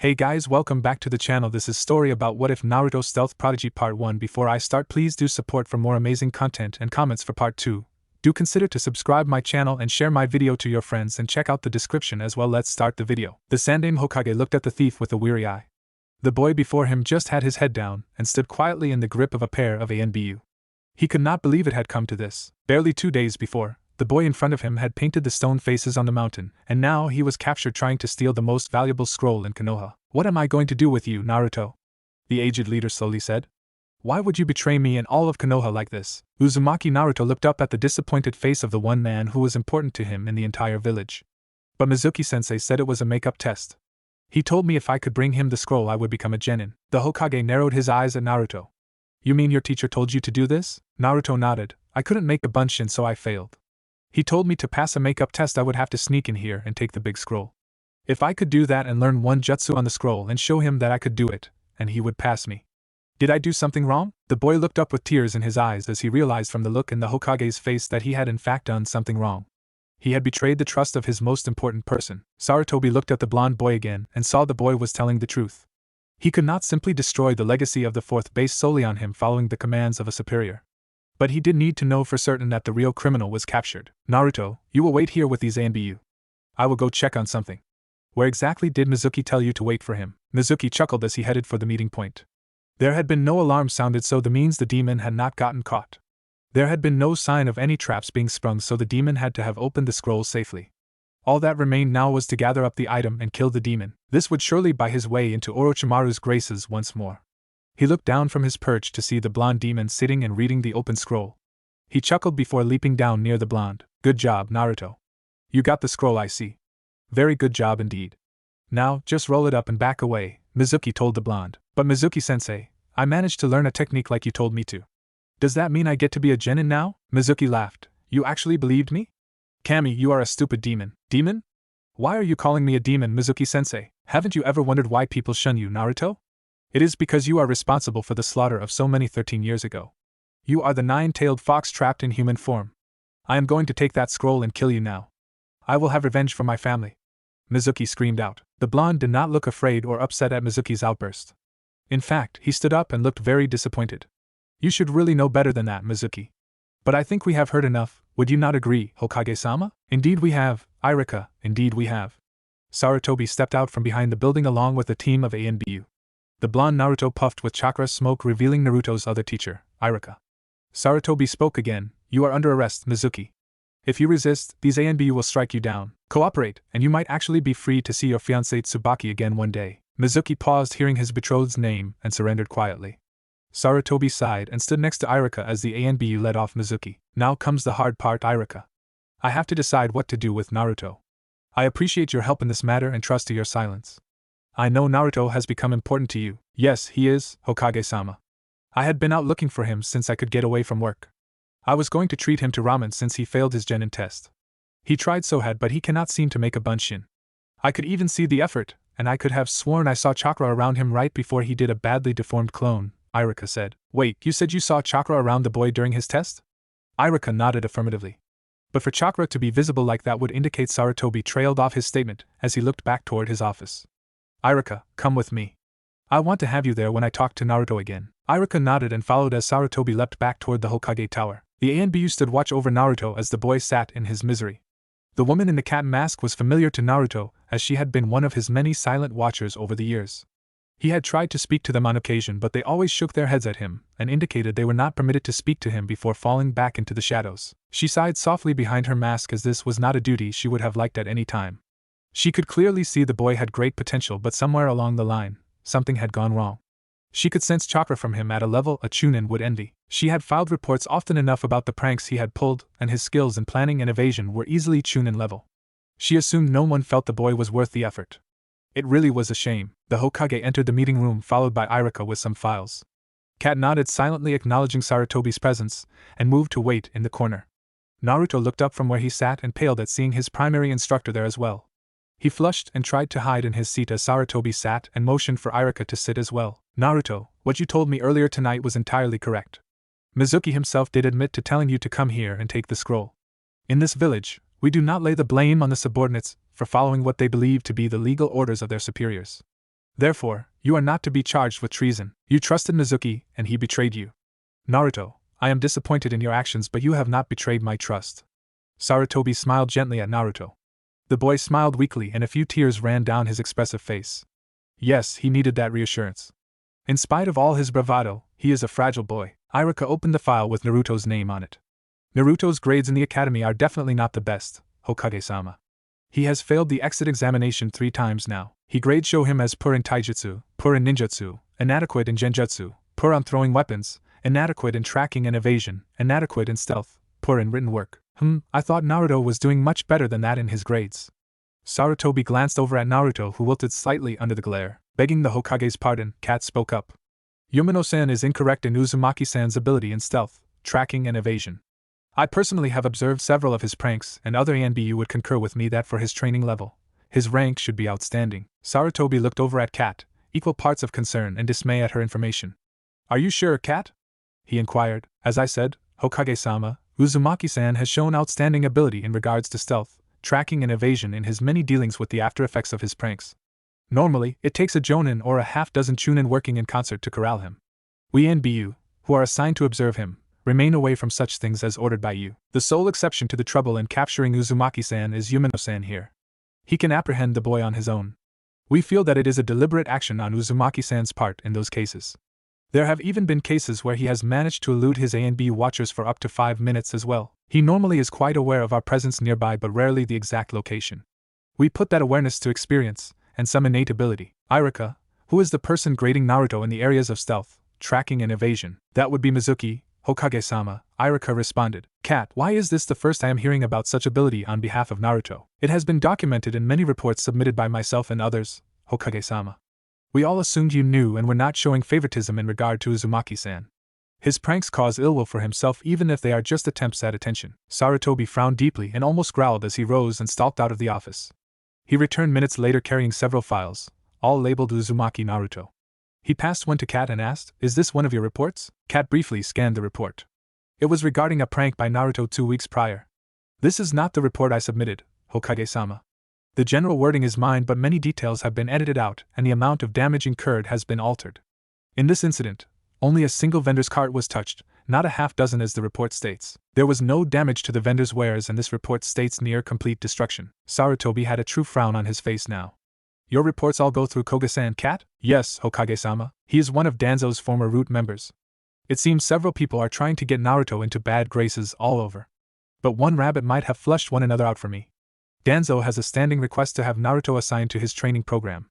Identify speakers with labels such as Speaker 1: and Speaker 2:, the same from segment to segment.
Speaker 1: Hey guys, welcome back to the channel. This is story about What If Naruto Stealth Prodigy Part 1. Before I start, please do support for more amazing content and comments for Part 2. Do consider to subscribe my channel and share my video to your friends and check out the description as well. Let's start the video. The Sandaime Hokage looked at the thief with a weary eye. The boy before him just had his head down and stood quietly in the grip of a pair of AnimeWhatIf. He could not believe it had come to this. Barely 2 days before, the boy in front of him had painted the stone faces on the mountain, and now he was captured trying to steal the most valuable scroll in Konoha. "What am I going to do with you, Naruto?" the aged leader slowly said. "Why would you betray me and all of Konoha like this?" Uzumaki Naruto looked up at the disappointed face of the one man who was important to him in the entire village. "But Mizuki-sensei said it was a make-up test. He told me if I could bring him the scroll I would become a genin." The Hokage narrowed his eyes at Naruto. "You mean your teacher told you to do this?" Naruto nodded. "I couldn't make a bunshin, so I failed. He told me to pass a make-up test I would have to sneak in here and take the big scroll. If I could do that and learn one jutsu on the scroll and show him that I could do it, and he would pass me. Did I do something wrong?" The boy looked up with tears in his eyes as he realized from the look in the Hokage's face that he had in fact done something wrong. He had betrayed the trust of his most important person. Sarutobi looked at the blonde boy again and saw the boy was telling the truth. He could not simply destroy the legacy of the fourth based solely on him following the commands of a superior. But he did need to know for certain that the real criminal was captured. "Naruto, you will wait here with these AnimeWhatIf. I will go check on something." "Where exactly did Mizuki tell you to wait for him?" Mizuki chuckled as he headed for the meeting point. There had been no alarm sounded, so the means the demon had not gotten caught. There had been no sign of any traps being sprung, so the demon had to have opened the scroll safely. All that remained now was to gather up the item and kill the demon. This would surely buy his way into Orochimaru's graces once more. He looked down from his perch to see the blonde demon sitting and reading the open scroll. He chuckled before leaping down near the blonde. "Good job, Naruto. You got the scroll, I see. Very good job indeed. Now, just roll it up and back away," Mizuki told the blonde. "But Mizuki-sensei, I managed to learn a technique like you told me to. Does that mean I get to be a genin now?" Mizuki laughed. "You actually believed me? Kami, you are a stupid demon." "Demon? Why are you calling me a demon, Mizuki-sensei? Haven't you ever wondered why people shun you, Naruto? It is because you are responsible for the slaughter of so many 13 years ago. You are the nine-tailed fox trapped in human form. I am going to take that scroll and kill you now. I will have revenge for my family," Mizuki screamed out. The blonde did not look afraid or upset at Mizuki's outburst. In fact, he stood up and looked very disappointed. "You should really know better than that, Mizuki. But I think we have heard enough, would you not agree, Hokage-sama?" "Indeed we have, Irika, indeed we have." Sarutobi stepped out from behind the building along with a team of AnimeWhatIf. The blonde Naruto puffed with chakra smoke, revealing Naruto's other teacher, Irika. Sarutobi spoke again. "You are under arrest, Mizuki. If you resist, these AnimeWhatIf will strike you down. Cooperate, and you might actually be free to see your fiancée Tsubaki again one day." Mizuki paused hearing his betrothed's name and surrendered quietly. Sarutobi sighed and stood next to Irika as the AnimeWhatIf led off Mizuki. "Now comes the hard part, Irika. I have to decide what to do with Naruto. I appreciate your help in this matter and trust to your silence. I know Naruto has become important to you." "Yes, he is, Hokage-sama. I had been out looking for him since I could get away from work. I was going to treat him to ramen since he failed his genin test. He tried so hard, but he cannot seem to make a bunshin. I could even see the effort, and I could have sworn I saw chakra around him right before he did a badly deformed clone," Irika said. "Wait, you said you saw chakra around the boy during his test?" Irika nodded affirmatively. But for chakra to be visible like that would indicate Sarutobi trailed off his statement as he looked back toward his office. "Irika, come with me. I want to have you there when I talk to Naruto again." Irika nodded and followed as Sarutobi leapt back toward the Hokage Tower. The AnimeWhatIf stood watch over Naruto as the boy sat in his misery. The woman in the cat mask was familiar to Naruto as she had been one of his many silent watchers over the years. He had tried to speak to them on occasion, but they always shook their heads at him and indicated they were not permitted to speak to him before falling back into the shadows. She sighed softly behind her mask as this was not a duty she would have liked at any time. She could clearly see the boy had great potential, but somewhere along the line, something had gone wrong. She could sense chakra from him at a level a chunin would envy. She had filed reports often enough about the pranks he had pulled, and his skills in planning and evasion were easily chunin level. She assumed no one felt the boy was worth the effort. It really was a shame. The Hokage entered the meeting room followed by Irika with some files. Kat nodded silently, acknowledging Sarutobi's presence, and moved to wait in the corner. Naruto looked up from where he sat and paled at seeing his primary instructor there as well. He flushed and tried to hide in his seat as Sarutobi sat and motioned for Irika to sit as well. "Naruto, what you told me earlier tonight was entirely correct. Mizuki himself did admit to telling you to come here and take the scroll. In this village, we do not lay the blame on the subordinates for following what they believe to be the legal orders of their superiors. Therefore, you are not to be charged with treason. You trusted Mizuki, and he betrayed you. Naruto, I am disappointed in your actions, but you have not betrayed my trust. Sarutobi smiled gently at Naruto. The boy smiled weakly and a few tears ran down his expressive face. Yes, he needed that reassurance. In spite of all his bravado, he is a fragile boy. Iruka opened the file with Naruto's name on it. Naruto's grades in the academy are definitely not the best, Hokage-sama. He has failed the exit examination 3 times now. He grades show him as poor in taijutsu, poor in ninjutsu, inadequate in genjutsu, poor on throwing weapons, inadequate in tracking and evasion, inadequate in stealth, poor in written work. I thought Naruto was doing much better than that in his grades. Sarutobi glanced over at Naruto, who wilted slightly under the glare. Begging the Hokage's pardon, Kat spoke up. Yumino-san is incorrect in Uzumaki-san's ability in stealth, tracking and evasion. I personally have observed several of his pranks, and other ANBU would concur with me that for his training level, his rank should be outstanding. Sarutobi looked over at Kat, equal parts of concern and dismay at her information. Are you sure, Kat? He inquired. As I said, Hokage-sama, Uzumaki-san has shown outstanding ability in regards to stealth, tracking and evasion in his many dealings with the after effects of his pranks. Normally, it takes a jonin or a half-dozen chunin working in concert to corral him. We NBU, who are assigned to observe him, remain away from such things as ordered by you. The sole exception to the trouble in capturing Uzumaki-san is Yumino-san here. He can apprehend the boy on his own. We feel that it is a deliberate action on Uzumaki-san's part in those cases. There have even been cases where he has managed to elude his ANB watchers for up to 5 minutes as well. He normally is quite aware of our presence nearby but rarely the exact location. We put that awareness to experience, and some innate ability. Iruka, who is the person grading Naruto in the areas of stealth, tracking and evasion? That would be Mizuki, Hokage-sama, Iruka responded. Kat, why is this the first I am hearing about such ability on behalf of Naruto? It has been documented in many reports submitted by myself and others, Hokage-sama. We all assumed you knew and were not showing favoritism in regard to Uzumaki-san. His pranks cause ill will for himself even if they are just attempts at attention. Sarutobi frowned deeply and almost growled as he rose and stalked out of the office. He returned minutes later carrying several files, all labeled Uzumaki Naruto. He passed one to Kat and asked, "Is this one of your reports?" Kat briefly scanned the report. It was regarding a prank by Naruto 2 weeks prior. This is not the report I submitted, Hokage-sama. The general wording is mine, but many details have been edited out and the amount of damage incurred has been altered. In this incident, only a single vendor's cart was touched, not a half dozen as the report states. There was no damage to the vendor's wares and this report states near complete destruction. Sarutobi had a true frown on his face now. Your reports all go through Koga-san, Kat? Yes, Hokage-sama. He is one of Danzo's former root members. It seems several people are trying to get Naruto into bad graces all over. But one rabbit might have flushed one another out for me. Danzo has a standing request to have Naruto assigned to his training program.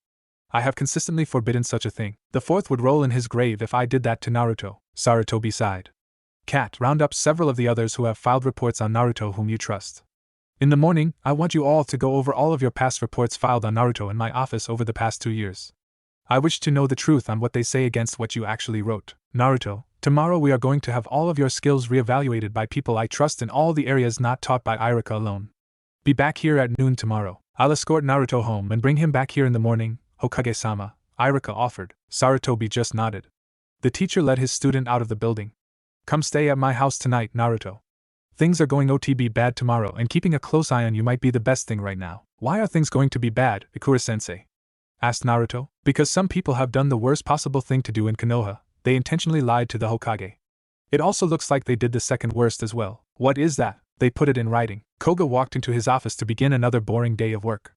Speaker 1: I have consistently forbidden such a thing. The 4th would roll in his grave if I did that to Naruto. Sarutobi sighed. Kat, round up several of the others who have filed reports on Naruto whom you trust. In the morning, I want you all to go over all of your past reports filed on Naruto in my office over the past 2 years. I wish to know the truth on what they say against what you actually wrote. Naruto, tomorrow we are going to have all of your skills reevaluated by people I trust in all the areas not taught by Iruka alone. Be back here at noon tomorrow. I'll escort Naruto home and bring him back here in the morning, Hokage-sama, Iruka offered. Sarutobi just nodded. The teacher led his student out of the building. Come stay at my house tonight, Naruto. Things are going to be bad tomorrow and keeping a close eye on you might be the best thing right now. Why are things going to be bad, Ikura-sensei? Asked Naruto. Because some people have done the worst possible thing to do in Konoha, they intentionally lied to the Hokage. It also looks like they did the second worst as well. What is that? They put it in writing. Koga walked into his office to begin another boring day of work.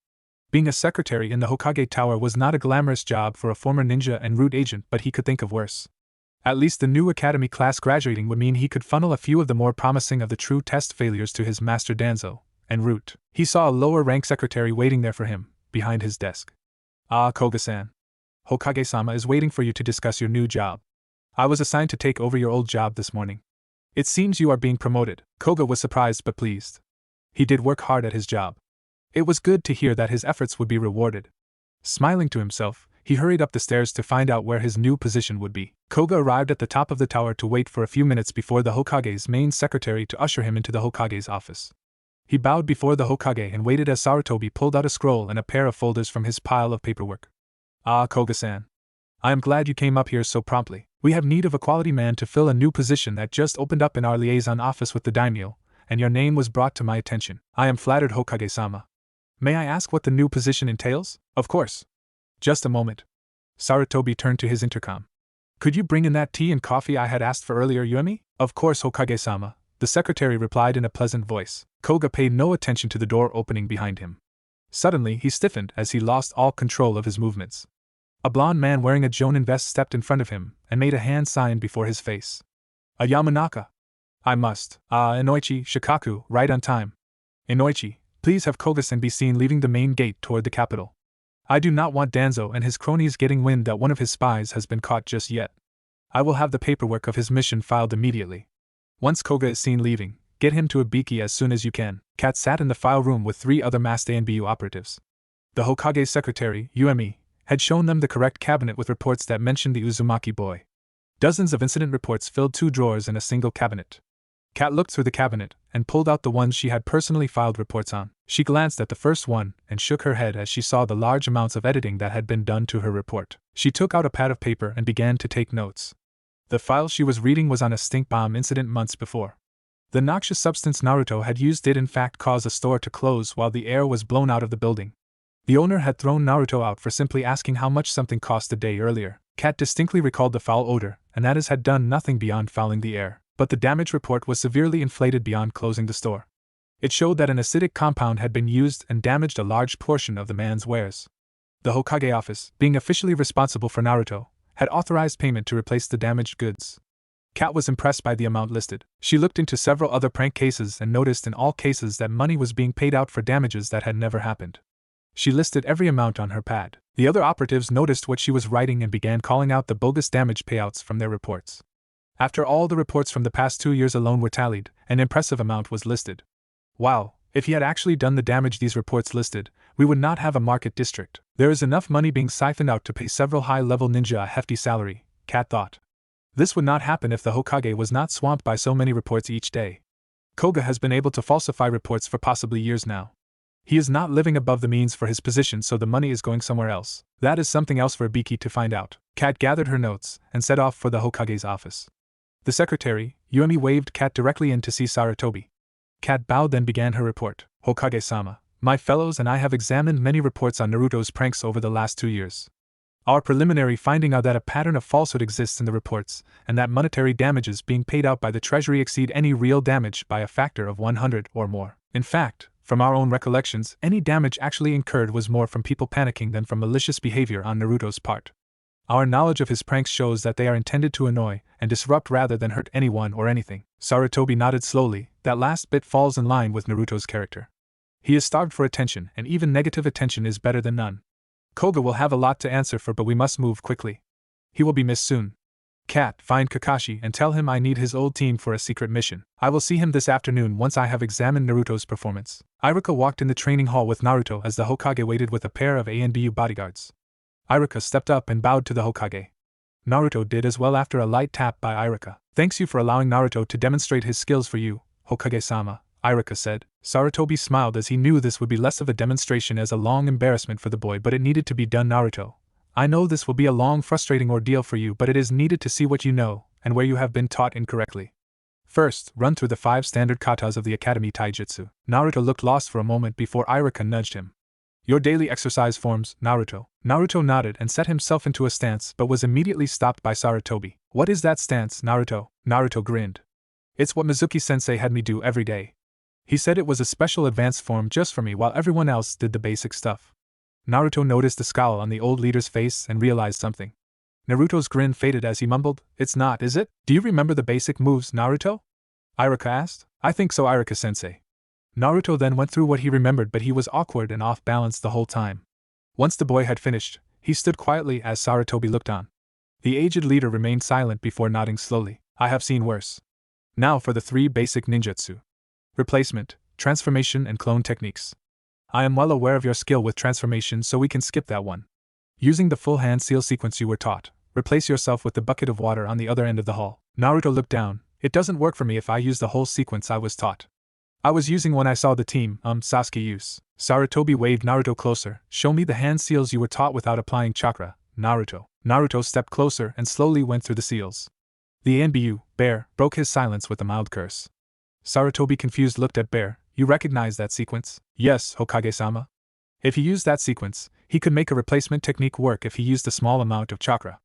Speaker 1: Being a secretary in the Hokage Tower was not a glamorous job for a former ninja and root agent, but he could think of worse. At least the new academy class graduating would mean he could funnel a few of the more promising of the true test failures to his master Danzo and root. He saw a lower-rank secretary waiting there for him, behind his desk. Ah, Koga-san. Hokage-sama is waiting for you to discuss your new job. I was assigned to take over your old job this morning. It seems you are being promoted. Koga was surprised but pleased. He did work hard at his job. It was good to hear that his efforts would be rewarded. Smiling to himself, he hurried up the stairs to find out where his new position would be. Koga arrived at the top of the tower to wait for a few minutes before the Hokage's main secretary to usher him into the Hokage's office. He bowed before the Hokage and waited as Sarutobi pulled out a scroll and a pair of folders from his pile of paperwork. Ah, Koga-san. I am glad you came up here so promptly. We have need of a quality man to fill a new position that just opened up in our liaison office with the daimyo, and your name was brought to my attention. I am flattered, Hokage-sama. May I ask what the new position entails? Of course. Just a moment. Sarutobi turned to his intercom. Could you bring in that tea and coffee I had asked for earlier, Yuemi? Of course, Hokage-sama, the secretary replied in a pleasant voice. Koga paid no attention to the door opening behind him. Suddenly, he stiffened as he lost all control of his movements. A blond man wearing a Jonin vest stepped in front of him and made a hand sign before his face. A Yamanaka. I must. Inoichi, Shikaku, right on time. Inoichi, please have Koga-san be seen leaving the main gate toward the capital. I do not want Danzo and his cronies getting wind that one of his spies has been caught just yet. I will have the paperwork of his mission filed immediately. Once Koga is seen leaving, get him to Ibiki as soon as you can. Kat sat in the file room with 3 other masked ANBU operatives. The Hokage's secretary, Yuemi, had shown them the correct cabinet with reports that mentioned the Uzumaki boy. Dozens of incident reports filled 2 drawers in a single cabinet. Kat looked through the cabinet and pulled out the ones she had personally filed reports on. She glanced at the first one and shook her head as she saw the large amounts of editing that had been done to her report. She took out a pad of paper and began to take notes. The file she was reading was on a stink bomb incident months before. The noxious substance Naruto had used did in fact cause a store to close while the air was blown out of the building. The owner had thrown Naruto out for simply asking how much something cost a day earlier. Kat distinctly recalled the foul odor, and that had done nothing beyond fouling the air. But the damage report was severely inflated beyond closing the store. It showed that an acidic compound had been used and damaged a large portion of the man's wares. The Hokage office, being officially responsible for Naruto, had authorized payment to replace the damaged goods. Kat was impressed by the amount listed. She looked into several other prank cases and noticed in all cases that money was being paid out for damages that had never happened. She listed every amount on her pad. The other operatives noticed what she was writing and began calling out the bogus damage payouts from their reports. After all the reports from the past 2 years alone were tallied, an impressive amount was listed. Wow, if he had actually done the damage these reports listed, we would not have a market district. There is enough money being siphoned out to pay several high-level ninja a hefty salary, Kat thought. This would not happen if the Hokage was not swamped by so many reports each day. Koga has been able to falsify reports for possibly years now. He is not living above the means for his position, so the money is going somewhere else. That is something else for Ibiki to find out. Kat gathered her notes and set off for the Hokage's office. The secretary, Yuemi, waved Kat directly in to see Sarutobi. Kat bowed, then began her report. Hokage-sama, my fellows and I have examined many reports on Naruto's pranks over the last 2 years. Our preliminary finding are that a pattern of falsehood exists in the reports, and that monetary damages being paid out by the treasury exceed any real damage by a factor of 100 or more. In fact, from our own recollections, any damage actually incurred was more from people panicking than from malicious behavior on Naruto's part. Our knowledge of his pranks shows that they are intended to annoy and disrupt rather than hurt anyone or anything. Sarutobi nodded slowly. That last bit falls in line with Naruto's character. He is starved for attention, and even negative attention is better than none. Koga will have a lot to answer for, but we must move quickly. He will be missed soon. Kat, find Kakashi and tell him I need his old team for a secret mission. I will see him this afternoon once I have examined Naruto's performance. Iruka walked in the training hall with Naruto as the Hokage waited with a pair of ANBU bodyguards. Iruka stepped up and bowed to the Hokage. Naruto did as well after a light tap by Iruka. Thanks you for allowing Naruto to demonstrate his skills for you, Hokage-sama, Iruka said. Sarutobi smiled as he knew this would be less of a demonstration as a long embarrassment for the boy, but it needed to be done. Naruto, I know this will be a long, frustrating ordeal for you, but it is needed to see what you know and where you have been taught incorrectly. First, run through the 5 standard katas of the Academy Taijutsu. Naruto looked lost for a moment before Iruka nudged him. Your daily exercise forms, Naruto. Naruto nodded and set himself into a stance but was immediately stopped by Sarutobi. What is that stance, Naruto? Naruto grinned. It's what Mizuki-sensei had me do every day. He said it was a special advanced form just for me while everyone else did the basic stuff. Naruto noticed the scowl on the old leader's face and realized something. Naruto's grin faded as he mumbled, It's not, is it? Do you remember the basic moves, Naruto? Iruka asked. I think so, Iruka-sensei. Naruto then went through what he remembered, but he was awkward and off balance the whole time. Once the boy had finished, he stood quietly as Sarutobi looked on. The aged leader remained silent before nodding slowly. I have seen worse. Now for the 3 basic ninjutsu. Replacement, transformation and clone techniques. I am well aware of your skill with transformation, so we can skip that one. Using the full hand seal sequence you were taught, replace yourself with the bucket of water on the other end of the hall. Naruto looked down. It doesn't work for me if I use the whole sequence I was taught. I was using when I saw the team, Sasuke use. Sarutobi waved Naruto closer. Show me the hand seals you were taught without applying chakra, Naruto. Naruto stepped closer and slowly went through the seals. The ANBU, Bear, broke his silence with a mild curse. Sarutobi confused looked at Bear. You recognize that sequence? Yes, Hokage-sama. If he used that sequence, he could make a replacement technique work if he used a small amount of chakra.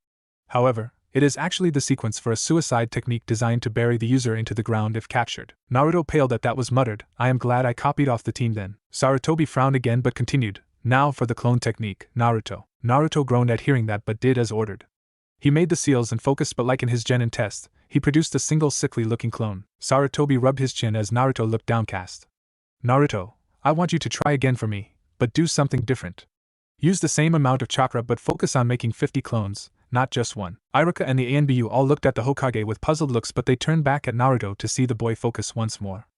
Speaker 1: However, it is actually the sequence for a suicide technique designed to bury the user into the ground if captured. Naruto paled at that was muttered, I am glad I copied off the team then. Sarutobi frowned again but continued, now for the clone technique, Naruto. Naruto groaned at hearing that but did as ordered. He made the seals and focused, but like in his genin test, he produced a single sickly-looking clone. Sarutobi rubbed his chin as Naruto looked downcast. Naruto, I want you to try again for me, but do something different. Use the same amount of chakra but focus on making 50 clones, not just one. Iruka and the ANBU all looked at the Hokage with puzzled looks, but they turned back at Naruto to see the boy focus once more.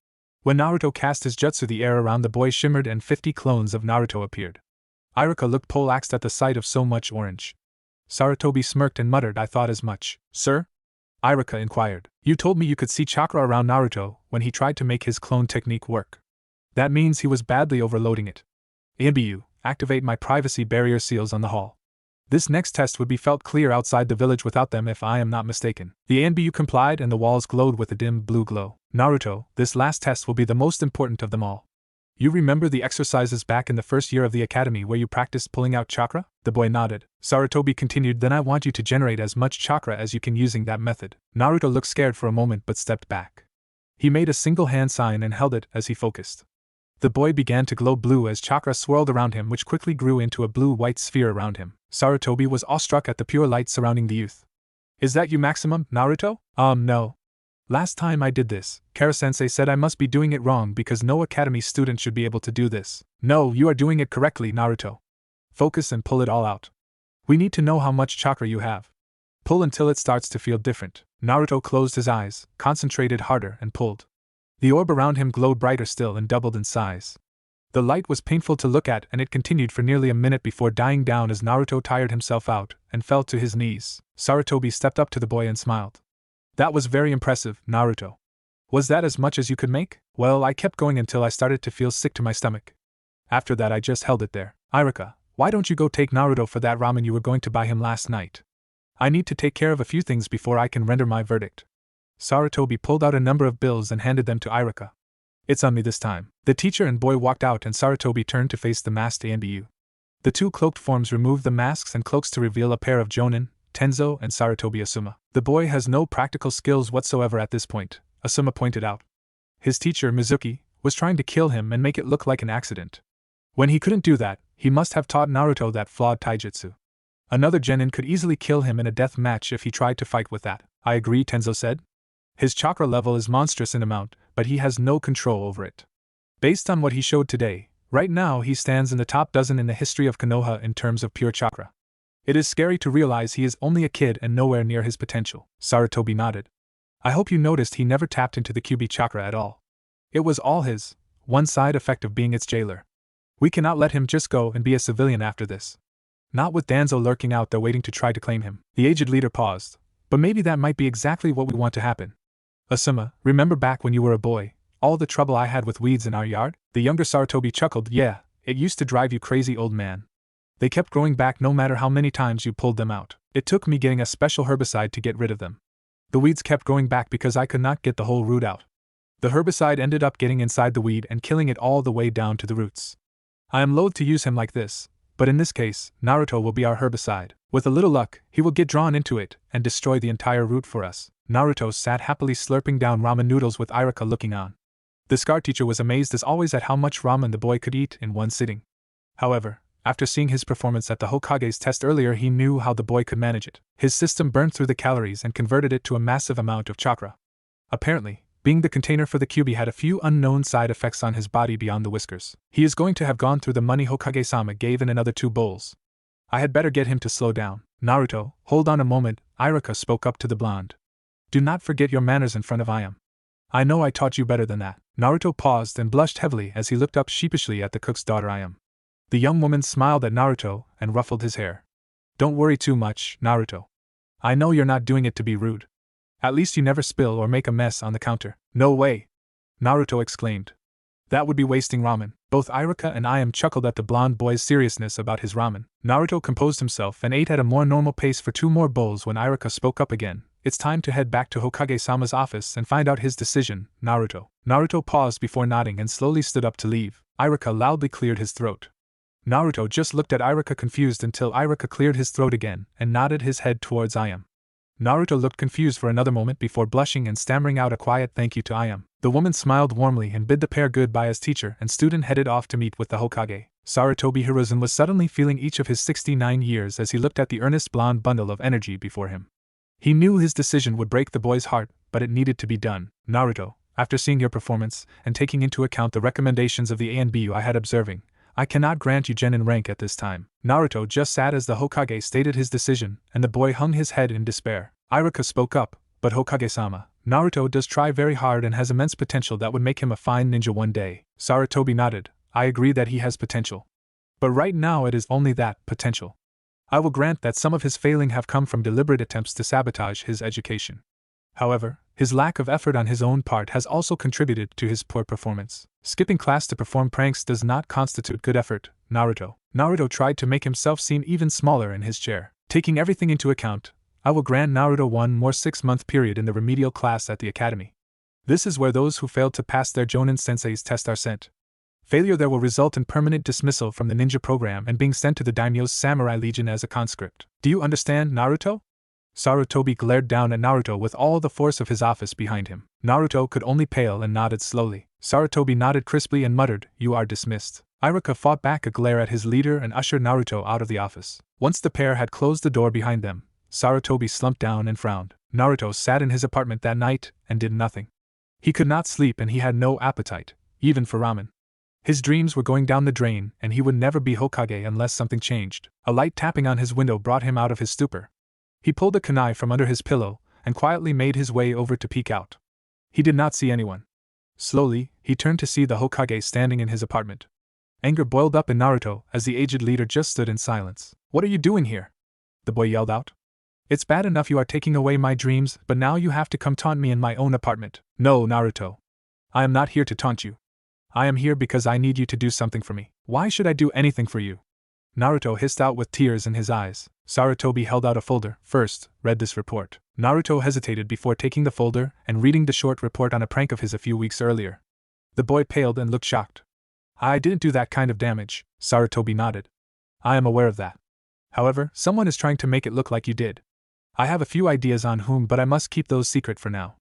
Speaker 1: When Naruto cast his jutsu, the air around the boy shimmered and 50 clones of Naruto appeared. Iruka looked poleaxed at the sight of so much orange. Sarutobi smirked and muttered, I thought as much. Sir? Iruka inquired. You told me you could see chakra around Naruto when he tried to make his clone technique work. That means he was badly overloading it. ANBU, activate my privacy barrier seals on the hall. This next test would be felt clear outside the village without them if I am not mistaken. The ANBU complied and the walls glowed with a dim blue glow. Naruto, this last test will be the most important of them all. You remember the exercises back in the first year of the academy where you practiced pulling out chakra? The boy nodded. Sarutobi continued, then I want you to generate as much chakra as you can using that method. Naruto looked scared for a moment but stepped back. He made a single hand sign and held it as he focused. The boy began to glow blue as chakra swirled around him, which quickly grew into a blue-white sphere around him. Sarutobi was awestruck at the pure light surrounding the youth. Is that you maximum, Naruto? No. Last time I did this, Kara-sensei said I must be doing it wrong because no academy student should be able to do this. No, you are doing it correctly, Naruto. Focus and pull it all out. We need to know how much chakra you have. Pull until it starts to feel different. Naruto closed his eyes, concentrated harder and pulled. The orb around him glowed brighter still and doubled in size. The light was painful to look at and it continued for nearly a minute before dying down as Naruto tired himself out and fell to his knees. Sarutobi stepped up to the boy and smiled. That was very impressive, Naruto. Was that as much as you could make? Well, I kept going until I started to feel sick to my stomach. After that I just held it there. Iruka, why don't you go take Naruto for that ramen you were going to buy him last night? I need to take care of a few things before I can render my verdict. Sarutobi pulled out a number of bills and handed them to Iruka. It's on me this time. The teacher and boy walked out and Sarutobi turned to face the masked ANBU. The two cloaked forms removed the masks and cloaks to reveal a pair of Jonin, Tenzo and Sarutobi Asuma. The boy has no practical skills whatsoever at this point, Asuma pointed out. His teacher, Mizuki, was trying to kill him and make it look like an accident. When he couldn't do that, he must have taught Naruto that flawed taijutsu. Another genin could easily kill him in a death match if he tried to fight with that. I agree, Tenzo said. His chakra level is monstrous in amount, but he has no control over it. Based on what he showed today, right now he stands in the top dozen in the history of Konoha in terms of pure chakra. It is scary to realize he is only a kid and nowhere near his potential. Sarutobi nodded. I hope you noticed he never tapped into the Kyuubi chakra at all. It was all his, one side effect of being its jailer. We cannot let him just go and be a civilian after this. Not with Danzo lurking out there waiting to try to claim him. The aged leader paused. But maybe that might be exactly what we want to happen. Asuma, remember back when you were a boy, all the trouble I had with weeds in our yard? The younger Sarutobi chuckled. Yeah, it used to drive you crazy, old man. They kept growing back no matter how many times you pulled them out. It took me getting a special herbicide to get rid of them. The weeds kept growing back because I could not get the whole root out. The herbicide ended up getting inside the weed and killing it all the way down to the roots. I am loath to use him like this, but in this case, Naruto will be our herbicide. With a little luck, he will get drawn into it and destroy the entire root for us. Naruto sat happily slurping down ramen noodles with Iruka looking on. The Scar teacher was amazed as always at how much ramen the boy could eat in one sitting. However, after seeing his performance at the Hokage's test earlier, he knew how the boy could manage it. His system burned through the calories and converted it to a massive amount of chakra. Apparently, being the container for the Kyuubi had a few unknown side effects on his body beyond the whiskers. He is going to have gone through the money Hokage-sama gave in another 2 bowls. I had better get him to slow down. Naruto, hold on a moment, Iruka spoke up to the blonde. Do not forget your manners in front of Iam. I know I taught you better than that. Naruto paused and blushed heavily as he looked up sheepishly at the cook's daughter Iam. The young woman smiled at Naruto and ruffled his hair. Don't worry too much, Naruto. I know you're not doing it to be rude. At least you never spill or make a mess on the counter. No way! Naruto exclaimed. That would be wasting ramen. Both Iruka and Iam chuckled at the blonde boy's seriousness about his ramen. Naruto composed himself and ate at a more normal pace for 2 more bowls when Iruka spoke up again. It's time to head back to Hokage-sama's office and find out his decision, Naruto. Naruto paused before nodding and slowly stood up to leave. Iruka loudly cleared his throat. Naruto just looked at Iruka confused until Iruka cleared his throat again and nodded his head towards Iam. Naruto looked confused for another moment before blushing and stammering out a quiet thank you to Iam. The woman smiled warmly and bid the pair goodbye as teacher and student headed off to meet with the Hokage. Sarutobi Hiruzen was suddenly feeling each of his 69 years as he looked at the earnest blonde bundle of energy before him. He knew his decision would break the boy's heart, but it needed to be done. Naruto, after seeing your performance, and taking into account the recommendations of the ANBU I had observing, I cannot grant you genin rank at this time. Naruto just sat as the Hokage stated his decision, and the boy hung his head in despair. Iruka spoke up, but Hokage-sama, Naruto does try very hard and has immense potential that would make him a fine ninja one day. Sarutobi nodded. I agree that he has potential. But right now it is only that, potential. I will grant that some of his failing have come from deliberate attempts to sabotage his education. However, his lack of effort on his own part has also contributed to his poor performance. Skipping class to perform pranks does not constitute good effort, Naruto. Naruto tried to make himself seem even smaller in his chair. Taking everything into account, I will grant Naruto one more 6-month period in the remedial class at the academy. This is where those who failed to pass their Jonin Sensei's test are sent. Failure there will result in permanent dismissal from the ninja program and being sent to the daimyo's samurai legion as a conscript. Do you understand, Naruto? Sarutobi glared down at Naruto with all the force of his office behind him. Naruto could only pale and nodded slowly. Sarutobi nodded crisply and muttered, "You are dismissed." Iruka fought back a glare at his leader and ushered Naruto out of the office. Once the pair had closed the door behind them, Sarutobi slumped down and frowned. Naruto sat in his apartment that night and did nothing. He could not sleep and he had no appetite, even for ramen. His dreams were going down the drain and he would never be Hokage unless something changed. A light tapping on his window brought him out of his stupor. He pulled a kunai from under his pillow and quietly made his way over to peek out. He did not see anyone. Slowly, he turned to see the Hokage standing in his apartment. Anger boiled up in Naruto as the aged leader just stood in silence. "What are you doing here?" the boy yelled out. "It's bad enough you are taking away my dreams, but now you have to come taunt me in my own apartment." "No, Naruto. I am not here to taunt you. I am here because I need you to do something for me." "Why should I do anything for you?" Naruto hissed out with tears in his eyes. Sarutobi held out a folder. "First, read this report." Naruto hesitated before taking the folder and reading the short report on a prank of his a few weeks earlier. The boy paled and looked shocked. "I didn't do that kind of damage," Sarutobi nodded. "I am aware of that. However, someone is trying to make it look like you did. I have a few ideas on whom, but I must keep those secret for now.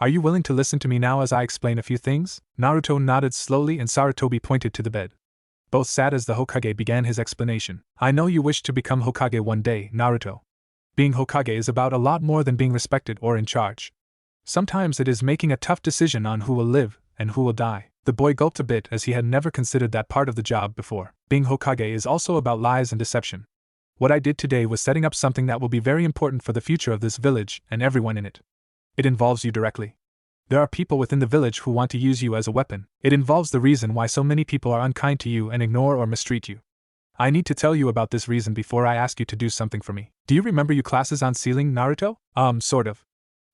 Speaker 1: Are you willing to listen to me now as I explain a few things?" Naruto nodded slowly and Sarutobi pointed to the bed. Both sat as the Hokage began his explanation. "I know you wish to become Hokage one day, Naruto. Being Hokage is about a lot more than being respected or in charge. Sometimes it is making a tough decision on who will live and who will die." The boy gulped a bit as he had never considered that part of the job before. Being Hokage is also about lies and deception. What I did today was setting up something that will be very important for the future of this village and everyone in it. It involves you directly. There are people within the village who want to use you as a weapon. It involves the reason why so many people are unkind to you and ignore or mistreat you. I need to tell you about this reason before I ask you to do something for me. Do you remember your classes on sealing, Naruto? Sort of.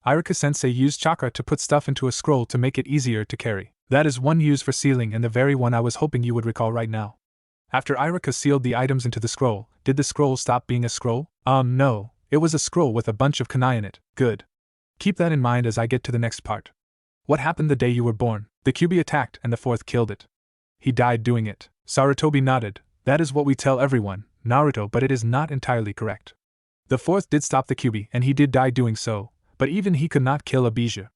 Speaker 1: Iruka-sensei used chakra to put stuff into a scroll to make it easier to carry. That is one used for sealing and the very one I was hoping you would recall right now. After Iruka sealed the items into the scroll, did the scroll stop being a scroll? No. It was a scroll with a bunch of kunai in it. Good. Keep that in mind as I get to the next part. What happened the day you were born? The Kyuubi attacked and the fourth killed it. He died doing it. Sarutobi nodded. That is what we tell everyone, Naruto, but it is not entirely correct. The fourth did stop the Kyuubi and he did die doing so, but even he could not kill a Bija.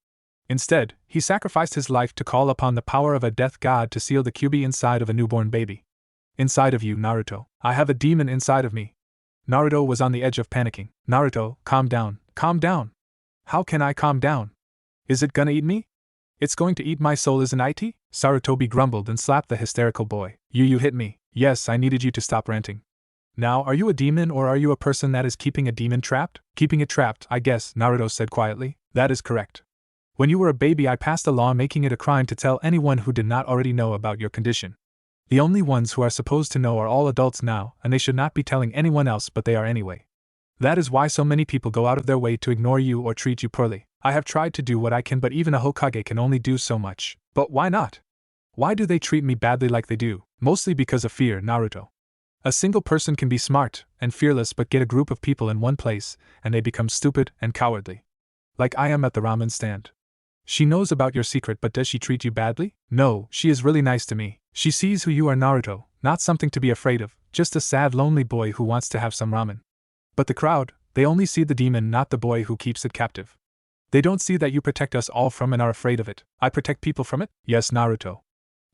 Speaker 1: Instead, he sacrificed his life to call upon the power of a death god to seal the Kyuubi inside of a newborn baby. Inside of you, Naruto. I have a demon inside of me. Naruto was on the edge of panicking. Naruto, calm down. Calm down. How can I calm down? Is it gonna eat me? It's going to eat my soul, isn't it? Sarutobi grumbled and slapped the hysterical boy. You hit me. Yes, I needed you to stop ranting. Now, are you a demon or are you a person that is keeping a demon trapped? Keeping it trapped, I guess, Naruto said quietly. That is correct. When you were a baby, I passed a law making it a crime to tell anyone who did not already know about your condition. The only ones who are supposed to know are all adults now, and they should not be telling anyone else, but they are anyway. That is why so many people go out of their way to ignore you or treat you poorly. I have tried to do what I can, but even a Hokage can only do so much. But why not? Why do they treat me badly like they do? Mostly because of fear, Naruto. A single person can be smart and fearless but get a group of people in one place, and they become stupid and cowardly. Like I am at the ramen stand. She knows about your secret, but does she treat you badly? No, she is really nice to me. She sees who you are, Naruto, Not something to be afraid of, just a sad lonely boy who wants to have some ramen. But the crowd, they only see the demon, not the boy who keeps it captive. They don't see that you protect us all from and are afraid of it. I protect people from it? Yes, Naruto.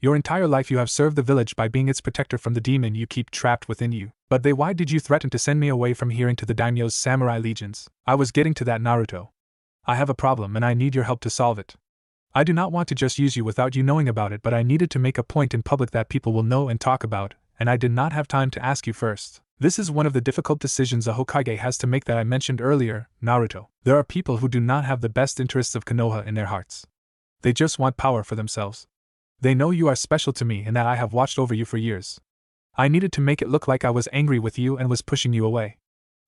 Speaker 1: Your entire life you have served the village by being its protector from the demon you keep trapped within you. But why did you threaten to send me away from here into the daimyo's samurai legions? I was getting to that, Naruto. I have a problem and I need your help to solve it. I do not want to just use you without you knowing about it, but I needed to make a point in public that people will know and talk about, and I did not have time to ask you first. This is one of the difficult decisions a Hokage has to make that I mentioned earlier, Naruto. There are people who do not have the best interests of Konoha in their hearts. They just want power for themselves. They know you are special to me and that I have watched over you for years. I needed to make it look like I was angry with you and was pushing you away.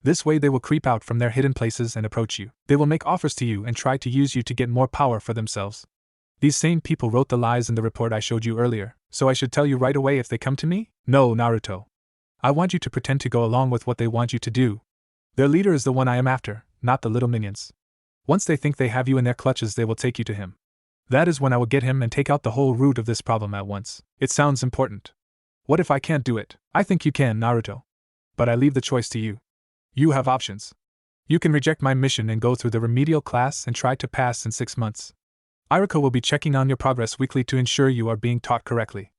Speaker 1: This way they will creep out from their hidden places and approach you. They will make offers to you and try to use you to get more power for themselves. These same people wrote the lies in the report I showed you earlier, so I should tell you right away if they come to me? No, Naruto. I want you to pretend to go along with what they want you to do. Their leader is the one I am after, not the little minions. Once they think they have you in their clutches, they will take you to him. That is when I will get him and take out the whole root of this problem at once. It sounds important. What if I can't do it? I think you can, Naruto. But I leave the choice to you. You have options. You can reject my mission and go through the remedial class and try to pass in 6 months. Iruka will be checking on your progress weekly to ensure you are being taught correctly.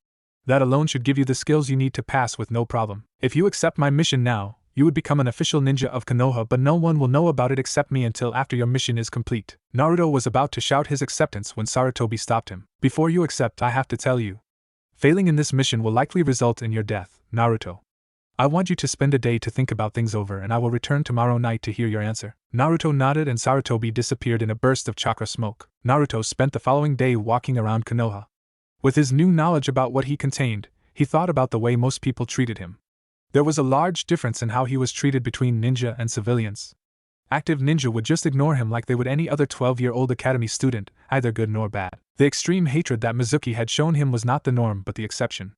Speaker 1: That alone should give you the skills you need to pass with no problem. If you accept my mission now, you would become an official ninja of Konoha, but no one will know about it except me until after your mission is complete. Naruto was about to shout his acceptance when Sarutobi stopped him. Before you accept, I have to tell you. Failing in this mission will likely result in your death, Naruto. I want you to spend a day to think about things over and I will return tomorrow night to hear your answer. Naruto nodded and Sarutobi disappeared in a burst of chakra smoke. Naruto spent the following day walking around Konoha. With his new knowledge about what he contained, he thought about the way most people treated him. There was a large difference in how he was treated between ninja and civilians. Active ninja would just ignore him like they would any other 12-year-old academy student, either good nor bad. The extreme hatred that Mizuki had shown him was not the norm but the exception.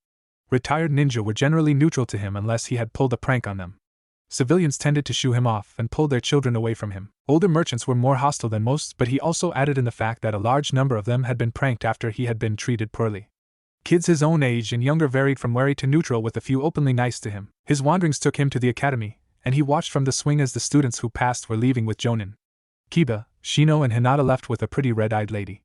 Speaker 1: Retired ninja were generally neutral to him unless he had pulled a prank on them. Civilians tended to shoo him off and pull their children away from him. Older merchants were more hostile than most, but he also added in the fact that a large number of them had been pranked after he had been treated poorly. Kids his own age and younger varied from wary to neutral, with a few openly nice to him. His wanderings took him to the academy, and he watched from the swing as the students who passed were leaving with Jonin. Kiba, Shino and Hinata left with a pretty red-eyed lady.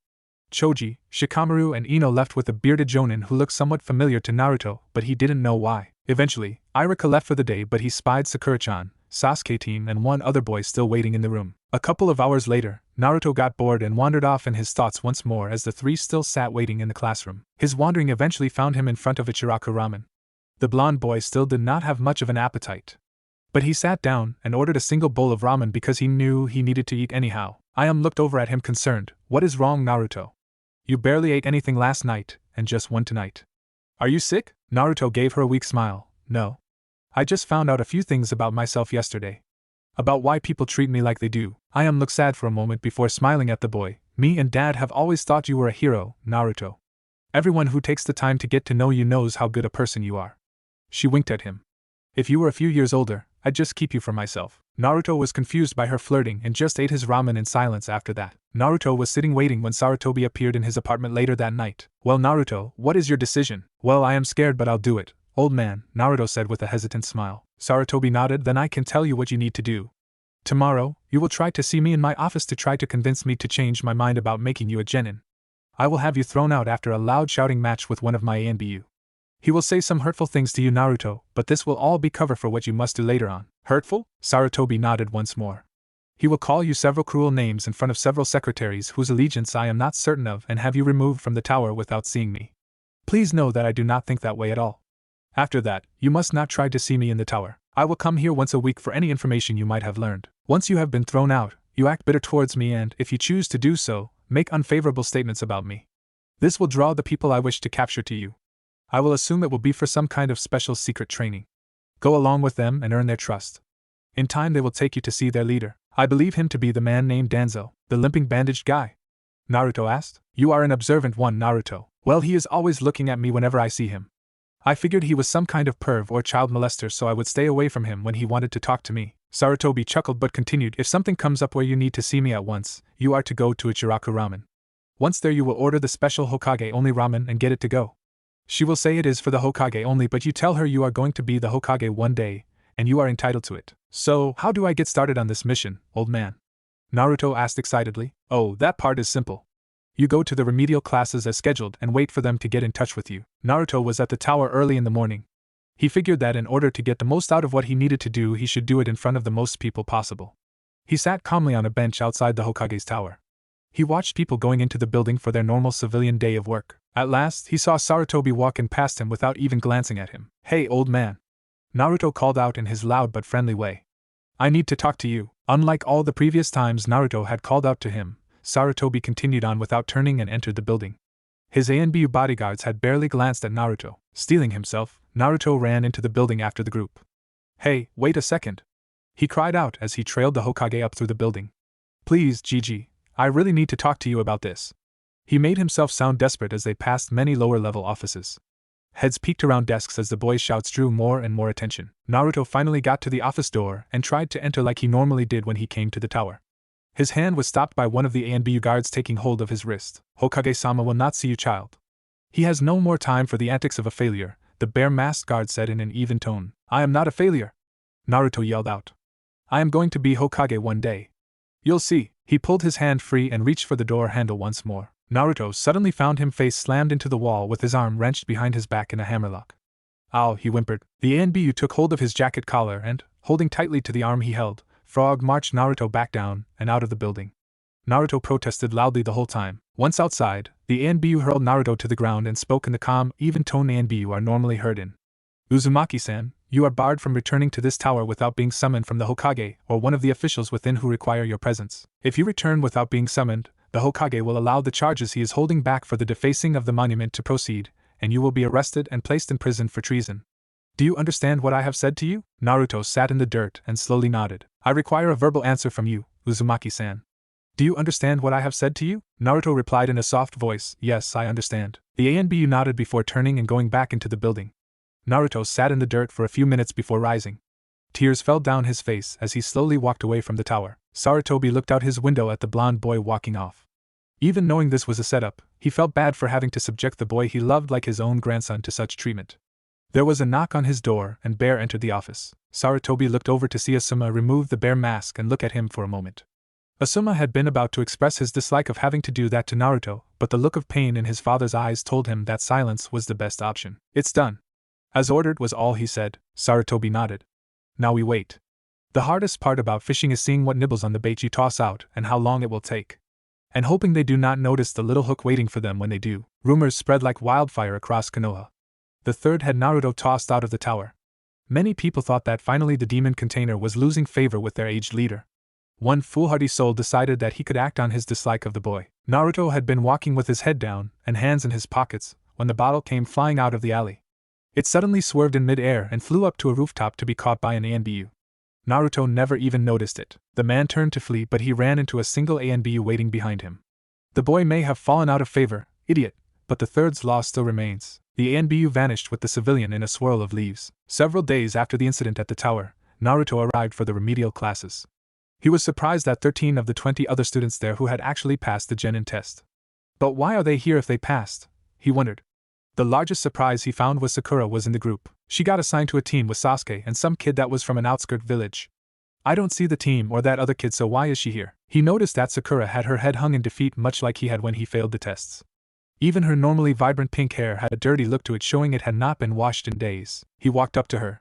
Speaker 1: Choji, Shikamaru and Ino left with a bearded Jonin who looked somewhat familiar to Naruto, but he didn't know why. Eventually, Iruka left for the day, but he spied Sakura-chan, Sasuke-team and one other boy still waiting in the room. A couple of hours later, Naruto got bored and wandered off in his thoughts once more as the three still sat waiting in the classroom. His wandering eventually found him in front of Ichiraku ramen. The blonde boy still did not have much of an appetite. But he sat down and ordered a single bowl of ramen because he knew he needed to eat anyhow. Ayame looked over at him concerned. What is wrong, Naruto? You barely ate anything last night, and just one tonight. Are you sick? Naruto gave her a weak smile. No. I just found out a few things about myself yesterday. About why people treat me like they do. Ayame looked sad for a moment before smiling at the boy. Me and Dad have always thought you were a hero, Naruto. Everyone who takes the time to get to know you knows how good a person you are. She winked at him. If you were a few years older, I'd just keep you for myself. Naruto was confused by her flirting and just ate his ramen in silence after that. Naruto was sitting waiting when Sarutobi appeared in his apartment later that night. Well, Naruto, what is your decision? Well, I am scared but I'll do it, old man, Naruto said with a hesitant smile. Sarutobi nodded. Then I can tell you what you need to do. Tomorrow, you will try to see me in my office to try to convince me to change my mind about making you a genin. I will have you thrown out after a loud shouting match with one of my ANBU. He will say some hurtful things to you, Naruto, but this will all be cover for what you must do later on. Hurtful? Sarutobi nodded once more. He will call you several cruel names in front of several secretaries whose allegiance I am not certain of and have you removed from the tower without seeing me. Please know that I do not think that way at all. After that, you must not try to see me in the tower. I will come here once a week for any information you might have learned. Once you have been thrown out, you act bitter towards me and, if you choose to do so, make unfavorable statements about me. This will draw the people I wish to capture to you. I will assume it will be for some kind of special secret training. Go along with them and earn their trust. In time they will take you to see their leader. I believe him to be the man named Danzo, the limping bandaged guy. Naruto asked. You are an observant one, Naruto. Well, he is always looking at me whenever I see him. I figured he was some kind of perv or child molester, so I would stay away from him when he wanted to talk to me. Sarutobi chuckled but continued. If something comes up where you need to see me at once, you are to go to Ichiraku ramen. Once there you will order the special Hokage only ramen and get it to go. She will say it is for the Hokage only, but you tell her you are going to be the Hokage one day, and you are entitled to it. So, how do I get started on this mission, old man? Naruto asked excitedly. Oh, that part is simple. You go to the remedial classes as scheduled and wait for them to get in touch with you. Naruto was at the tower early in the morning. He figured that in order to get the most out of what he needed to do, he should do it in front of the most people possible. He sat calmly on a bench outside the Hokage's tower. He watched people going into the building for their normal civilian day of work. At last, he saw Sarutobi walking past him without even glancing at him. Hey, old man! Naruto called out in his loud but friendly way. I need to talk to you. Unlike all the previous times Naruto had called out to him, Sarutobi continued on without turning and entered the building. His ANBU bodyguards had barely glanced at Naruto. Stealing himself, Naruto ran into the building after the group. Hey, wait a second! He cried out as he trailed the Hokage up through the building. Please, Gigi, I really need to talk to you about this. He made himself sound desperate as they passed many lower-level offices. Heads peeked around desks as the boys' shouts drew more and more attention. Naruto finally got to the office door and tried to enter like he normally did when he came to the tower. His hand was stopped by one of the ANBU guards taking hold of his wrist. Hokage-sama will not see you, child. He has no more time for the antics of a failure, the bare-masked guard said in an even tone. I am not a failure! Naruto yelled out. I am going to be Hokage one day. You'll see. He pulled his hand free and reached for the door handle once more. Naruto suddenly found him face slammed into the wall with his arm wrenched behind his back in a hammerlock. Ow, he whimpered. The ANBU took hold of his jacket collar and, holding tightly to the arm he held, Frog marched Naruto back down and out of the building. Naruto protested loudly the whole time. Once outside, the ANBU hurled Naruto to the ground and spoke in the calm, even tone ANBU are normally heard in. Uzumaki-san, you are barred from returning to this tower without being summoned from the Hokage or one of the officials within who require your presence. If you return without being summoned, the Hokage will allow the charges he is holding back for the defacing of the monument to proceed, and you will be arrested and placed in prison for treason. Do you understand what I have said to you? Naruto sat in the dirt and slowly nodded. I require a verbal answer from you, Uzumaki-san. Do you understand what I have said to you? Naruto replied in a soft voice, yes, I understand. The ANBU nodded before turning and going back into the building. Naruto sat in the dirt for a few minutes before rising. Tears fell down his face as he slowly walked away from the tower. Sarutobi looked out his window at the blonde boy walking off. Even knowing this was a setup, he felt bad for having to subject the boy he loved like his own grandson to such treatment. There was a knock on his door and Bear entered the office. Sarutobi looked over to see Asuma remove the bear mask and look at him for a moment. Asuma had been about to express his dislike of having to do that to Naruto, but the look of pain in his father's eyes told him that silence was the best option. It's done. As ordered was all he said. Sarutobi nodded. Now we wait. The hardest part about fishing is seeing what nibbles on the bait you toss out and how long it will take. And hoping they do not notice the little hook waiting for them when they do. Rumors spread like wildfire across Konoha. The third had Naruto tossed out of the tower. Many people thought that finally the demon container was losing favor with their aged leader. One foolhardy soul decided that he could act on his dislike of the boy. Naruto had been walking with his head down and hands in his pockets when the bottle came flying out of the alley. It suddenly swerved in mid-air and flew up to a rooftop to be caught by an ANBU. Naruto never even noticed it. The man turned to flee, but he ran into a single ANBU waiting behind him. The boy may have fallen out of favor, idiot, but the third's law still remains. The ANBU vanished with the civilian in a swirl of leaves. Several days after the incident at the tower, Naruto arrived for the remedial classes. He was surprised that 13 of the 20 other students there who had actually passed the Genin test. But why are they here if they passed? He wondered. The largest surprise he found was Sakura was in the group. She got assigned to a team with Sasuke and some kid that was from an outskirt village. I don't see the team or that other kid, so why is she here? He noticed that Sakura had her head hung in defeat much like he had when he failed the tests. Even her normally vibrant pink hair had a dirty look to it, showing it had not been washed in days. He walked up to her.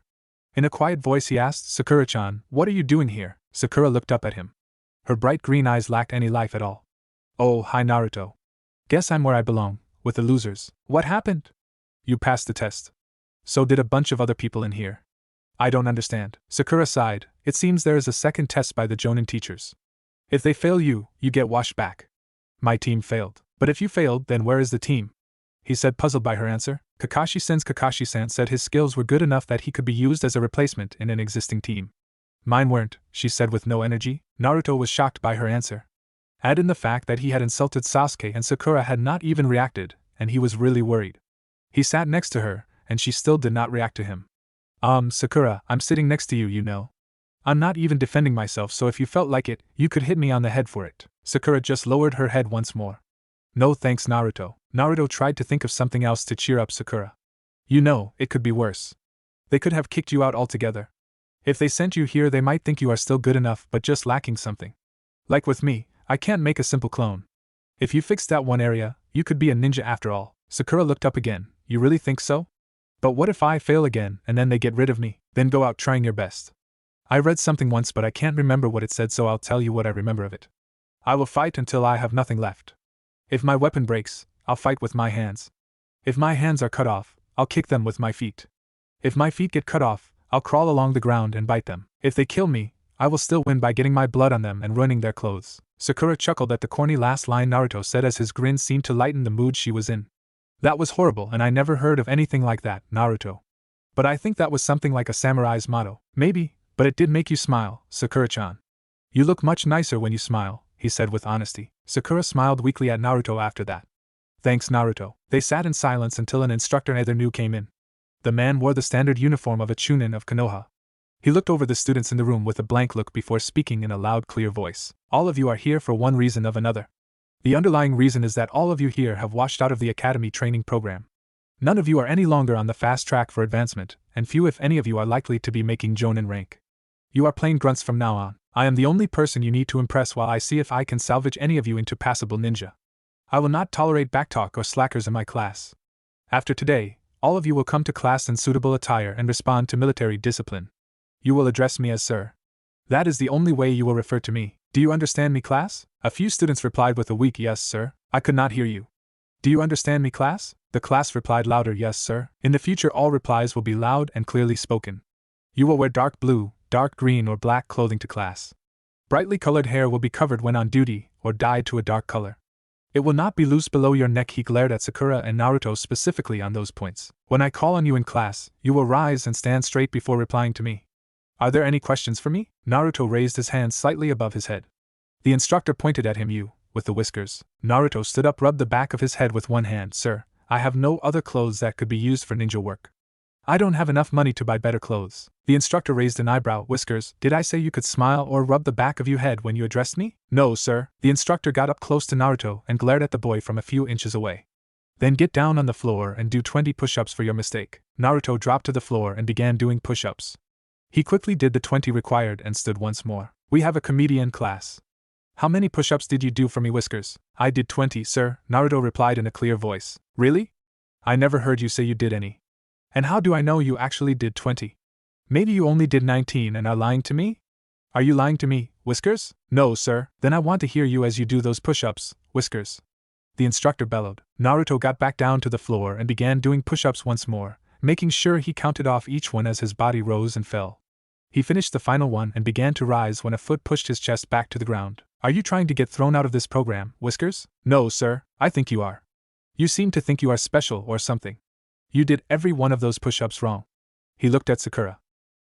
Speaker 1: In a quiet voice he asked, Sakura-chan, what are you doing here? Sakura looked up at him. Her bright green eyes lacked any life at all. Oh, hi Naruto. Guess I'm where I belong, with the losers. What happened? You passed the test. So did a bunch of other people in here. I don't understand. Sakura sighed. It seems there is a second test by the Jonin teachers. If they fail you, you get washed back. My team failed. But if you failed, then where is the team? He said, puzzled by her answer. Kakashi-san said his skills were good enough that he could be used as a replacement in an existing team. Mine weren't, she said with no energy. Naruto was shocked by her answer. Add in the fact that he had insulted Sasuke and Sakura had not even reacted, and he was really worried. He sat next to her, and she still did not react to him. Sakura, I'm sitting next to you, you know. I'm not even defending myself, so if you felt like it, you could hit me on the head for it. Sakura just lowered her head once more. No thanks, Naruto. Naruto tried to think of something else to cheer up Sakura. You know, it could be worse. They could have kicked you out altogether. If they sent you here, they might think you are still good enough but just lacking something. Like with me, I can't make a simple clone. If you fixed that one area, you could be a ninja after all. Sakura looked up again. You really think so? But what if I fail again and then they get rid of me? Then go out trying your best. I read something once but I can't remember what it said, so I'll tell you what I remember of it. I will fight until I have nothing left. If my weapon breaks, I'll fight with my hands. If my hands are cut off, I'll kick them with my feet. If my feet get cut off, I'll crawl along the ground and bite them. If they kill me, I will still win by getting my blood on them and ruining their clothes. Sakura chuckled at the corny last line Naruto said as his grin seemed to lighten the mood she was in. That was horrible and I never heard of anything like that, Naruto. But I think that was something like a samurai's motto. Maybe, but it did make you smile, Sakura-chan. You look much nicer when you smile, he said with honesty. Sakura smiled weakly at Naruto after that. Thanks, Naruto. They sat in silence until an instructor either knew came in. The man wore the standard uniform of a chunin of Konoha. He looked over the students in the room with a blank look before speaking in a loud, clear voice. All of you are here for one reason or another. The underlying reason is that all of you here have washed out of the academy training program. None of you are any longer on the fast track for advancement, and few if any of you are likely to be making Jonin rank. You are plain grunts from now on. I am the only person you need to impress while I see if I can salvage any of you into passable ninja. I will not tolerate backtalk or slackers in my class. After today, all of you will come to class in suitable attire and respond to military discipline. You will address me as sir. That is the only way you will refer to me. Do you understand me, class? A few students replied with a weak yes, sir. I could not hear you. Do you understand me, class? The class replied louder, yes, sir. In the future, all replies will be loud and clearly spoken. You will wear dark blue, dark green, or black clothing to class. Brightly colored hair will be covered when on duty, or dyed to a dark color. It will not be loose below your neck. He glared at Sakura and Naruto specifically on those points. When I call on you in class, you will rise and stand straight before replying to me. Are there any questions for me? Naruto raised his hand slightly above his head. The instructor pointed at him. You, with the whiskers. Naruto stood up, rubbed the back of his head with one hand. Sir, I have no other clothes that could be used for ninja work. I don't have enough money to buy better clothes. The instructor raised an eyebrow. Whiskers, did I say you could smile or rub the back of your head when you addressed me? No, sir. The instructor got up close to Naruto and glared at the boy from a few inches away. Then get down on the floor and do 20 push-ups for your mistake. Naruto dropped to the floor and began doing push-ups. He quickly did the 20 required and stood once more. We have a comedian class. How many push-ups did you do for me, Whiskers? I did 20, sir, Naruto replied in a clear voice. Really? I never heard you say you did any. And how do I know you actually did 20? Maybe you only did 19 and are lying to me? Are you lying to me, Whiskers? No, sir. Then I want to hear you as you do those push-ups, Whiskers. The instructor bellowed. Naruto got back down to the floor and began doing push-ups once more, making sure he counted off each one as his body rose and fell. He finished the final one and began to rise when a foot pushed his chest back to the ground. Are you trying to get thrown out of this program, Whiskers? No, sir, I think you are. You seem to think you are special or something. You did every one of those push-ups wrong. He looked at Sakura.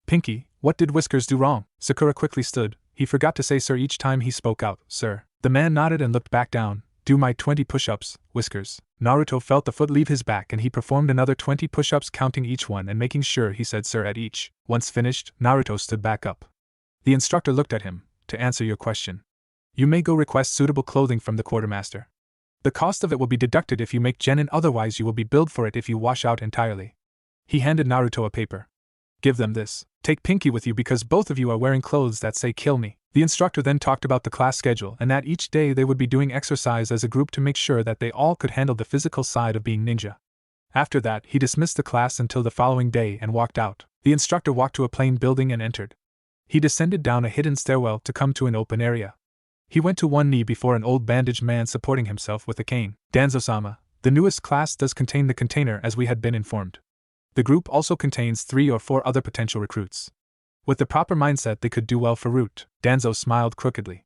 Speaker 1: Pinky, what did Whiskers do wrong? Sakura quickly stood. He forgot to say sir each time he spoke out. Sir. The man nodded and looked back down. Do my 20 push-ups, Whiskers. Naruto felt the foot leave his back and he performed another 20 push-ups, counting each one and making sure he said sir at each. Once finished, Naruto stood back up. The instructor looked at him. To answer your question, you may go request suitable clothing from the quartermaster. The cost of it will be deducted if you make genin, otherwise you will be billed for it if you wash out entirely. He handed Naruto a paper. Give them this. Take Pinky with you because both of you are wearing clothes that say kill me. The instructor then talked about the class schedule and that each day they would be doing exercise as a group to make sure that they all could handle the physical side of being ninja. After that, he dismissed the class until the following day and walked out. The instructor walked to a plain building and entered. He descended down a hidden stairwell to come to an open area. He went to one knee before an old bandaged man supporting himself with a cane. Danzo-sama, the newest class does contain the container as we had been informed. The group also contains 3 or 4 other potential recruits. With the proper mindset they could do well for Root. Danzo smiled crookedly.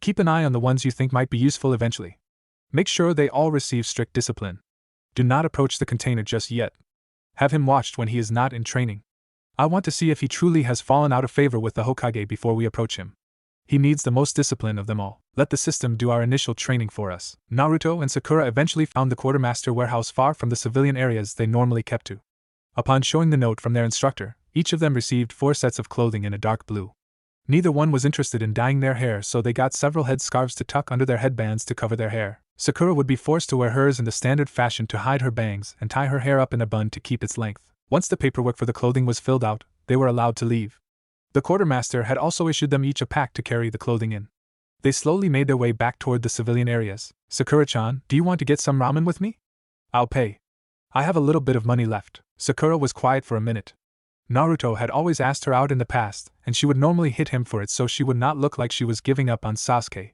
Speaker 1: Keep an eye on the ones you think might be useful eventually. Make sure they all receive strict discipline. Do not approach the container just yet. Have him watched when he is not in training. I want to see if he truly has fallen out of favor with the Hokage before we approach him. He needs the most discipline of them all. Let the system do our initial training for us. Naruto and Sakura eventually found the quartermaster warehouse far from the civilian areas they normally kept to. Upon showing the note from their instructor, each of them received 4 sets of clothing in a dark blue. Neither one was interested in dyeing their hair, so they got several head scarves to tuck under their headbands to cover their hair. Sakura would be forced to wear hers in the standard fashion to hide her bangs and tie her hair up in a bun to keep its length. Once the paperwork for the clothing was filled out, they were allowed to leave. The quartermaster had also issued them each a pack to carry the clothing in. They slowly made their way back toward the civilian areas. Sakura-chan, do you want to get some ramen with me? I'll pay. I have a little bit of money left. Sakura was quiet for a minute. Naruto had always asked her out in the past, and she would normally hit him for it so she would not look like she was giving up on Sasuke.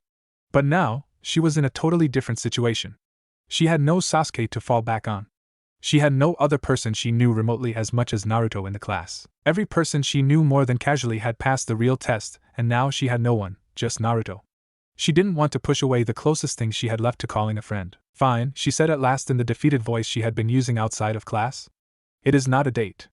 Speaker 1: But now, she was in a totally different situation. She had no Sasuke to fall back on. She had no other person she knew remotely as much as Naruto in the class. Every person she knew more than casually had passed the real test, and now she had no one, just Naruto. She didn't want to push away the closest thing she had left to calling a friend. Fine, she said at last in the defeated voice she had been using outside of class. It is not a date.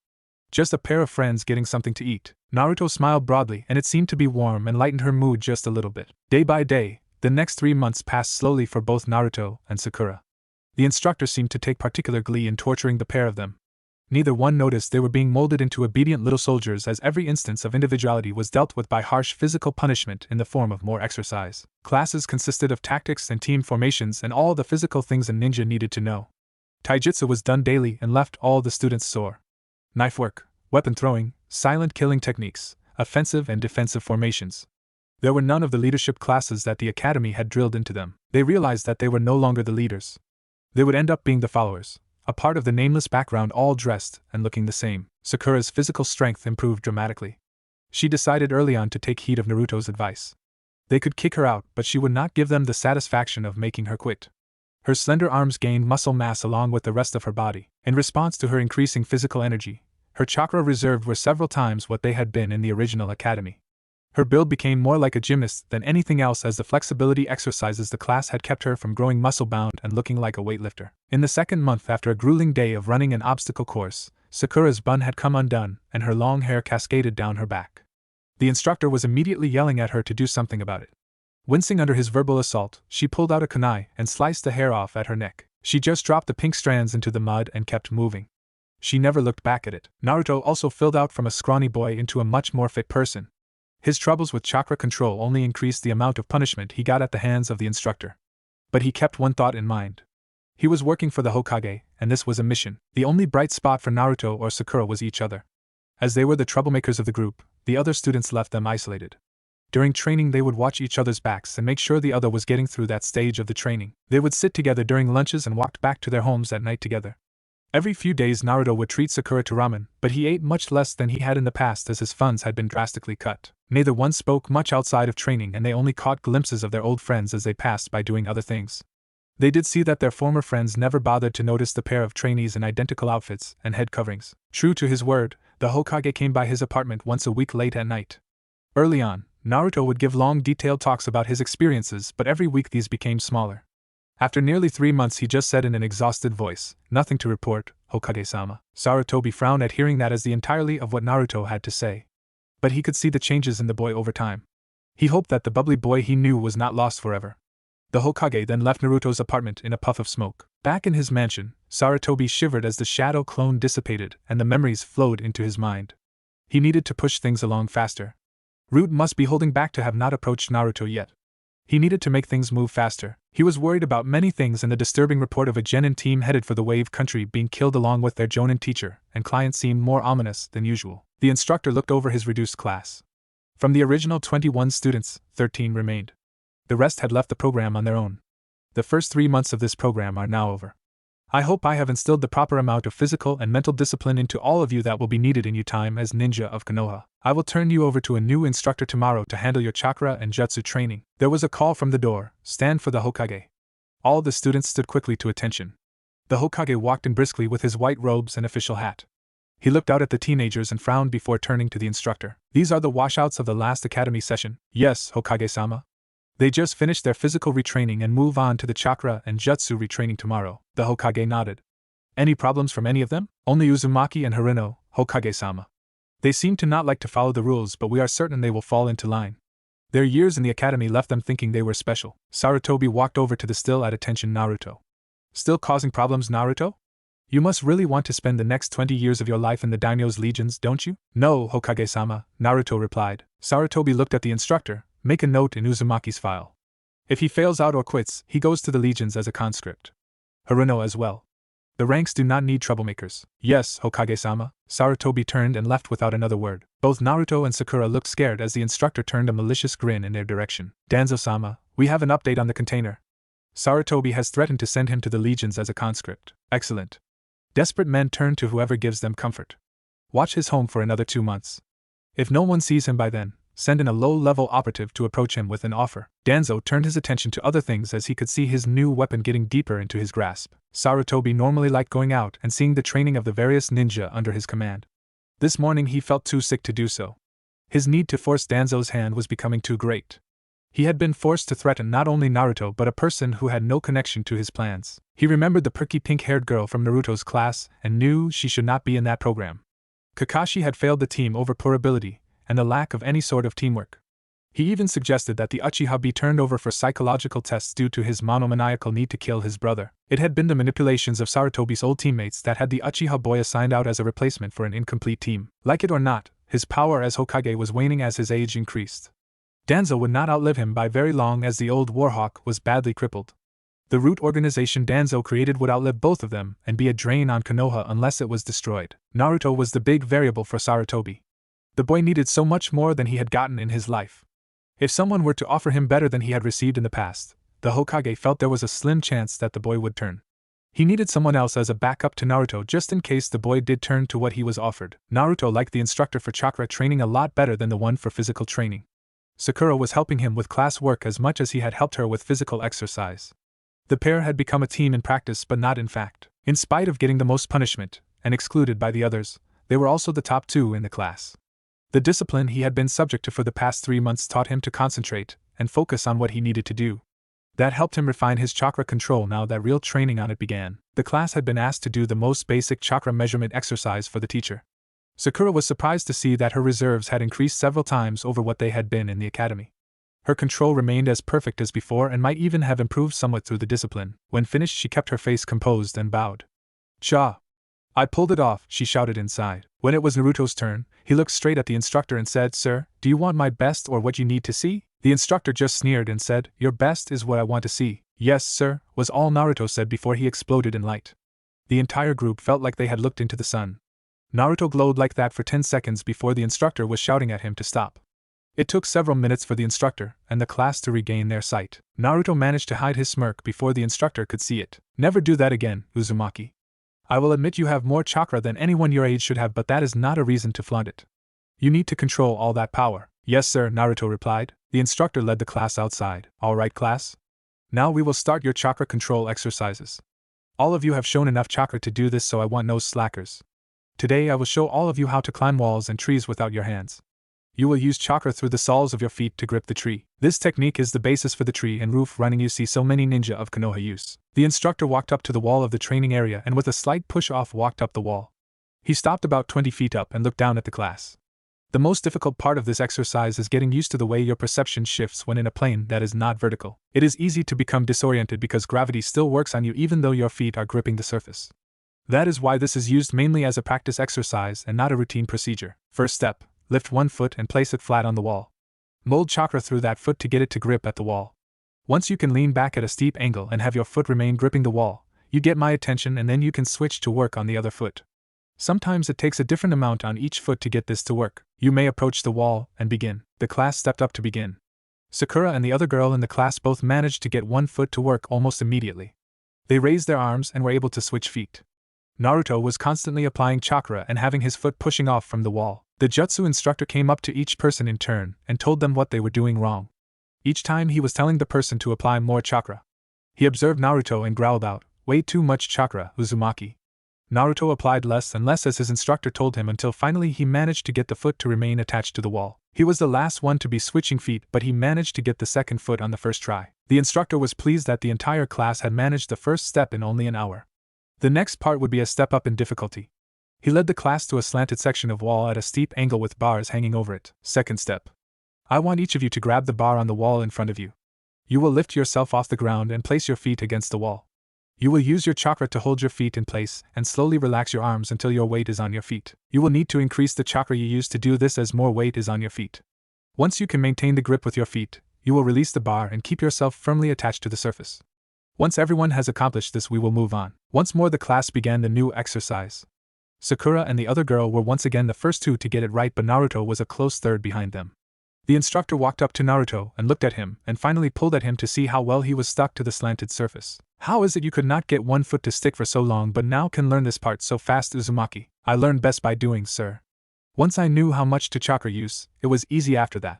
Speaker 1: Just a pair of friends getting something to eat. Naruto smiled broadly, and it seemed to be warm and lightened her mood just a little bit. Day by day, the next 3 months passed slowly for both Naruto and Sakura. The instructor seemed to take particular glee in torturing the pair of them. Neither one noticed they were being molded into obedient little soldiers, as every instance of individuality was dealt with by harsh physical punishment in the form of more exercise. Classes consisted of tactics and team formations and all the physical things a ninja needed to know. Taijutsu was done daily and left all the students sore. Knife work, weapon throwing, silent killing techniques, offensive and defensive formations. There were none of the leadership classes that the academy had drilled into them. They realized that they were no longer the leaders. They would end up being the followers, a part of the nameless background, all dressed and looking the same. Sakura's physical strength improved dramatically. She decided early on to take heed of Naruto's advice. They could kick her out, but she would not give them the satisfaction of making her quit. Her slender arms gained muscle mass along with the rest of her body. In response to her increasing physical energy, her chakra reserves were several times what they had been in the original academy. Her build became more like a gymnast than anything else, as the flexibility exercises the class had kept her from growing muscle-bound and looking like a weightlifter. In the second month after a grueling day of running an obstacle course, Sakura's bun had come undone and her long hair cascaded down her back. The instructor was immediately yelling at her to do something about it. Wincing under his verbal assault, she pulled out a kunai and sliced the hair off at her neck. She just dropped the pink strands into the mud and kept moving. She never looked back at it. Naruto also filled out from a scrawny boy into a much more fit person. His troubles with chakra control only increased the amount of punishment he got at the hands of the instructor. But he kept one thought in mind. He was working for the Hokage, and this was a mission. The only bright spot for Naruto or Sakura was each other. As they were the troublemakers of the group, the other students left them isolated. During training they would watch each other's backs and make sure the other was getting through that stage of the training. They would sit together during lunches and walked back to their homes at night together. Every few days Naruto would treat Sakura to ramen, but he ate much less than he had in the past as his funds had been drastically cut. Neither one spoke much outside of training, and they only caught glimpses of their old friends as they passed by doing other things. They did see that their former friends never bothered to notice the pair of trainees in identical outfits and head coverings. True to his word, the Hokage came by his apartment once a week late at night. Early on, Naruto would give long detailed talks about his experiences, but every week these became smaller. After nearly 3 months he just said in an exhausted voice, "Nothing to report, Hokage-sama." Sarutobi frowned at hearing that as the entirety of what Naruto had to say. But he could see the changes in the boy over time. He hoped that the bubbly boy he knew was not lost forever. The Hokage then left Naruto's apartment in a puff of smoke. Back in his mansion, Sarutobi shivered as the shadow clone dissipated and the memories flowed into his mind. He needed to push things along faster. Root must be holding back to have not approached Naruto yet. He needed to make things move faster. He was worried about many things, and the disturbing report of a Genin team headed for the Wave Country being killed along with their Jonin teacher and client seemed more ominous than usual. The instructor looked over his reduced class. From the original 21 students, 13 remained. The rest had left the program on their own. The first 3 months of this program are now over. I hope I have instilled the proper amount of physical and mental discipline into all of you that will be needed in your time as ninja of Konoha. I will turn you over to a new instructor tomorrow to handle your chakra and jutsu training. There was a call from the door, "Stand for the Hokage." All the students stood quickly to attention. The Hokage walked in briskly with his white robes and official hat. He looked out at the teenagers and frowned before turning to the instructor. "These are the washouts of the last academy session." "Yes, Hokage-sama." "They just finished their physical retraining and move on to the chakra and jutsu retraining tomorrow." The Hokage nodded. "Any problems from any of them?" "Only Uzumaki and Harino, Hokage-sama. They seem to not like to follow the rules, but we are certain they will fall into line. Their years in the academy left them thinking they were special." Sarutobi walked over to the still at attention Naruto. "Still causing problems, Naruto? You must really want to spend the next 20 years of your life in the daimyo's legions, don't you?" "No, Hokage-sama," Naruto replied. Sarutobi looked at the instructor. "Make a note in Uzumaki's file. If he fails out or quits, he goes to the legions as a conscript. Haruno as well. The ranks do not need troublemakers. Yes, Hokage-sama. Sarutobi turned and left without another word. Both Naruto and Sakura looked scared as the instructor turned a malicious grin in their direction. Danzo-sama, we have an update on the container. Sarutobi has threatened to send him to the legions as a conscript. Excellent. Desperate men turn to whoever gives them comfort. Watch his home for another 2 months. If no one sees him by then, send in a low-level operative to approach him with an offer. Danzo turned his attention to other things as he could see his new weapon getting deeper into his grasp. Sarutobi normally liked going out and seeing the training of the various ninja under his command. This morning he felt too sick to do so. His need to force Danzo's hand was becoming too great. He had been forced to threaten not only Naruto but a person who had no connection to his plans. He remembered the perky pink-haired girl from Naruto's class and knew she should not be in that program. Kakashi had failed the team over poor ability and the lack of any sort of teamwork. He even suggested that the Uchiha be turned over for psychological tests due to his monomaniacal need to kill his brother. It had been the manipulations of Sarutobi's old teammates that had the Uchiha boy assigned out as a replacement for an incomplete team. Like it or not, his power as Hokage was waning as his age increased. Danzo would not outlive him by very long as the old Warhawk was badly crippled. The root organization Danzo created would outlive both of them and be a drain on Konoha unless it was destroyed. Naruto was the big variable for Sarutobi. The boy needed so much more than he had gotten in his life. If someone were to offer him better than he had received in the past, the Hokage felt there was a slim chance that the boy would turn. He needed someone else as a backup to Naruto just in case the boy did turn to what he was offered. Naruto liked the instructor for chakra training a lot better than the one for physical training. Sakura was helping him with class work as much as he had helped her with physical exercise. The pair had become a team in practice but not in fact. In spite of getting the most punishment, and excluded by the others, they were also the top 2 in the class. The discipline he had been subject to for the past 3 months taught him to concentrate and focus on what he needed to do. That helped him refine his chakra control now that real training on it began. The class had been asked to do the most basic chakra measurement exercise for the teacher. Sakura was surprised to see that her reserves had increased several times over what they had been in the academy. Her control remained as perfect as before and might even have improved somewhat through the discipline. When finished, she kept her face composed and bowed. "Cha! I pulled it off," she shouted inside. When it was Naruto's turn, he looked straight at the instructor and said, "Sir, do you want my best or what you need to see?" The instructor just sneered and said, "Your best is what I want to see." "Yes, sir," was all Naruto said before he exploded in light. The entire group felt like they had looked into the sun. Naruto glowed like that for 10 seconds before the instructor was shouting at him to stop. It took several minutes for the instructor and the class to regain their sight. Naruto managed to hide his smirk before the instructor could see it. "Never do that again, Uzumaki. I will admit you have more chakra than anyone your age should have, but that is not a reason to flaunt it. You need to control all that power." "Yes, sir," Naruto replied. The instructor led the class outside. "All right, class. Now we will start your chakra control exercises. All of you have shown enough chakra to do this, so I want no slackers. Today I will show all of you how to climb walls and trees without your hands. You will use chakra through the soles of your feet to grip the tree. This technique is the basis for the tree and roof running you see so many ninja of Konoha use." The instructor walked up to the wall of the training area and with a slight push-off walked up the wall. He stopped about 20 feet up and looked down at the class. The most difficult part of this exercise is getting used to the way your perception shifts when in a plane that is not vertical. It is easy to become disoriented because gravity still works on you even though your feet are gripping the surface. That is why this is used mainly as a practice exercise and not a routine procedure. First step. Lift one foot and place it flat on the wall. Mold chakra through that foot to get it to grip at the wall. Once you can lean back at a steep angle and have your foot remain gripping the wall, you get my attention and then you can switch to work on the other foot. Sometimes it takes a different amount on each foot to get this to work. You may approach the wall and begin. The class stepped up to begin. Sakura and the other girl in the class both managed to get one foot to work almost immediately. They raised their arms and were able to switch feet. Naruto was constantly applying chakra and having his foot pushing off from the wall. The jutsu instructor came up to each person in turn and told them what they were doing wrong. Each time he was telling the person to apply more chakra. He observed Naruto and growled out, "Way too much chakra, Uzumaki." Naruto applied less and less as his instructor told him until finally he managed to get the foot to remain attached to the wall. He was the last one to be switching feet, but he managed to get the second foot on the first try. The instructor was pleased that the entire class had managed the first step in only an hour. The next part would be a step up in difficulty. He led the class to a slanted section of wall at a steep angle with bars hanging over it. Second step. I want each of you to grab the bar on the wall in front of you. You will lift yourself off the ground and place your feet against the wall. You will use your chakra to hold your feet in place and slowly relax your arms until your weight is on your feet. You will need to increase the chakra you use to do this as more weight is on your feet. Once you can maintain the grip with your feet, you will release the bar and keep yourself firmly attached to the surface. Once everyone has accomplished this, we will move on. Once more the class began the new exercise. Sakura and the other girl were once again the first two to get it right, but Naruto was a close third behind them. The instructor walked up to Naruto and looked at him and finally pulled at him to see how well he was stuck to the slanted surface. How is it you could not get one foot to stick for so long but now can learn this part so fast, Uzumaki? I learned best by doing, sir. Once I knew how much to chakra use, it was easy after that.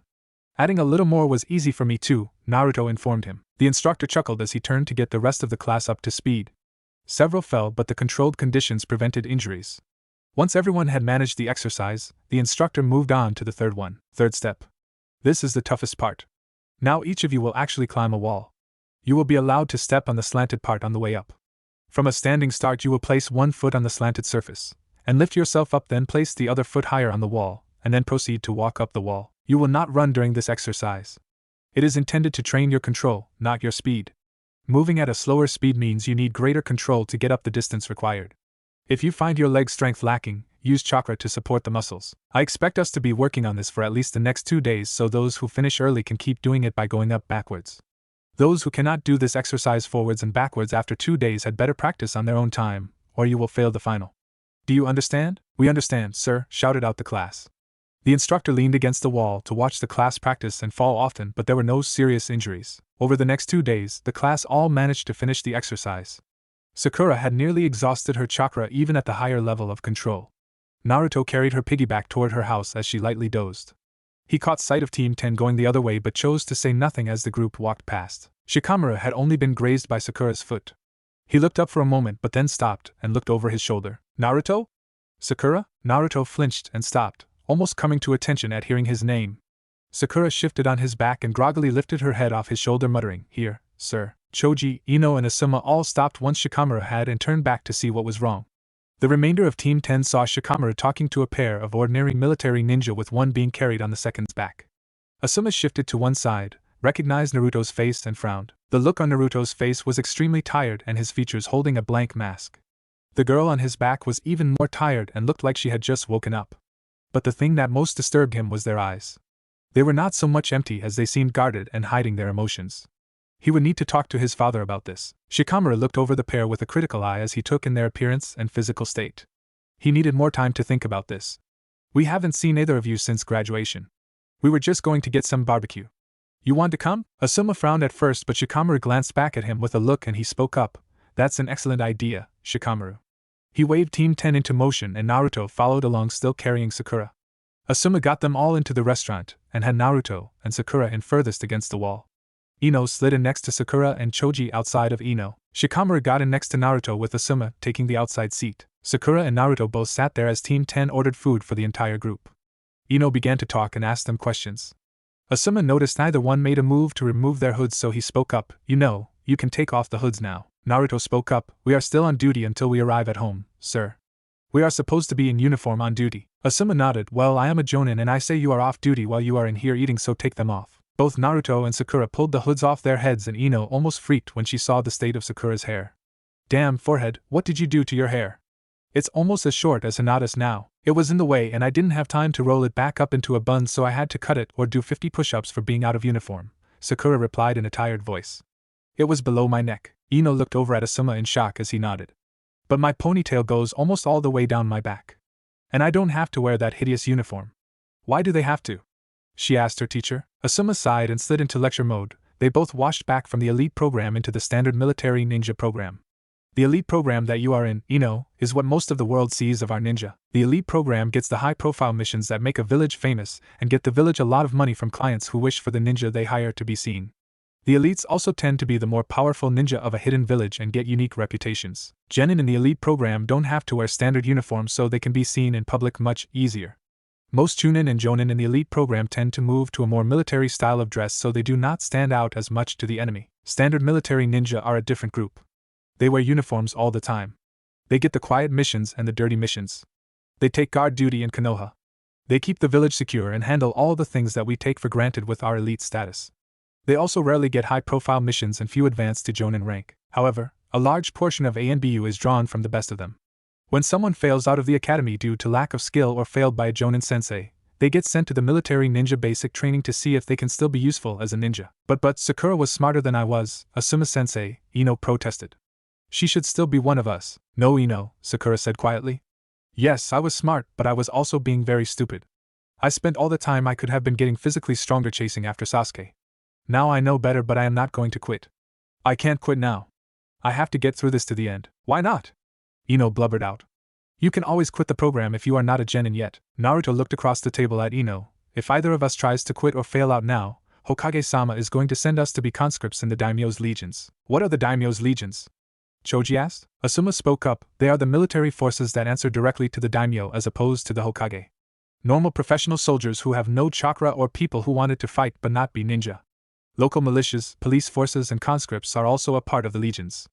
Speaker 1: Adding a little more was easy for me too, Naruto informed him. The instructor chuckled as he turned to get the rest of the class up to speed. Several fell, but the controlled conditions prevented injuries. Once everyone had managed the exercise, the instructor moved on to the third step. This is the toughest part. Now each of you will actually climb a wall. You will be allowed to step on the slanted part on the way up. From a standing start, you will place one foot on the slanted surface, and lift yourself up, then place the other foot higher on the wall, and then proceed to walk up the wall. You will not run during this exercise. It is intended to train your control, not your speed. Moving at a slower speed means you need greater control to get up the distance required. If you find your leg strength lacking, use chakra to support the muscles. I expect us to be working on this for at least the next 2 days, so those who finish early can keep doing it by going up backwards. Those who cannot do this exercise forwards and backwards after 2 days had better practice on their own time, or you will fail the final. Do you understand? We understand, sir, shouted out the class. The instructor leaned against the wall to watch the class practice and fall often, but there were no serious injuries. Over the next 2 days, the class all managed to finish the exercise. Sakura had nearly exhausted her chakra even at the higher level of control. Naruto carried her piggyback toward her house as she lightly dozed. He caught sight of Team 10 going the other way but chose to say nothing as the group walked past. Shikamaru had only been grazed by Sakura's foot. He looked up for a moment but then stopped and looked over his shoulder. Naruto? Sakura? Naruto flinched and stopped, almost coming to attention at hearing his name. Sakura shifted on his back and groggily lifted her head off his shoulder, muttering, "Here, sir." Choji, Ino and Asuma all stopped once Shikamaru had and turned back to see what was wrong. The remainder of Team 10 saw Shikamaru talking to a pair of ordinary military ninja, with one being carried on the second's back. Asuma shifted to one side, recognized Naruto's face and frowned. The look on Naruto's face was extremely tired and his features holding a blank mask. The girl on his back was even more tired and looked like she had just woken up. But the thing that most disturbed him was their eyes. They were not so much empty as they seemed guarded and hiding their emotions. He would need to talk to his father about this. Shikamaru looked over the pair with a critical eye as he took in their appearance and physical state. He needed more time to think about this. "We haven't seen either of you since graduation. We were just going to get some barbecue. You want to come?" Asuma frowned at first, but Shikamaru glanced back at him with a look and he spoke up. "That's an excellent idea, Shikamaru." He waved Team 10 into motion and Naruto followed along, still carrying Sakura. Asuma got them all into the restaurant and had Naruto and Sakura in furthest against the wall. Ino slid in next to Sakura and Choji outside of Ino. Shikamaru got in next to Naruto with Asuma taking the outside seat. Sakura and Naruto both sat there as Team 10 ordered food for the entire group. Ino began to talk and asked them questions. Asuma noticed neither one made a move to remove their hoods, so he spoke up. "You can take off the hoods now." Naruto spoke up. "We are still on duty until we arrive at home, sir. We are supposed to be in uniform on duty." Asuma nodded. "Well, I am a jonin and I say you are off duty while you are in here eating, so take them off." Both Naruto and Sakura pulled the hoods off their heads and Ino almost freaked when she saw the state of Sakura's hair. "Damn forehead, what did you do to your hair? It's almost as short as Hinata's now. It was in the way and I didn't have time to roll it back up into a bun, so I had to cut it or do 50 push-ups for being out of uniform," Sakura replied in a tired voice. "It was below my neck." Ino looked over at Asuma in shock as he nodded. "But my ponytail goes almost all the way down my back. And I don't have to wear that hideous uniform." "Why do they have to?" she asked her teacher. Asuma sighed and slid into lecture mode. They both washed back from the elite program into the standard military ninja program. The elite program that you are in, Ino, is what most of the world sees of our ninja. The elite program gets the high-profile missions that make a village famous and get the village a lot of money from clients who wish for the ninja they hire to be seen. The elites also tend to be the more powerful ninja of a hidden village and get unique reputations. Genin in the elite program don't have to wear standard uniforms, so they can be seen in public much easier. Most Chunin and Jonin in the elite program tend to move to a more military style of dress, so they do not stand out as much to the enemy. Standard military ninja are a different group. They wear uniforms all the time. They get the quiet missions and the dirty missions. They take guard duty in Konoha. They keep the village secure and handle all the things that we take for granted with our elite status. They also rarely get high-profile missions and few advance to Jonin rank. However, a large portion of A and BU is drawn from the best of them. When someone fails out of the academy due to lack of skill or failed by a Jonin sensei, They get sent to the military ninja basic training to see if they can still be useful as a ninja. But Sakura was smarter than I was, Asuma-sensei, Ino protested. She should still be one of us. No, Ino, Sakura said quietly. Yes, I was smart, but I was also being very stupid. I spent all the time I could have been getting physically stronger chasing after Sasuke. Now I know better, but I am not going to quit. I can't quit now. I have to get through this to the end. Why not? Ino blubbered out. You can always quit the program if you are not a genin yet. Naruto looked across the table at Ino. If either of us tries to quit or fail out now, Hokage-sama is going to send us to be conscripts in the daimyo's legions. What are the daimyo's legions? Choji asked. Asuma spoke up. They are the military forces that answer directly to the daimyo as opposed to the Hokage. Normal professional soldiers who have no chakra or people who wanted to fight but not be ninja. Local militias, police forces and conscripts are also a part of the legions.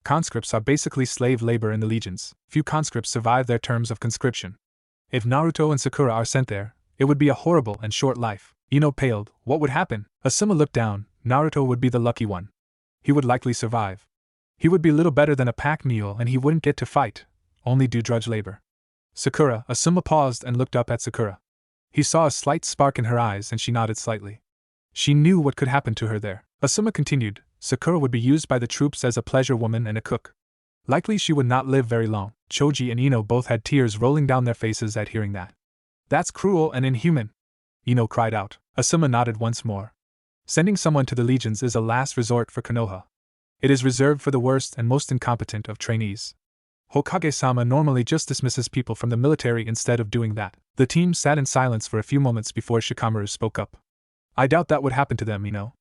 Speaker 1: Conscripts are basically slave labor in the legions. Few conscripts survive their terms of conscription. If Naruto and Sakura are sent there, it would be a horrible and short life. Ino paled. What would happen? Asuma looked down. Naruto would be the lucky one. He would likely survive. He would be little better than a pack mule and he wouldn't get to fight, only do drudge labor. Sakura, Asuma paused and looked up at Sakura. He saw a slight spark in her eyes and she nodded slightly. She knew what could happen to her there. Asuma continued. Sakura would be used by the troops as a pleasure woman and a cook. Likely she would not live very long. Choji and Ino both had tears rolling down their faces at hearing that. That's cruel and inhuman, Ino cried out. Asuma nodded once more. Sending someone to the legions is a last resort for Konoha. It is reserved for the worst and most incompetent of trainees. Hokage-sama normally just dismisses people from the military instead of doing that. The team sat in silence for a few moments before Shikamaru spoke up. I doubt that would happen to them, Ino.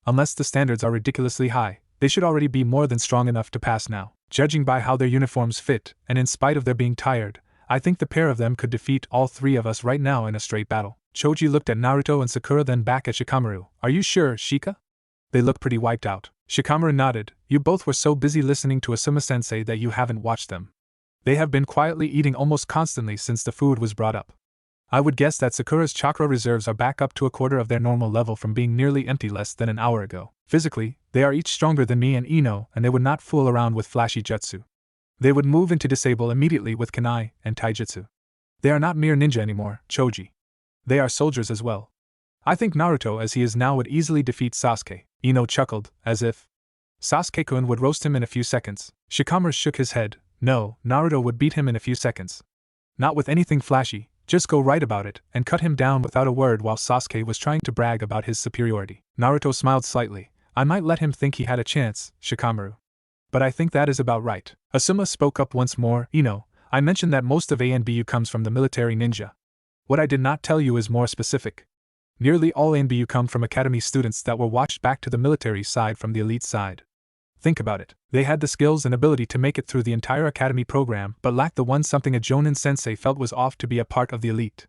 Speaker 1: Unless the standards are ridiculously high, they should already be more than strong enough to pass now. Judging by how their uniforms fit, and in spite of their being tired, I think the pair of them could defeat all three of us right now in a straight battle. Choji looked at Naruto and Sakura, then back at Shikamaru. Are you sure, Shika? They look pretty wiped out. Shikamaru nodded. You both were so busy listening to Asuma-sensei that you haven't watched them. They have been quietly eating almost constantly since the food was brought up. I would guess that Sakura's chakra reserves are back up to a quarter of their normal level from being nearly empty less than an hour ago. Physically, they are each stronger than me and Ino, and they would not fool around with flashy jutsu. They would move into disable immediately with kunai and taijutsu. They are not mere ninja anymore, Choji. They are soldiers as well. I think Naruto as he is now would easily defeat Sasuke. Ino chuckled, as if Sasuke-kun would roast him in a few seconds. Shikamaru shook his head. No, Naruto would beat him in a few seconds. Not with anything flashy. Just go right about it, and cut him down without a word while Sasuke was trying to brag about his superiority. Naruto smiled slightly. I might let him think he had a chance, Shikamaru. But I think that is about right. Asuma spoke up once more. Ino, I mentioned that most of ANBU comes from the military ninja. What I did not tell you is more specific. Nearly all ANBU come from academy students that were watched back to the military side from the elite side. Think about it. They had the skills and ability to make it through the entire academy program, but lacked the one something a Jonin sensei felt was off to be a part of the elite.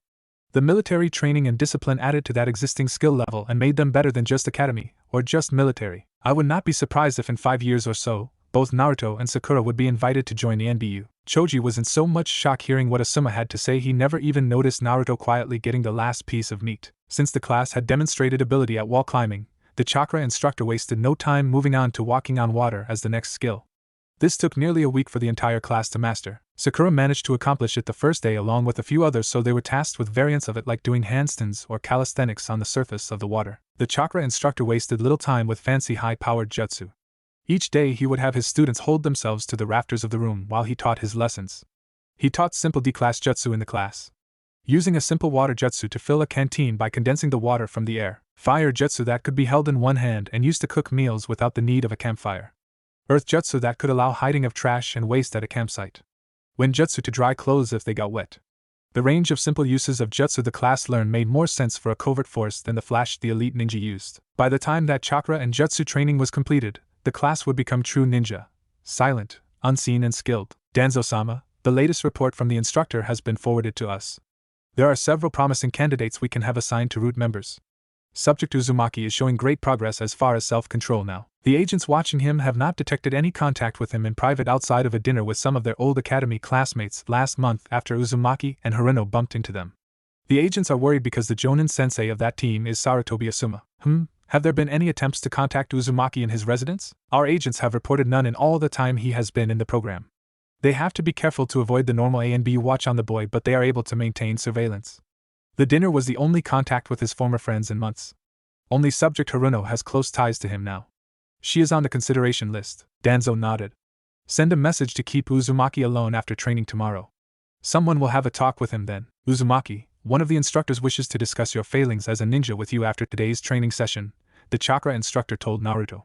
Speaker 1: The military training and discipline added to that existing skill level and made them better than just academy, or just military. I would not be surprised if in 5 years or so, both Naruto and Sakura would be invited to join the NBU. Choji was in so much shock hearing what Asuma had to say he never even noticed Naruto quietly getting the last piece of meat. Since the class had demonstrated ability at wall climbing, the chakra instructor wasted no time moving on to walking on water as the next skill. This took nearly a week for the entire class to master. Sakura managed to accomplish it the first day along with a few others, so they were tasked with variants of it like doing handstands or calisthenics on the surface of the water. The chakra instructor wasted little time with fancy high-powered jutsu. Each day he would have his students hold themselves to the rafters of the room while he taught his lessons. He taught simple D-class jutsu in the class. Using a simple water jutsu to fill a canteen by condensing the water from the air. Fire jutsu that could be held in one hand and used to cook meals without the need of a campfire. Earth jutsu that could allow hiding of trash and waste at a campsite. Wind jutsu to dry clothes if they got wet. The range of simple uses of jutsu the class learned made more sense for a covert force than the flash the elite ninja used. By the time that chakra and jutsu training was completed, the class would become true ninja. Silent, unseen and skilled. Danzo-sama, the latest report from the instructor has been forwarded to us. There are several promising candidates we can have assigned to root members. Subject Uzumaki is showing great progress as far as self-control now. The agents watching him have not detected any contact with him in private outside of a dinner with some of their old academy classmates last month after Uzumaki and Harino bumped into them. The agents are worried because the Jonin sensei of that team is Sarutobi Asuma. Have there been any attempts to contact Uzumaki in his residence? Our agents have reported none in all the time he has been in the program. They have to be careful to avoid the normal ANBU watch on the boy, but they are able to maintain surveillance. The dinner was the only contact with his former friends in months. Only subject Haruno has close ties to him now. She is on the consideration list. Danzo nodded. Send a message to keep Uzumaki alone after training tomorrow. Someone will have a talk with him then. Uzumaki, one of the instructors wishes to discuss your failings as a ninja with you after today's training session, the chakra instructor told Naruto.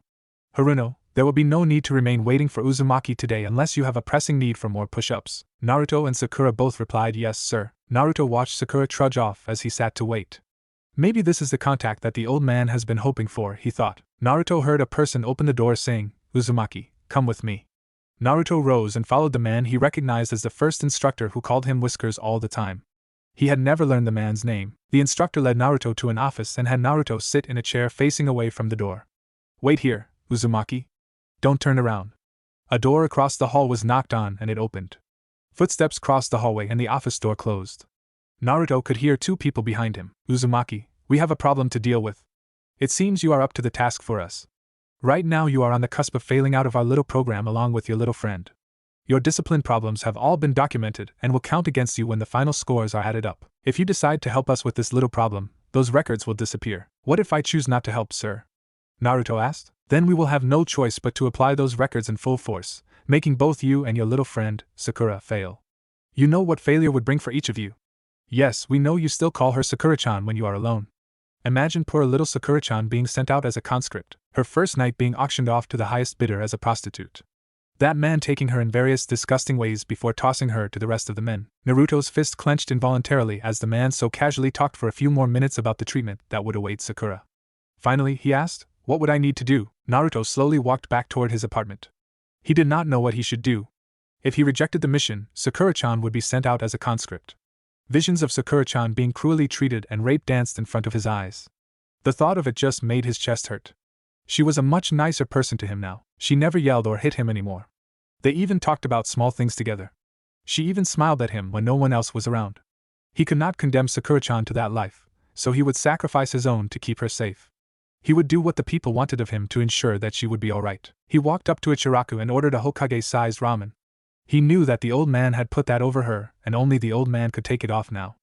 Speaker 1: Haruno, there will be no need to remain waiting for Uzumaki today unless you have a pressing need for more push-ups. Naruto and Sakura both replied yes sir. Naruto watched Sakura trudge off as he sat to wait. Maybe this is the contact that the old man has been hoping for, he thought. Naruto heard a person open the door saying, Uzumaki, come with me. Naruto rose and followed the man he recognized as the first instructor who called him Whiskers all the time. He had never learned the man's name. The instructor led Naruto to an office and had Naruto sit in a chair facing away from the door. Wait here, Uzumaki. Don't turn around. A door across the hall was knocked on and it opened. Footsteps crossed the hallway and the office door closed. Naruto could hear two people behind him. Uzumaki, we have a problem to deal with. It seems you are up to the task for us. Right now you are on the cusp of failing out of our little program along with your little friend. Your discipline problems have all been documented and will count against you when the final scores are added up. If you decide to help us with this little problem, those records will disappear. What if I choose not to help, sir? Naruto asked. Then we will have no choice but to apply those records in full force, making both you and your little friend, Sakura, fail. You know what failure would bring for each of you. Yes, we know you still call her Sakura-chan when you are alone. Imagine poor little Sakura-chan being sent out as a conscript, her first night being auctioned off to the highest bidder as a prostitute. That man taking her in various disgusting ways before tossing her to the rest of the men. Naruto's fist clenched involuntarily as the man so casually talked for a few more minutes about the treatment that would await Sakura. Finally, he asked, what would I need to do? Naruto slowly walked back toward his apartment. He did not know what he should do. If he rejected the mission, Sakura-chan would be sent out as a conscript. Visions of Sakura-chan being cruelly treated and raped danced in front of his eyes. The thought of it just made his chest hurt. She was a much nicer person to him now. She never yelled or hit him anymore. They even talked about small things together. She even smiled at him when no one else was around. He could not condemn Sakura-chan to that life, so he would sacrifice his own to keep her safe. He would do what the people wanted of him to ensure that she would be alright. He walked up to Ichiraku and ordered a Hokage-sized ramen. He knew that the old man had put that over her, and only the old man could take it off now.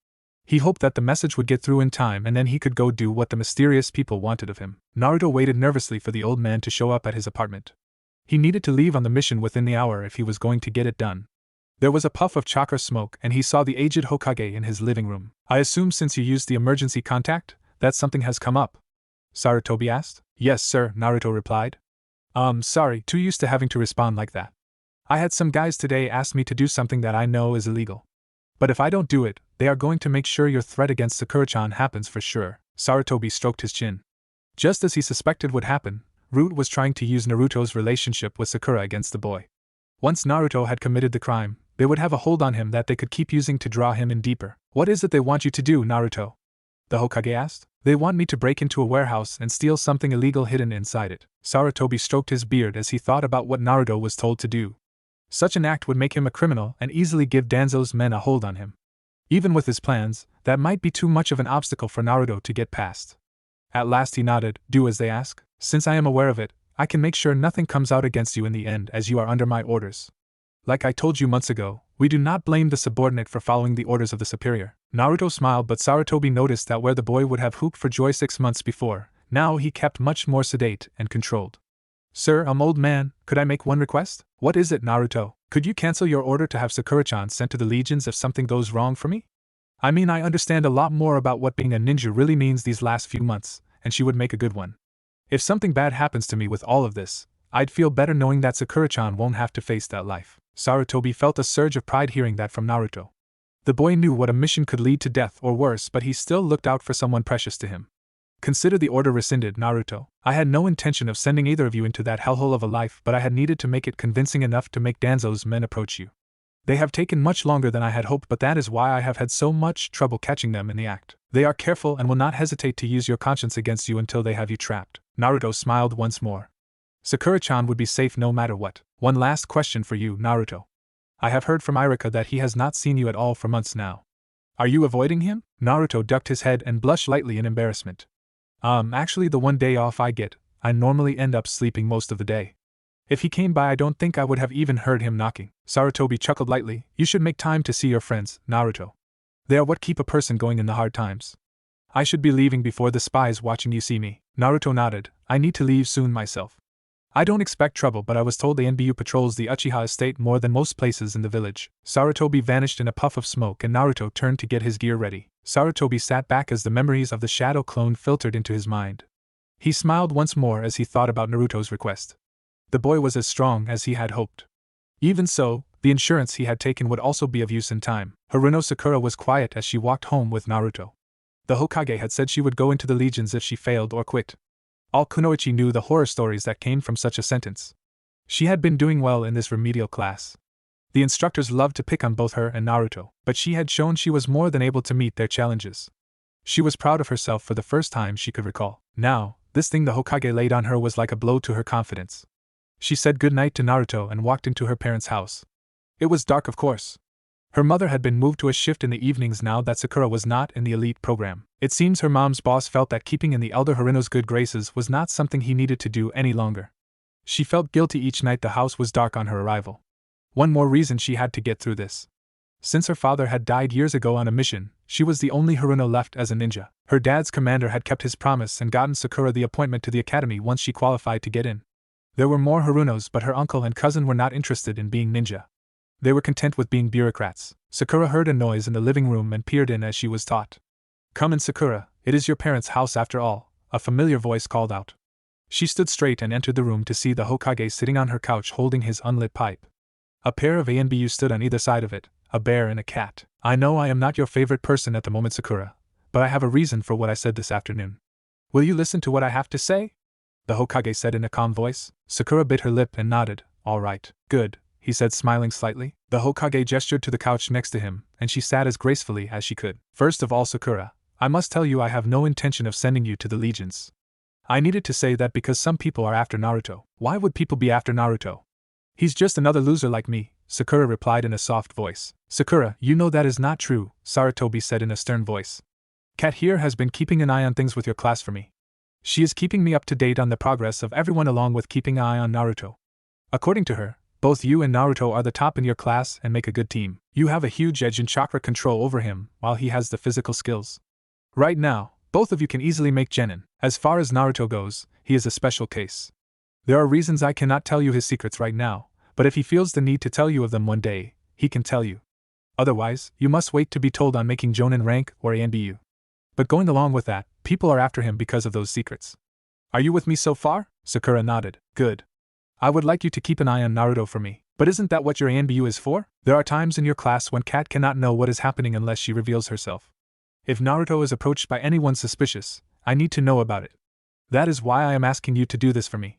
Speaker 1: He hoped that the message would get through in time and then he could go do what the mysterious people wanted of him. Naruto waited nervously for the old man to show up at his apartment. He needed to leave on the mission within the hour if he was going to get it done. There was a puff of chakra smoke and he saw the aged Hokage in his living room. I assume since you used the emergency contact, that something has come up? Sarutobi asked. Yes sir, Naruto replied. Sorry, too used to having to respond like that. I had some guys today ask me to do something that I know is illegal. But if I don't do it, they are going to make sure your threat against Sakura-chan happens for sure. Sarutobi stroked his chin. Just as he suspected would happen, Root was trying to use Naruto's relationship with Sakura against the boy. Once Naruto had committed the crime, they would have a hold on him that they could keep using to draw him in deeper. What is it they want you to do, Naruto? The Hokage asked. They want me to break into a warehouse and steal something illegal hidden inside it. Sarutobi stroked his beard as he thought about what Naruto was told to do. Such an act would make him a criminal and easily give Danzo's men a hold on him. Even with his plans, that might be too much of an obstacle for Naruto to get past. At last he nodded. Do as they ask. Since I am aware of it, I can make sure nothing comes out against you in the end as you are under my orders. Like I told you months ago, we do not blame the subordinate for following the orders of the superior. Naruto smiled, but Sarutobi noticed that where the boy would have whooped for joy 6 months before, now he kept much more sedate and controlled. Sir, old man, could I make one request? What is it, Naruto? Could you cancel your order to have Sakura-chan sent to the legions if something goes wrong for me? I mean, I understand a lot more about what being a ninja really means these last few months, and she would make a good one. If something bad happens to me with all of this, I'd feel better knowing that Sakura-chan won't have to face that life. Sarutobi felt a surge of pride hearing that from Naruto. The boy knew what a mission could lead to death or worse, but he still looked out for someone precious to him. Consider the order rescinded, Naruto. I had no intention of sending either of you into that hellhole of a life, but I had needed to make it convincing enough to make Danzo's men approach you. They have taken much longer than I had hoped, but that is why I have had so much trouble catching them in the act. They are careful and will not hesitate to use your conscience against you until they have you trapped. Naruto smiled once more. Sakura-chan would be safe no matter what. One last question for you, Naruto. I have heard from Irika that he has not seen you at all for months now. Are you avoiding him? Naruto ducked his head and blushed lightly in embarrassment. Actually the one day off I get, I normally end up sleeping most of the day. If he came by I don't think I would have even heard him knocking. Sarutobi chuckled lightly. You should make time to see your friends, Naruto. They are what keep a person going in the hard times. I should be leaving before the spies watching you see me. Naruto nodded. I need to leave soon myself. I don't expect trouble, but I was told the NBU patrols the Uchiha estate more than most places in the village. Sarutobi vanished in a puff of smoke and Naruto turned to get his gear ready. Sarutobi sat back as the memories of the shadow clone filtered into his mind. He smiled once more as he thought about Naruto's request. The boy was as strong as he had hoped. Even so, the insurance he had taken would also be of use in time. Haruno Sakura was quiet as she walked home with Naruto. The Hokage had said she would go into the legions if she failed or quit. All Kunoichi knew the horror stories that came from such a sentence. She had been doing well in this remedial class. The instructors loved to pick on both her and Naruto, but she had shown she was more than able to meet their challenges. She was proud of herself for the first time she could recall. Now, this thing the Hokage laid on her was like a blow to her confidence. She said goodnight to Naruto and walked into her parents' house. It was dark, of course. Her mother had been moved to a shift in the evenings now that Sakura was not in the elite program. It seems her mom's boss felt that keeping in the elder Haruno's good graces was not something he needed to do any longer. She felt guilty each night the house was dark on her arrival. One more reason she had to get through this. Since her father had died years ago on a mission, she was the only Haruno left as a ninja. Her dad's commander had kept his promise and gotten Sakura the appointment to the academy once she qualified to get in. There were more Harunos, but her uncle and cousin were not interested in being ninja. They were content with being bureaucrats. Sakura heard a noise in the living room and peered in as she was taught. Come in, Sakura, it is your parents' house after all, a familiar voice called out. She stood straight and entered the room to see the Hokage sitting on her couch holding his unlit pipe. A pair of ANBU stood on either side of it, a bear and a cat. I know I am not your favorite person at the moment, Sakura, but I have a reason for what I said this afternoon. Will you listen to what I have to say? The Hokage said in a calm voice. Sakura bit her lip and nodded. All right, good, he said, smiling slightly. The Hokage gestured to the couch next to him, and she sat as gracefully as she could. First of all, Sakura, I must tell you I have no intention of sending you to the legions. I needed to say that because some people are after Naruto. Why would people be after Naruto? He's just another loser like me, Sakura replied in a soft voice. Sakura, you know that is not true, Sarutobi said in a stern voice. Kat here has been keeping an eye on things with your class for me. She is keeping me up to date on the progress of everyone along with keeping an eye on Naruto. According to her, both you and Naruto are the top in your class and make a good team. You have a huge edge in chakra control over him, while he has the physical skills. Right now, both of you can easily make genin. As far as Naruto goes, he is a special case. There are reasons I cannot tell you his secrets right now, but if he feels the need to tell you of them one day, he can tell you. Otherwise, you must wait to be told on making Jonin rank or ANBU. But going along with that, people are after him because of those secrets. Are you with me so far? Sakura nodded. Good. I would like you to keep an eye on Naruto for me. But isn't that what your ANBU is for? There are times in your class when Kat cannot know what is happening unless she reveals herself. If Naruto is approached by anyone suspicious, I need to know about it. That is why I am asking you to do this for me.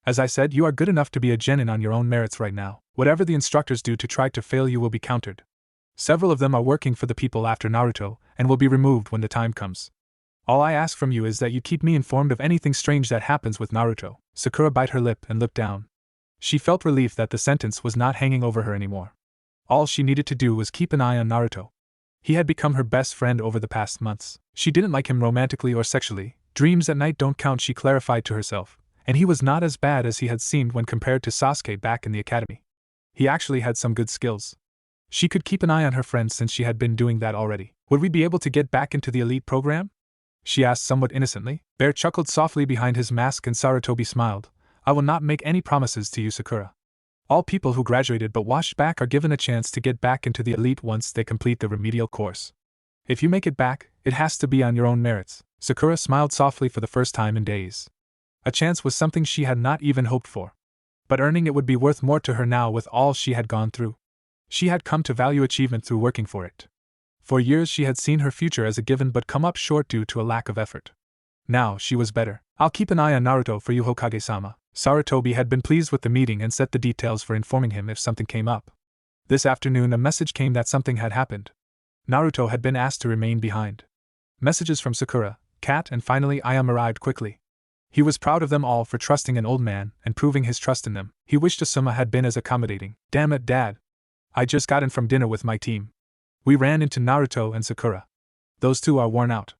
Speaker 1: As I said, you are good enough to be a genin on your own merits right now. Whatever the instructors do to try to fail you will be countered. Several of them are working for the people after Naruto, and will be removed when the time comes. All I ask from you is that you keep me informed of anything strange that happens with Naruto. Sakura bit her lip and looked down. She felt relief that the sentence was not hanging over her anymore. All she needed to do was keep an eye on Naruto. He had become her best friend over the past months. She didn't like him romantically or sexually. Dreams at night don't count, she clarified to herself. And he was not as bad as he had seemed when compared to Sasuke back in the academy. He actually had some good skills. She could keep an eye on her friends since she had been doing that already. Would we be able to get back into the elite program? She asked somewhat innocently. Bear chuckled softly behind his mask and Sarutobi smiled. I will not make any promises to you, Sakura. All people who graduated but washed back are given a chance to get back into the elite once they complete the remedial course. If you make it back, it has to be on your own merits. Sakura smiled softly for the first time in days. A chance was something she had not even hoped for. But earning it would be worth more to her now with all she had gone through. She had come to value achievement through working for it. For years she had seen her future as a given but come up short due to a lack of effort. Now she was better. I'll keep an eye on Naruto for you, Hokage-sama. Sarutobi had been pleased with the meeting and set the details for informing him if something came up. This afternoon a message came that something had happened. Naruto had been asked to remain behind. Messages from Sakura, Kat, and finally Ayam arrived quickly. He was proud of them all for trusting an old man and proving his trust in them. He wished Asuma had been as accommodating. Damn it, Dad. I just got in from dinner with my team. We ran into Naruto and Sakura. Those two are worn out.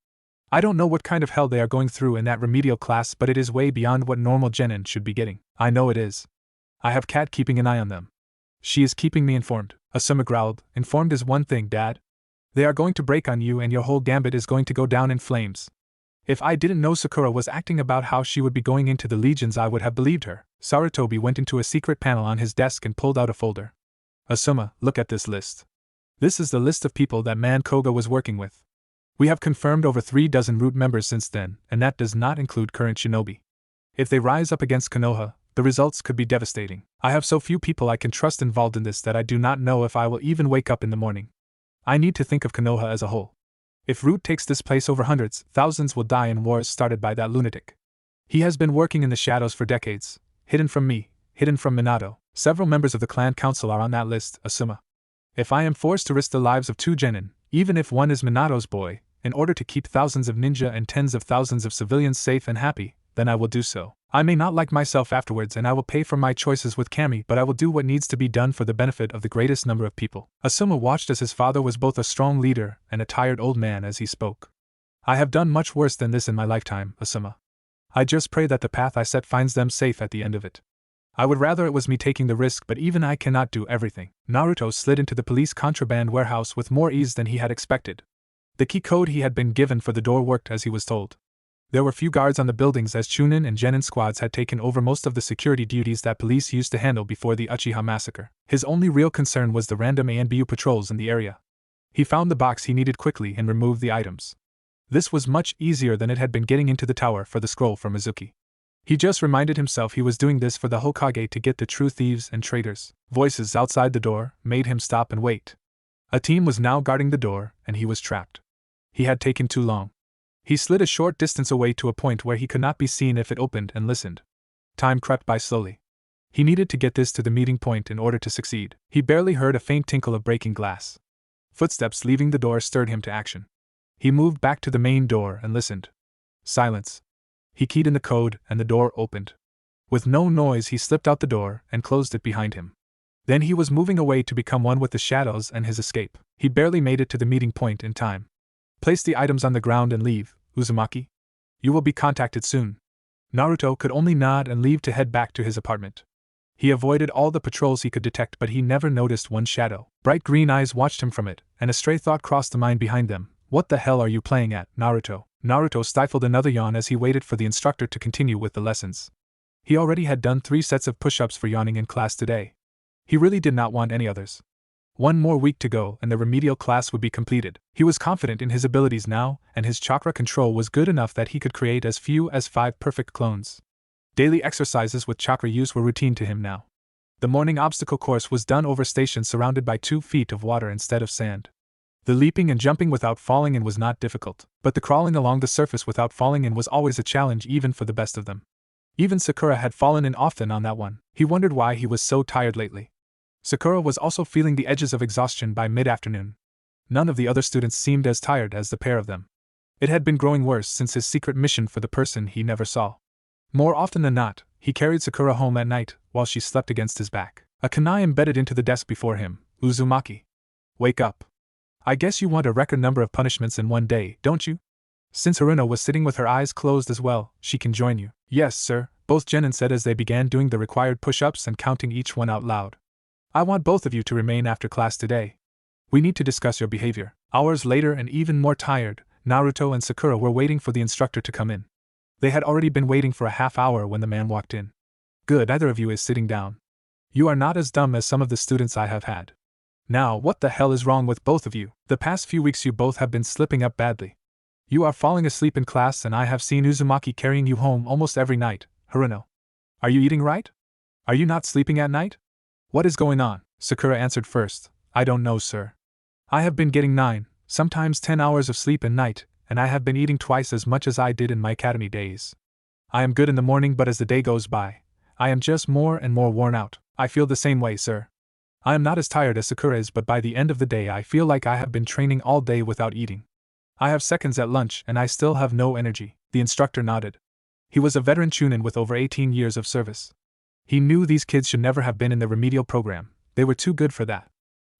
Speaker 1: I don't know what kind of hell they are going through in that remedial class, but it is way beyond what normal genin should be getting. I know it is. I have Kat keeping an eye on them. She is keeping me informed. Asuma growled. Informed is one thing, Dad. They are going to break on you and your whole gambit is going to go down in flames. If I didn't know Sakura was acting about how she would be going into the legions, I would have believed her. Sarutobi went into a secret panel on his desk and pulled out a folder. Asuma, look at this list. This is the list of people that man Koga was working with. We have confirmed over 36 root members since then, and that does not include current shinobi. If they rise up against Konoha, the results could be devastating. I have so few people I can trust involved in this that I do not know if I will even wake up in the morning. I need to think of Konoha as a whole. If Root takes this place, over hundreds, thousands will die in wars started by that lunatic. He has been working in the shadows for decades, hidden from me, hidden from Minato. Several members of the clan council are on that list, Asuma. If I am forced to risk the lives of 2 genin, even if one is Minato's boy, in order to keep thousands of ninja and tens of thousands of civilians safe and happy, then I will do so. I may not like myself afterwards and I will pay for my choices with Kami, but I will do what needs to be done for the benefit of the greatest number of people. Asuma watched as his father was both a strong leader and a tired old man as he spoke. I have done much worse than this in my lifetime, Asuma. I just pray that the path I set finds them safe at the end of it. I would rather it was me taking the risk, but even I cannot do everything. Naruto slid into the police contraband warehouse with more ease than he had expected. The key code he had been given for the door worked as he was told. There were few guards on the buildings as Chunin and Genin squads had taken over most of the security duties that police used to handle before the Uchiha massacre. His only real concern was the random ANBU patrols in the area. He found the box he needed quickly and removed the items. This was much easier than it had been getting into the tower for the scroll from Mizuki. He just reminded himself he was doing this for the Hokage to get the true thieves and traitors. Voices outside the door made him stop and wait. A team was now guarding the door, and he was trapped. He had taken too long. He slid a short distance away to a point where he could not be seen if it opened and listened. Time crept by slowly. He needed to get this to the meeting point in order to succeed. He barely heard a faint tinkle of breaking glass. Footsteps leaving the door stirred him to action. He moved back to the main door and listened. Silence. He keyed in the code and the door opened. With no noise he slipped out the door and closed it behind him. Then he was moving away to become one with the shadows and his escape. He barely made it to the meeting point in time. Place the items on the ground and leave, Uzumaki. You will be contacted soon. Naruto could only nod and leave to head back to his apartment. He avoided all the patrols he could detect, but he never noticed one shadow. Bright green eyes watched him from it, and a stray thought crossed the mind behind them. What the hell are you playing at, Naruto? Naruto stifled another yawn as he waited for the instructor to continue with the lessons. He already had done 3 sets of push-ups for yawning in class today. He really did not want any others. One more week to go and the remedial class would be completed. He was confident in his abilities now, and his chakra control was good enough that he could create as few as 5 perfect clones. Daily exercises with chakra use were routine to him now. The morning obstacle course was done over stations surrounded by 2 feet of water instead of sand. The leaping and jumping without falling in was not difficult, but the crawling along the surface without falling in was always a challenge even for the best of them. Even Sakura had fallen in often on that one. He wondered why he was so tired lately. Sakura was also feeling the edges of exhaustion by mid-afternoon. None of the other students seemed as tired as the pair of them. It had been growing worse since his secret mission for the person he never saw. More often than not, he carried Sakura home at night while she slept against his back. A kunai embedded into the desk before him. Uzumaki. Wake up. I guess you want a record number of punishments in one day, don't you? Since Haruno was sitting with her eyes closed as well, she can join you. Yes, sir, both genin said as they began doing the required push-ups and counting each one out loud. I want both of you to remain after class today. We need to discuss your behavior. Hours later and even more tired, Naruto and Sakura were waiting for the instructor to come in. They had already been waiting for a half hour when the man walked in. Good, either of you is sitting down. You are not as dumb as some of the students I have had. Now, what the hell is wrong with both of you? The past few weeks you both have been slipping up badly. You are falling asleep in class and I have seen Uzumaki carrying you home almost every night, Haruno. Are you eating right? Are you not sleeping at night? What is going on? Sakura answered first. I don't know, sir. I have been getting 9, sometimes 10 hours of sleep a night, and I have been eating twice as much as I did in my academy days. I am good in the morning, but as the day goes by, I am just more and more worn out. I feel the same way, sir. I am not as tired as Sakura is, but by the end of the day I feel like I have been training all day without eating. I have seconds at lunch and I still have no energy. The instructor nodded. He was a veteran chunin with over 18 years of service. He knew these kids should never have been in the remedial program. They were too good for that.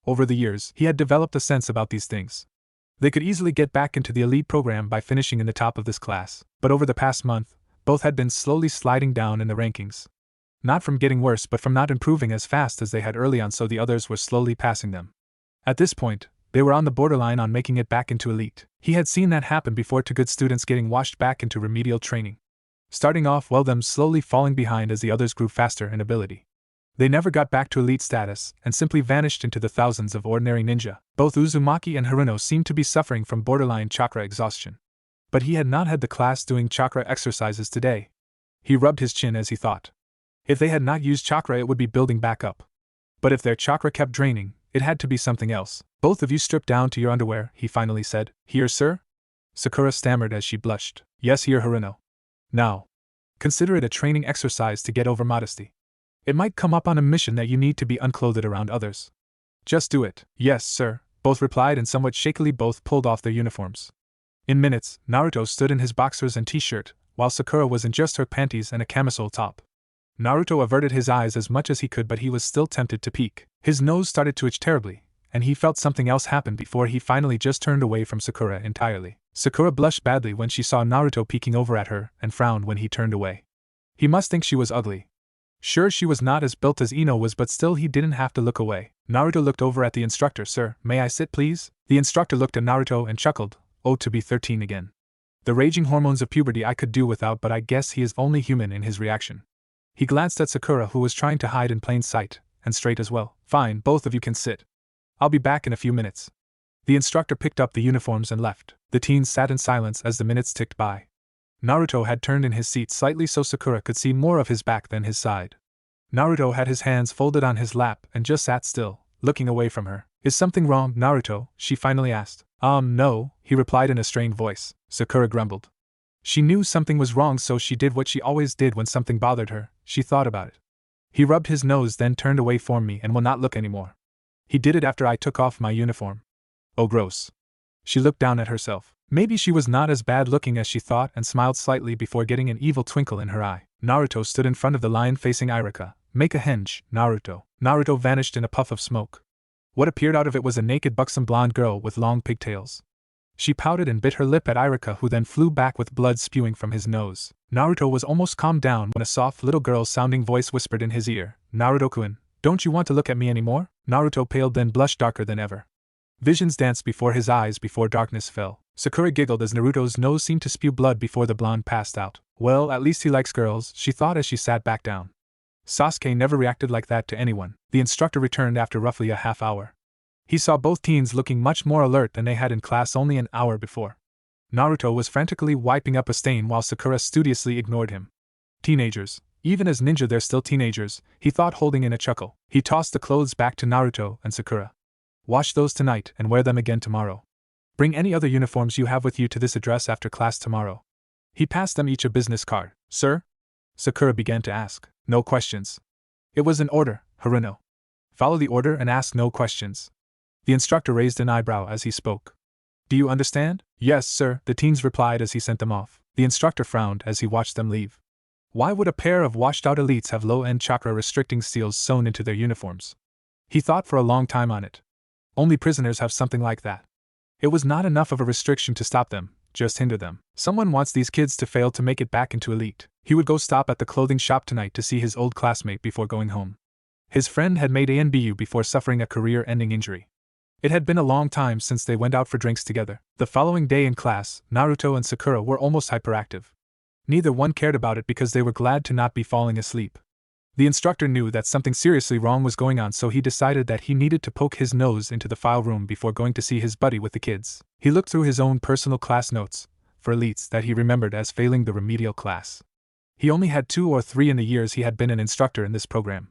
Speaker 1: Over the years, he had developed a sense about these things. They could easily get back into the elite program by finishing in the top of this class, but over the past month, both had been slowly sliding down in the rankings. Not from getting worse, but from not improving as fast as they had early on, so the others were slowly passing them. At this point, They were on the borderline on making it back into elite. He had seen that happen before to good students getting washed back into remedial training. Starting off well, them slowly falling behind as the others grew faster in ability. They never got back to elite status, and simply vanished into the thousands of ordinary ninja. Both Uzumaki and Haruno seemed to be suffering from borderline chakra exhaustion. But he had not had the class doing chakra exercises today. He rubbed his chin as he thought. If they had not used chakra, it would be building back up. But if their chakra kept draining, it had to be something else. Both of you strip down to your underwear, he finally said. Here, sir? Sakura stammered as she blushed. Yes, here, Haruno. Now, consider it a training exercise to get over modesty. It might come up on a mission that you need to be unclothed around others. Just do it. Yes, sir, both replied, and somewhat shakily both pulled off their uniforms. In minutes, Naruto stood in his boxers and t-shirt, while Sakura was in just her panties and a camisole top. Naruto averted his eyes as much as he could, but he was still tempted to peek. His nose started to itch terribly, and he felt something else happen before he finally just turned away from Sakura entirely. Sakura blushed badly when she saw Naruto peeking over at her, and frowned when he turned away. He must think she was ugly. Sure, she was not as built as Ino was, but still he didn't have to look away. Naruto looked over at the instructor. Sir, may I sit, please? The instructor looked at Naruto and chuckled. Oh, to be 13 again. The raging hormones of puberty I could do without, but I guess he is only human in his reaction. He glanced at Sakura, who was trying to hide in plain sight, and straight as well. Fine, both of you can sit. I'll be back in a few minutes. The instructor picked up the uniforms and left. The teens sat in silence as the minutes ticked by. Naruto had turned in his seat slightly so Sakura could see more of his back than his side. Naruto had his hands folded on his lap and just sat still, looking away from her. Is something wrong, Naruto? She finally asked. No, he replied in a strained voice. Sakura grumbled. She knew something was wrong, so she did what she always did when something bothered her. She thought about it. He rubbed his nose, then turned away from me and will not look anymore. He did it after I took off my uniform. Oh, gross. She looked down at herself. Maybe she was not as bad looking as she thought, and smiled slightly before getting an evil twinkle in her eye. Naruto stood in front of the lion facing Irika. Make a henge, Naruto. Naruto vanished in a puff of smoke. What appeared out of it was a naked buxom blonde girl with long pigtails. She pouted and bit her lip at Irika, who then flew back with blood spewing from his nose. Naruto was almost calmed down when a soft little girl-sounding voice whispered in his ear, Naruto-kun, don't you want to look at me anymore? Naruto paled, then blushed darker than ever. Visions danced before his eyes before darkness fell. Sakura giggled as Naruto's nose seemed to spew blood before the blonde passed out. Well, at least he likes girls, she thought as she sat back down. Sasuke never reacted like that to anyone. The instructor returned after roughly a half hour. He saw both teens looking much more alert than they had in class only an hour before. Naruto was frantically wiping up a stain while Sakura studiously ignored him. Teenagers. Even as ninja they're still teenagers, he thought, holding in a chuckle. He tossed the clothes back to Naruto and Sakura. Wash those tonight and wear them again tomorrow. Bring any other uniforms you have with you to this address after class tomorrow. He passed them each a business card. Sir? Sakura began to ask. No questions. It was an order, Haruno. Follow the order and ask no questions. The instructor raised an eyebrow as he spoke. Do you understand? Yes, sir, the teens replied as he sent them off. The instructor frowned as he watched them leave. Why would a pair of washed-out elites have low-end chakra-restricting seals sewn into their uniforms? He thought for a long time on it. Only prisoners have something like that. It was not enough of a restriction to stop them, just hinder them. Someone wants these kids to fail to make it back into elite. He would go stop at the clothing shop tonight to see his old classmate before going home. His friend had made ANBU before suffering a career-ending injury. It had been a long time since they went out for drinks together. The following day in class, Naruto and Sakura were almost hyperactive. Neither one cared about it because they were glad to not be falling asleep. The instructor knew that something seriously wrong was going on, so he decided that he needed to poke his nose into the file room before going to see his buddy with the kids. He looked through his own personal class notes, for elites that he remembered as failing the remedial class. He only had 2 or 3 in the years he had been an instructor in this program.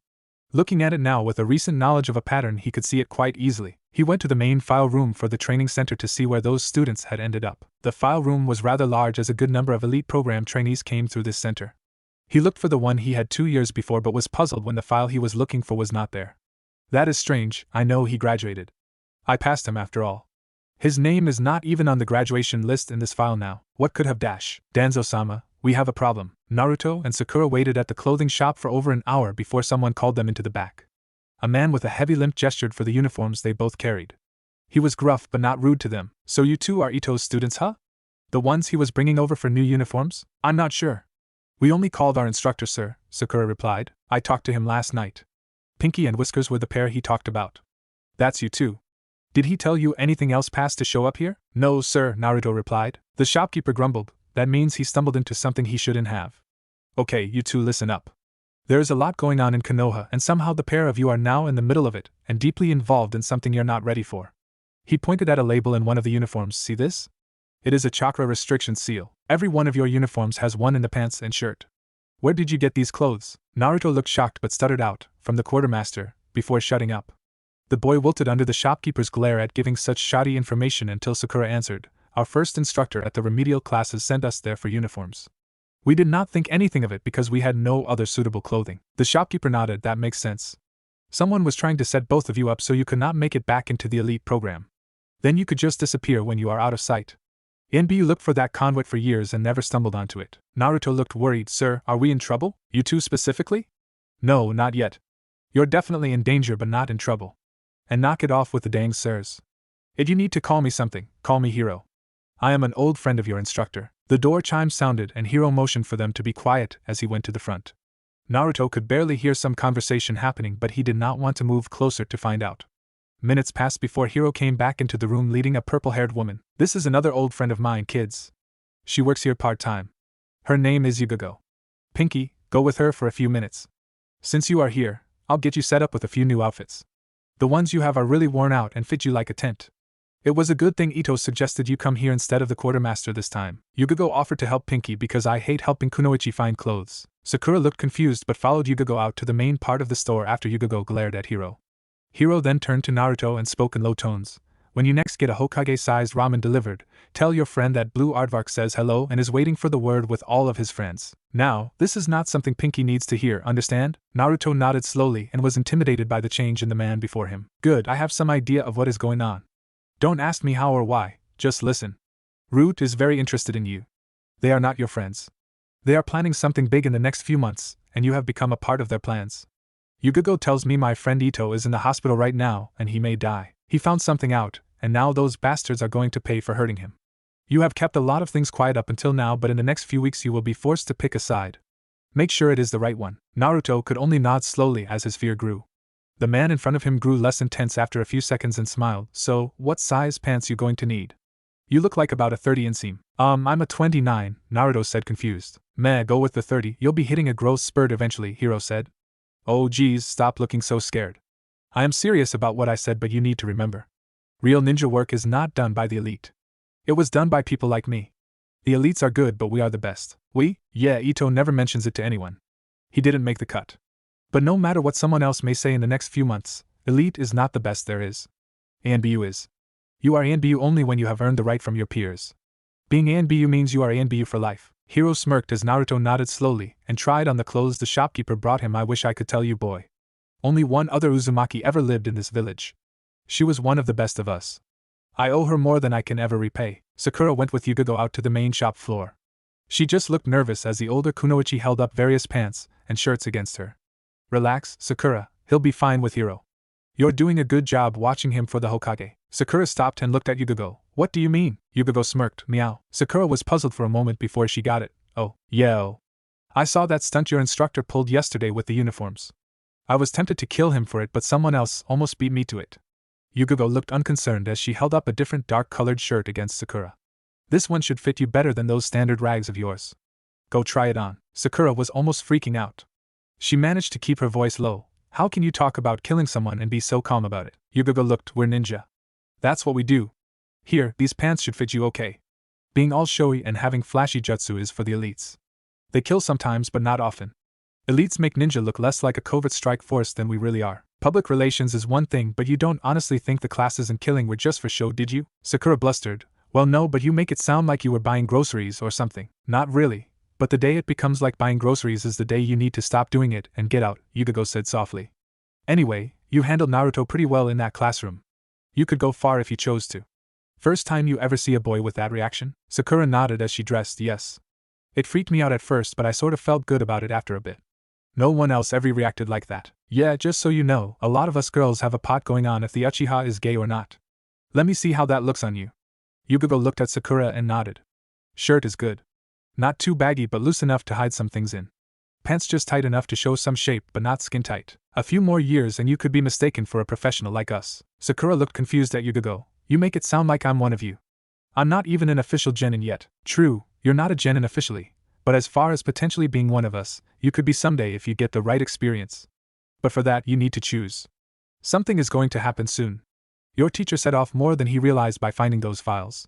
Speaker 1: Looking at it now with a recent knowledge of a pattern, he could see it quite easily. He went to the main file room for the training center to see where those students had ended up. The file room was rather large as a good number of elite program trainees came through this center. He looked for the one he had 2 years before but was puzzled when the file he was looking for was not there. That is strange, I know he graduated. I passed him after all. His name is not even on the graduation list in this file now. What could have dash? Danzo-sama, we have a problem. Naruto and Sakura waited at the clothing shop for over an hour before someone called them into the back. A man with a heavy limp gestured for the uniforms they both carried. He was gruff but not rude to them. So you two are Ito's students, huh? The ones he was bringing over for new uniforms? I'm not sure. We only called our instructor, sir, Sakura replied. I talked to him last night. Pinky and Whiskers were the pair he talked about. That's you too. Did he tell you anything else past to show up here? No, sir, Naruto replied. The shopkeeper grumbled. That means he stumbled into something he shouldn't have. Okay, you two listen up. There is a lot going on in Konoha, and somehow the pair of you are now in the middle of it, and deeply involved in something you're not ready for. He pointed at a label in one of the uniforms. See this? It is a chakra restriction seal. Every one of your uniforms has one in the pants and shirt. Where did you get these clothes? Naruto looked shocked but stuttered out, from the quartermaster, before shutting up. The boy wilted under the shopkeeper's glare at giving such shoddy information until Sakura answered, Our first instructor at the remedial classes sent us there for uniforms. We did not think anything of it because we had no other suitable clothing. The shopkeeper nodded. That makes sense. Someone was trying to set both of you up so you could not make it back into the elite program. Then you could just disappear when you are out of sight. NBU looked for that conduit for years and never stumbled onto it. Naruto looked worried. Sir, are we in trouble? You two specifically? No, not yet. You're definitely in danger but not in trouble. And knock it off with the dang sirs. If you need to call me something, call me Hiro. I am an old friend of your instructor. The door chimes sounded and Hiro motioned for them to be quiet as he went to the front. Naruto could barely hear some conversation happening, but he did not want to move closer to find out. Minutes passed before Hiro came back into the room leading a purple-haired woman. This is another old friend of mine, kids. She works here part-time. Her name is Yugago. Pinky, go with her for a few minutes. Since you are here, I'll get you set up with a few new outfits. The ones you have are really worn out and fit you like a tent. It was a good thing Ito suggested you come here instead of the quartermaster this time. Yugago offered to help Pinky because I hate helping Kunoichi find clothes. Sakura looked confused but followed Yugago out to the main part of the store after Yugago glared at Hiro. Hiro then turned to Naruto and spoke in low tones. When you next get a Hokage-sized ramen delivered, tell your friend that Blue Aardvark says hello and is waiting for the word with all of his friends. Now, this is not something Pinky needs to hear, understand? Naruto nodded slowly and was intimidated by the change in the man before him. Good, I have some idea of what is going on. Don't ask me how or why, just listen. Root is very interested in you. They are not your friends. They are planning something big in the next few months, and you have become a part of their plans. Yugago tells me my friend Ito is in the hospital right now and he may die. He found something out, and now those bastards are going to pay for hurting him. You have kept a lot of things quiet up until now, but in the next few weeks you will be forced to pick a side. Make sure it is the right one. Naruto could only nod slowly as his fear grew. The man in front of him grew less intense after a few seconds and smiled. So, what size pants you going to need? You look like about a 30 inseam. I'm a 29, Naruto said confused. Meh, go with the 30, you'll be hitting a growth spurt eventually, Hiro said. Oh geez, stop looking so scared. I am serious about what I said, but you need to remember. Real ninja work is not done by the elite. It was done by people like me. The elites are good, but we are the best. We? Yeah, Ito never mentions it to anyone. He didn't make the cut. But no matter what someone else may say in the next few months, elite is not the best there is. ANBU is. You are ANBU only when you have earned the right from your peers. Being ANBU means you are ANBU for life. Hiro smirked as Naruto nodded slowly and tried on the clothes the shopkeeper brought him. I wish I could tell you, boy. Only one other Uzumaki ever lived in this village. She was one of the best of us. I owe her more than I can ever repay. Sakura went with Yugago out to the main shop floor. She just looked nervous as the older Kunoichi held up various pants and shirts against her. Relax, Sakura, he'll be fine with Hiro. You're doing a good job watching him for the Hokage. Sakura stopped and looked at Yugago. What do you mean? Yugago smirked. Meow. Sakura was puzzled for a moment before she got it. Oh, yeah, oh. I saw that stunt your instructor pulled yesterday with the uniforms. I was tempted to kill him for it, but someone else almost beat me to it. Yugago looked unconcerned as she held up a different dark-colored shirt against Sakura. This one should fit you better than those standard rags of yours. Go try it on. Sakura was almost freaking out. She managed to keep her voice low. How can you talk about killing someone and be so calm about it? Yugago looked. We're ninja. That's what we do. Here, these pants should fit you okay. Being all showy and having flashy jutsu is for the elites. They kill sometimes but not often. Elites make ninja look less like a covert strike force than we really are. Public relations is one thing, but you don't honestly think the classes and killing were just for show, did you? Sakura blustered. Well, no, but you make it sound like you were buying groceries or something. Not really. But the day it becomes like buying groceries is the day you need to stop doing it and get out, Yugago said softly. Anyway, you handled Naruto pretty well in that classroom. You could go far if you chose to. First time you ever see a boy with that reaction? Sakura nodded as she dressed. Yes. It freaked me out at first, but I sort of felt good about it after a bit. No one else ever reacted like that. Yeah, just so you know, a lot of us girls have a pot going on if the Uchiha is gay or not. Let me see how that looks on you. Yugago looked at Sakura and nodded. Shirt is good. Not too baggy but loose enough to hide some things in. Pants just tight enough to show some shape but not skin tight. A few more years and you could be mistaken for a professional like us. Sakura looked confused at Yugago. You make it sound like I'm one of you. I'm not even an official genin yet. True, you're not a genin officially, but as far as potentially being one of us, you could be someday if you get the right experience. But for that, you need to choose. Something is going to happen soon. Your teacher set off more than he realized by finding those files.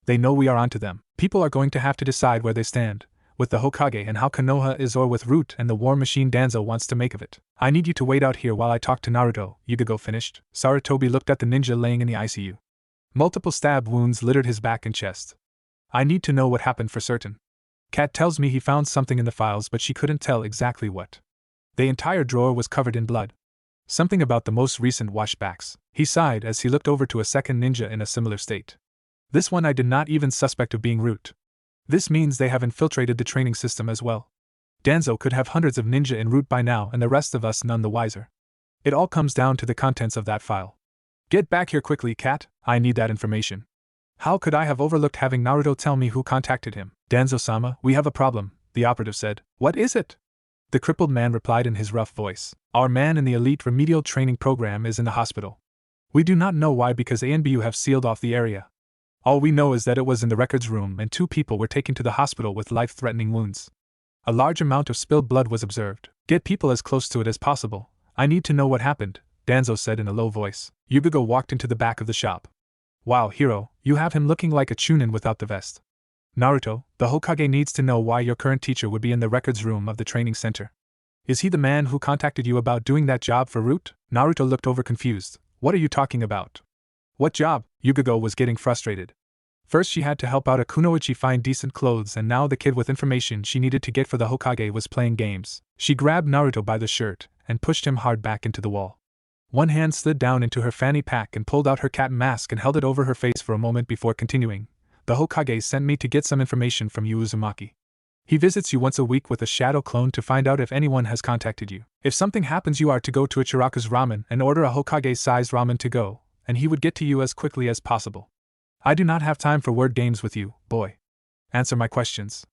Speaker 1: They know we are onto them. People are going to have to decide where they stand, with the Hokage and how Konoha is, or with Root and the war machine Danzo wants to make of it. I need you to wait out here while I talk to Naruto, Yugago finished. Sarutobi looked at the ninja laying in the ICU. Multiple stab wounds littered his back and chest. I need to know what happened for certain. Kat tells me he found something in the files, but she couldn't tell exactly what. The entire drawer was covered in blood. Something about the most recent washbacks. He sighed as he looked over to a second ninja in a similar state. This one I did not even suspect of being Root. This means they have infiltrated the training system as well. Danzo could have hundreds of ninja in Root by now and the rest of us none the wiser. It all comes down to the contents of that file. Get back here quickly, Kat. I need that information. How could I have overlooked having Naruto tell me who contacted him? Danzo-sama, we have a problem, the operative said. What is it? The crippled man replied in his rough voice. Our man in the elite remedial training program is in the hospital. We do not know why because ANBU have sealed off the area. All we know is that it was in the records room and 2 people were taken to the hospital with life-threatening wounds. A large amount of spilled blood was observed. Get people as close to it as possible. I need to know what happened, Danzo said in a low voice. Yugago walked into the back of the shop. Wow, Hiro, you have him looking like a chunin without the vest. Naruto, the Hokage needs to know why your current teacher would be in the records room of the training center. Is he the man who contacted you about doing that job for Root? Naruto looked over confused. What are you talking about? What job? Yugago was getting frustrated. First she had to help out a kunoichi find decent clothes, and now the kid with information she needed to get for the Hokage was playing games. She grabbed Naruto by the shirt and pushed him hard back into the wall. One hand slid down into her fanny pack and pulled out her cat mask and held it over her face for a moment before continuing. The Hokage sent me to get some information from Yu Uzumaki. He visits you once a week with a shadow clone to find out if anyone has contacted you. If something happens, you are to go to Ichiraku's ramen and order a Hokage-sized ramen to go, and he would get to you as quickly as possible. I do not have time for word games with you, boy. Answer my questions.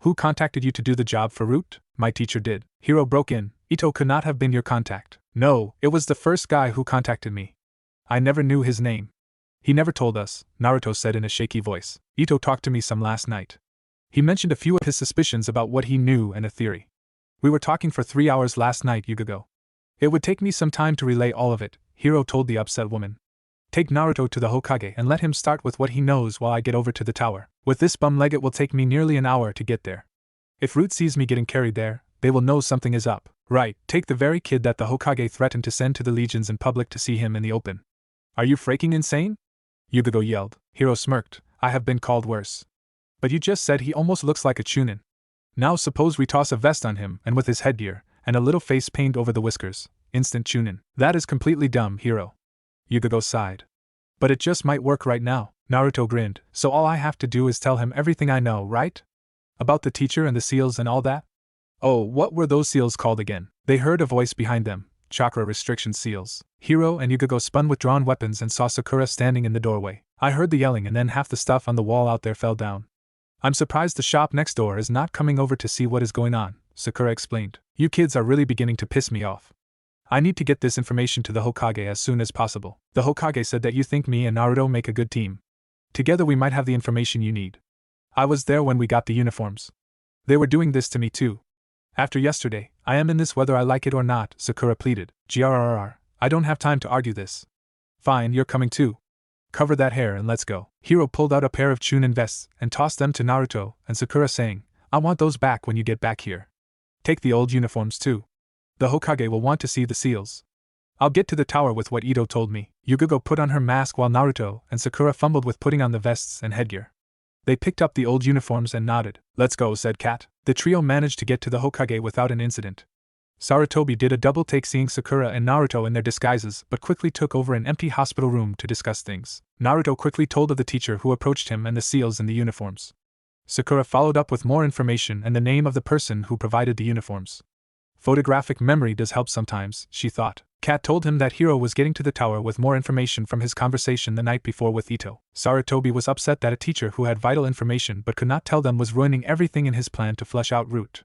Speaker 1: Who contacted you to do the job for Root? My teacher did. Hiro broke in. Ito could not have been your contact. No, it was the first guy who contacted me. I never knew his name. He never told us, Naruto said in a shaky voice. Ito talked to me some last night. He mentioned a few of his suspicions about what he knew and a theory. We were talking for 3 hours last night, Yugago. It would take me some time to relay all of it, Hiro told the upset woman. Take Naruto to the Hokage and let him start with what he knows while I get over to the tower. With this bum leg it will take me nearly an hour to get there. If Root sees me getting carried there, they will know something is up. Right, take the very kid that the Hokage threatened to send to the legions in public to see him in the open. Are you freaking insane? Yugago yelled. Hiro smirked. I have been called worse. But you just said he almost looks like a chunin. Now suppose we toss a vest on him, and with his headgear, and a little face paint over the whiskers, instant chunin. That is completely dumb, Hiro. Yugago sighed. But it just might work right now. Naruto grinned. So all I have to do is tell him everything I know, right? About the teacher and the seals and all that? Oh, what were those seals called again? They heard a voice behind them. Chakra restriction seals. Hiro and Yugago spun with drawn weapons and saw Sakura standing in the doorway. I heard the yelling and then half the stuff on the wall out there fell down. I'm surprised the shop next door is not coming over to see what is going on, Sakura explained. You kids are really beginning to piss me off. I need to get this information to the Hokage as soon as possible. The Hokage said that you think me and Naruto make a good team. Together we might have the information you need. I was there when we got the uniforms. They were doing this to me too. After yesterday, I am in this whether I like it or not, Sakura pleaded. Grrr, I don't have time to argue this. Fine, you're coming too. Cover that hair and let's go. Hiro pulled out a pair of chunin vests and tossed them to Naruto and Sakura, saying, I want those back when you get back here. Take the old uniforms too. The Hokage will want to see the seals. I'll get to the tower with what Ito told me. Yugago put on her mask while Naruto and Sakura fumbled with putting on the vests and headgear. They picked up the old uniforms and nodded. Let's go, said Kat. The trio managed to get to the Hokage without an incident. Sarutobi did a double take seeing Sakura and Naruto in their disguises but quickly took over an empty hospital room to discuss things. Naruto quickly told of the teacher who approached him and the seals in the uniforms. Sakura followed up with more information and the name of the person who provided the uniforms. Photographic memory does help sometimes, she thought. Kat told him that Hiro was getting to the tower with more information from his conversation the night before with Ito. Sarutobi was upset that a teacher who had vital information but could not tell them was ruining everything in his plan to flesh out Root.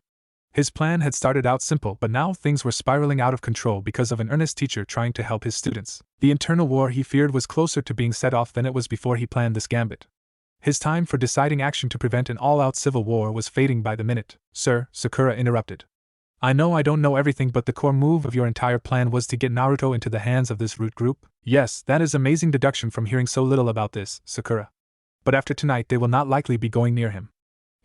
Speaker 1: His plan had started out simple, but now things were spiraling out of control because of an earnest teacher trying to help his students. The internal war he feared was closer to being set off than it was before he planned this gambit. His time for deciding action to prevent an all-out civil war was fading by the minute. Sir, Sakura interrupted. I know I don't know everything, but the core move of your entire plan was to get Naruto into the hands of this root group? Yes, that is amazing deduction from hearing so little about this, Sakura. But after tonight they will not likely be going near him.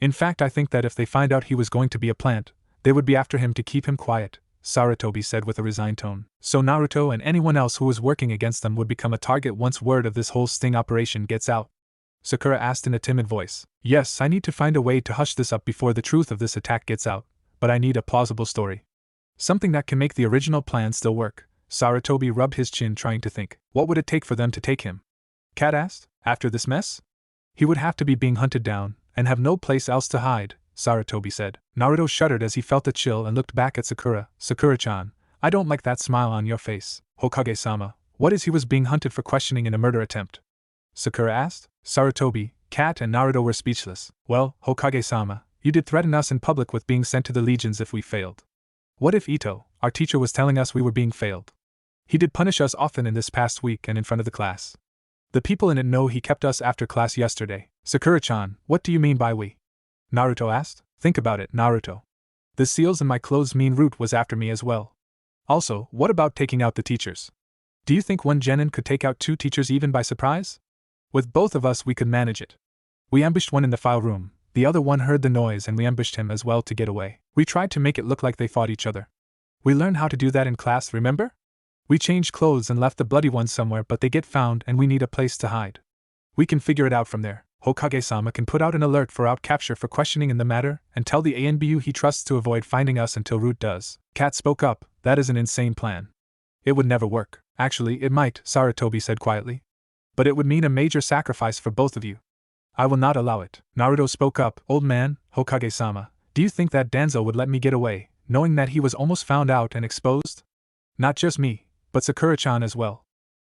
Speaker 1: In fact, I think that if they find out he was going to be a plant, they would be after him to keep him quiet, Sarutobi said with a resigned tone. So Naruto and anyone else who was working against them would become a target once word of this whole sting operation gets out? Sakura asked in a timid voice. Yes, I need to find a way to hush this up before the truth of this attack gets out, but I need a plausible story. Something that can make the original plan still work. Sarutobi rubbed his chin trying to think. What would it take for them to take him? Cat asked. After this mess? He would have to be being hunted down, and have no place else to hide, Sarutobi said. Naruto shuddered as he felt a chill and looked back at Sakura. Sakura-chan, I don't like that smile on your face. Hokage-sama, what is he was being hunted for questioning in a murder attempt? Sakura asked. Sarutobi, Cat and Naruto were speechless. Well, Hokage-sama, you did threaten us in public with being sent to the legions if we failed. What if Ito, our teacher, was telling us we were being failed? He did punish us often in this past week and in front of the class. The people in it know he kept us after class yesterday. Sakura-chan, what do you mean by we? Naruto asked. Think about it, Naruto. The seals in my clothes mean Root was after me as well. Also, what about taking out the teachers? Do you think one genin could take out 2 teachers even by surprise? With both of us we could manage it. We ambushed one in the file room, the other one heard the noise and we ambushed him as well to get away. We tried to make it look like they fought each other. We learned how to do that in class, remember? We changed clothes and left the bloody ones somewhere, but they get found and we need a place to hide. We can figure it out from there. Hokage-sama can put out an alert for out-capture for questioning in the matter, and tell the ANBU he trusts to avoid finding us until Root does. Cat spoke up. That is an insane plan. It would never work. Actually, it might, Sarutobi said quietly. But it would mean a major sacrifice for both of you. I will not allow it. Naruto spoke up. Old man, Hokage-sama, do you think that Danzo would let me get away, knowing that he was almost found out and exposed? Not just me, but Sakura-chan as well.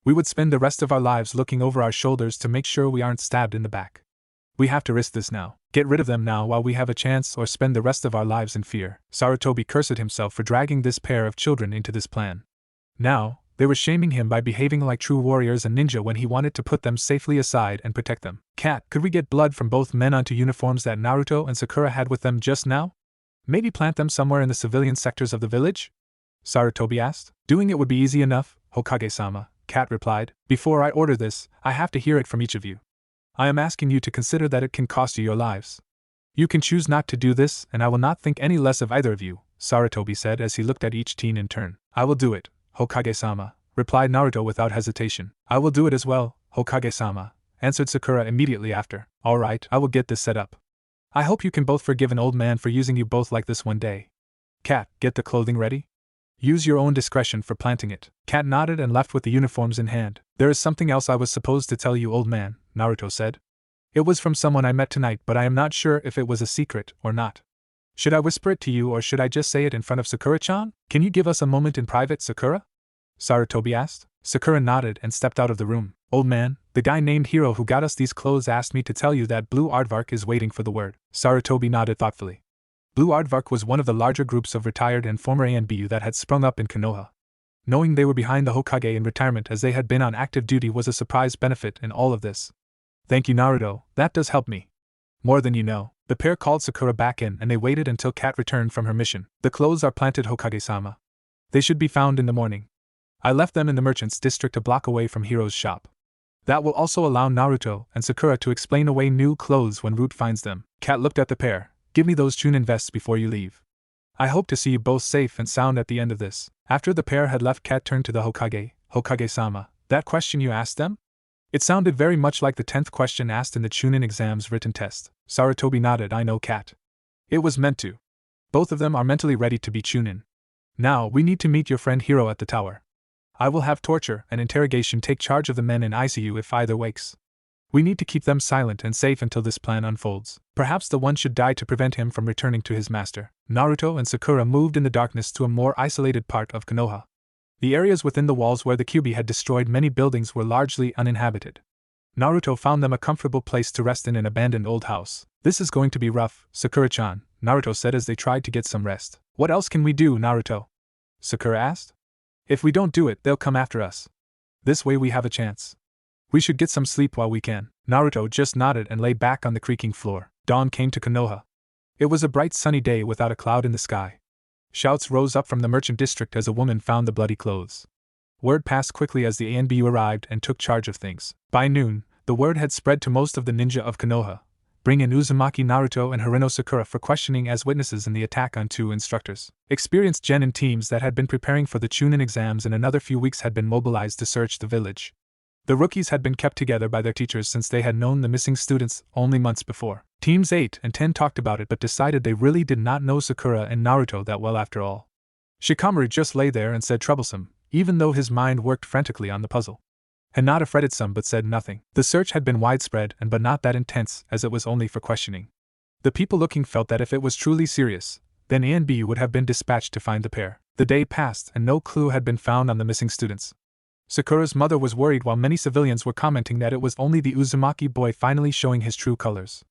Speaker 1: We would spend the rest of our lives looking over our shoulders to make sure we aren't stabbed in the back. We have to risk this now. Get rid of them now while we have a chance, or spend the rest of our lives in fear. Sarutobi cursed himself for dragging this pair of children into this plan. Now, they were shaming him by behaving like true warriors and ninja when he wanted to put them safely aside and protect them. Cat, could we get blood from both men onto uniforms that Naruto and Sakura had with them just now? Maybe plant them somewhere in the civilian sectors of the village? Sarutobi asked. Doing it would be easy enough, Hokage-sama, Cat replied. Before I order this, I have to hear it from each of you. I am asking you to consider that it can cost you your lives. You can choose not to do this, and I will not think any less of either of you, Sarutobi said as he looked at each teen in turn. I will do it, Hokage-sama, replied Naruto without hesitation. I will do it as well, Hokage-sama, answered Sakura immediately after. All right, I will get this set up. I hope you can both forgive an old man for using you both like this one day. Cat, get the clothing ready? Use your own discretion for planting it. Cat nodded and left with the uniforms in hand. There is something else I was supposed to tell you, old man, Naruto said. It was from someone I met tonight, but I am not sure if it was a secret or not. Should I whisper it to you or should I just say it in front of Sakura-chan? Can you give us a moment in private, Sakura? Sarutobi asked. Sakura nodded and stepped out of the room. Old man, the guy named Hiro who got us these clothes asked me to tell you that Blue Aardvark is waiting for the word. Sarutobi nodded thoughtfully. Blue Aardvark was one of the larger groups of retired and former ANBU that had sprung up in Konoha. Knowing they were behind the Hokage in retirement as they had been on active duty was a surprise benefit in all of this. Thank you, Naruto, that does help me. More than you know. The pair called Sakura back in and they waited until Cat returned from her mission. The clothes are planted, Hokage-sama. They should be found in the morning. I left them in the merchant's district a block away from Hiro's shop. That will also allow Naruto and Sakura to explain away new clothes when Root finds them. Cat looked at the pair. Give me those Chunin vests before you leave. I hope to see you both safe and sound at the end of this. After the pair had left, Cat turned to the Hokage. Hokage-sama, that question you asked them? It sounded very much like the 10th question asked in the Chunin exam's written test. Sarutobi nodded. I know, Cat. It was meant to. Both of them are mentally ready to be Chunin. Now, we need to meet your friend Hiro at the tower. I will have torture and interrogation take charge of the men in ICU if either wakes. We need to keep them silent and safe until this plan unfolds. Perhaps the one should die to prevent him from returning to his master. Naruto and Sakura moved in the darkness to a more isolated part of Konoha. The areas within the walls where the Kyuubi had destroyed many buildings were largely uninhabited. Naruto found them a comfortable place to rest in an abandoned old house. This is going to be rough, Sakura-chan, Naruto said as they tried to get some rest. What else can we do, Naruto? Sakura asked. If we don't do it, they'll come after us. This way we have a chance. We should get some sleep while we can. Naruto just nodded and lay back on the creaking floor. Dawn came to Konoha. It was a bright sunny day without a cloud in the sky. Shouts rose up from the merchant district as a woman found the bloody clothes. Word passed quickly as the ANBU arrived and took charge of things. By noon, the word had spread to most of the ninja of Konoha. Bring in Uzumaki Naruto and Haruno Sakura for questioning as witnesses in the attack on 2 instructors. Experienced genin teams that had been preparing for the Chunin exams in another few weeks had been mobilized to search the village. The rookies had been kept together by their teachers since they had known the missing students only months before. Teams 8 and 10 talked about it but decided they really did not know Sakura and Naruto that well after all. Shikamaru just lay there and said troublesome, even though his mind worked frantically on the puzzle. Hinata fretted some but said nothing. The search had been widespread but not that intense as it was only for questioning. The people looking felt that if it was truly serious, then ANB would have been dispatched to find the pair. The day passed and no clue had been found on the missing students. Sakura's mother was worried while many civilians were commenting that it was only the Uzumaki boy finally showing his true colors.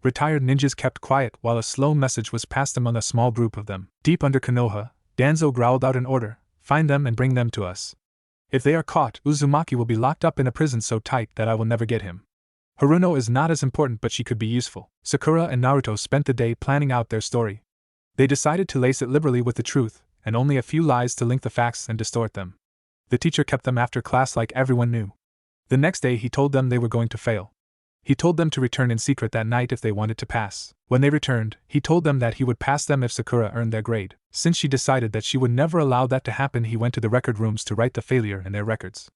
Speaker 1: Retired ninjas kept quiet while a slow message was passed among a small group of them. Deep under Konoha, Danzo growled out an order, find them and bring them to us. If they are caught, Uzumaki will be locked up in a prison so tight that I will never get him. Haruno is not as important but she could be useful. Sakura and Naruto spent the day planning out their story. They decided to lace it liberally with the truth, and only a few lies to link the facts and distort them. The teacher kept them after class like everyone knew. The next day he told them they were going to fail. He told them to return in secret that night if they wanted to pass. When they returned, he told them that he would pass them if Sakura earned their grade. Since she decided that she would never allow that to happen, he went to the record rooms to write the failure in their records.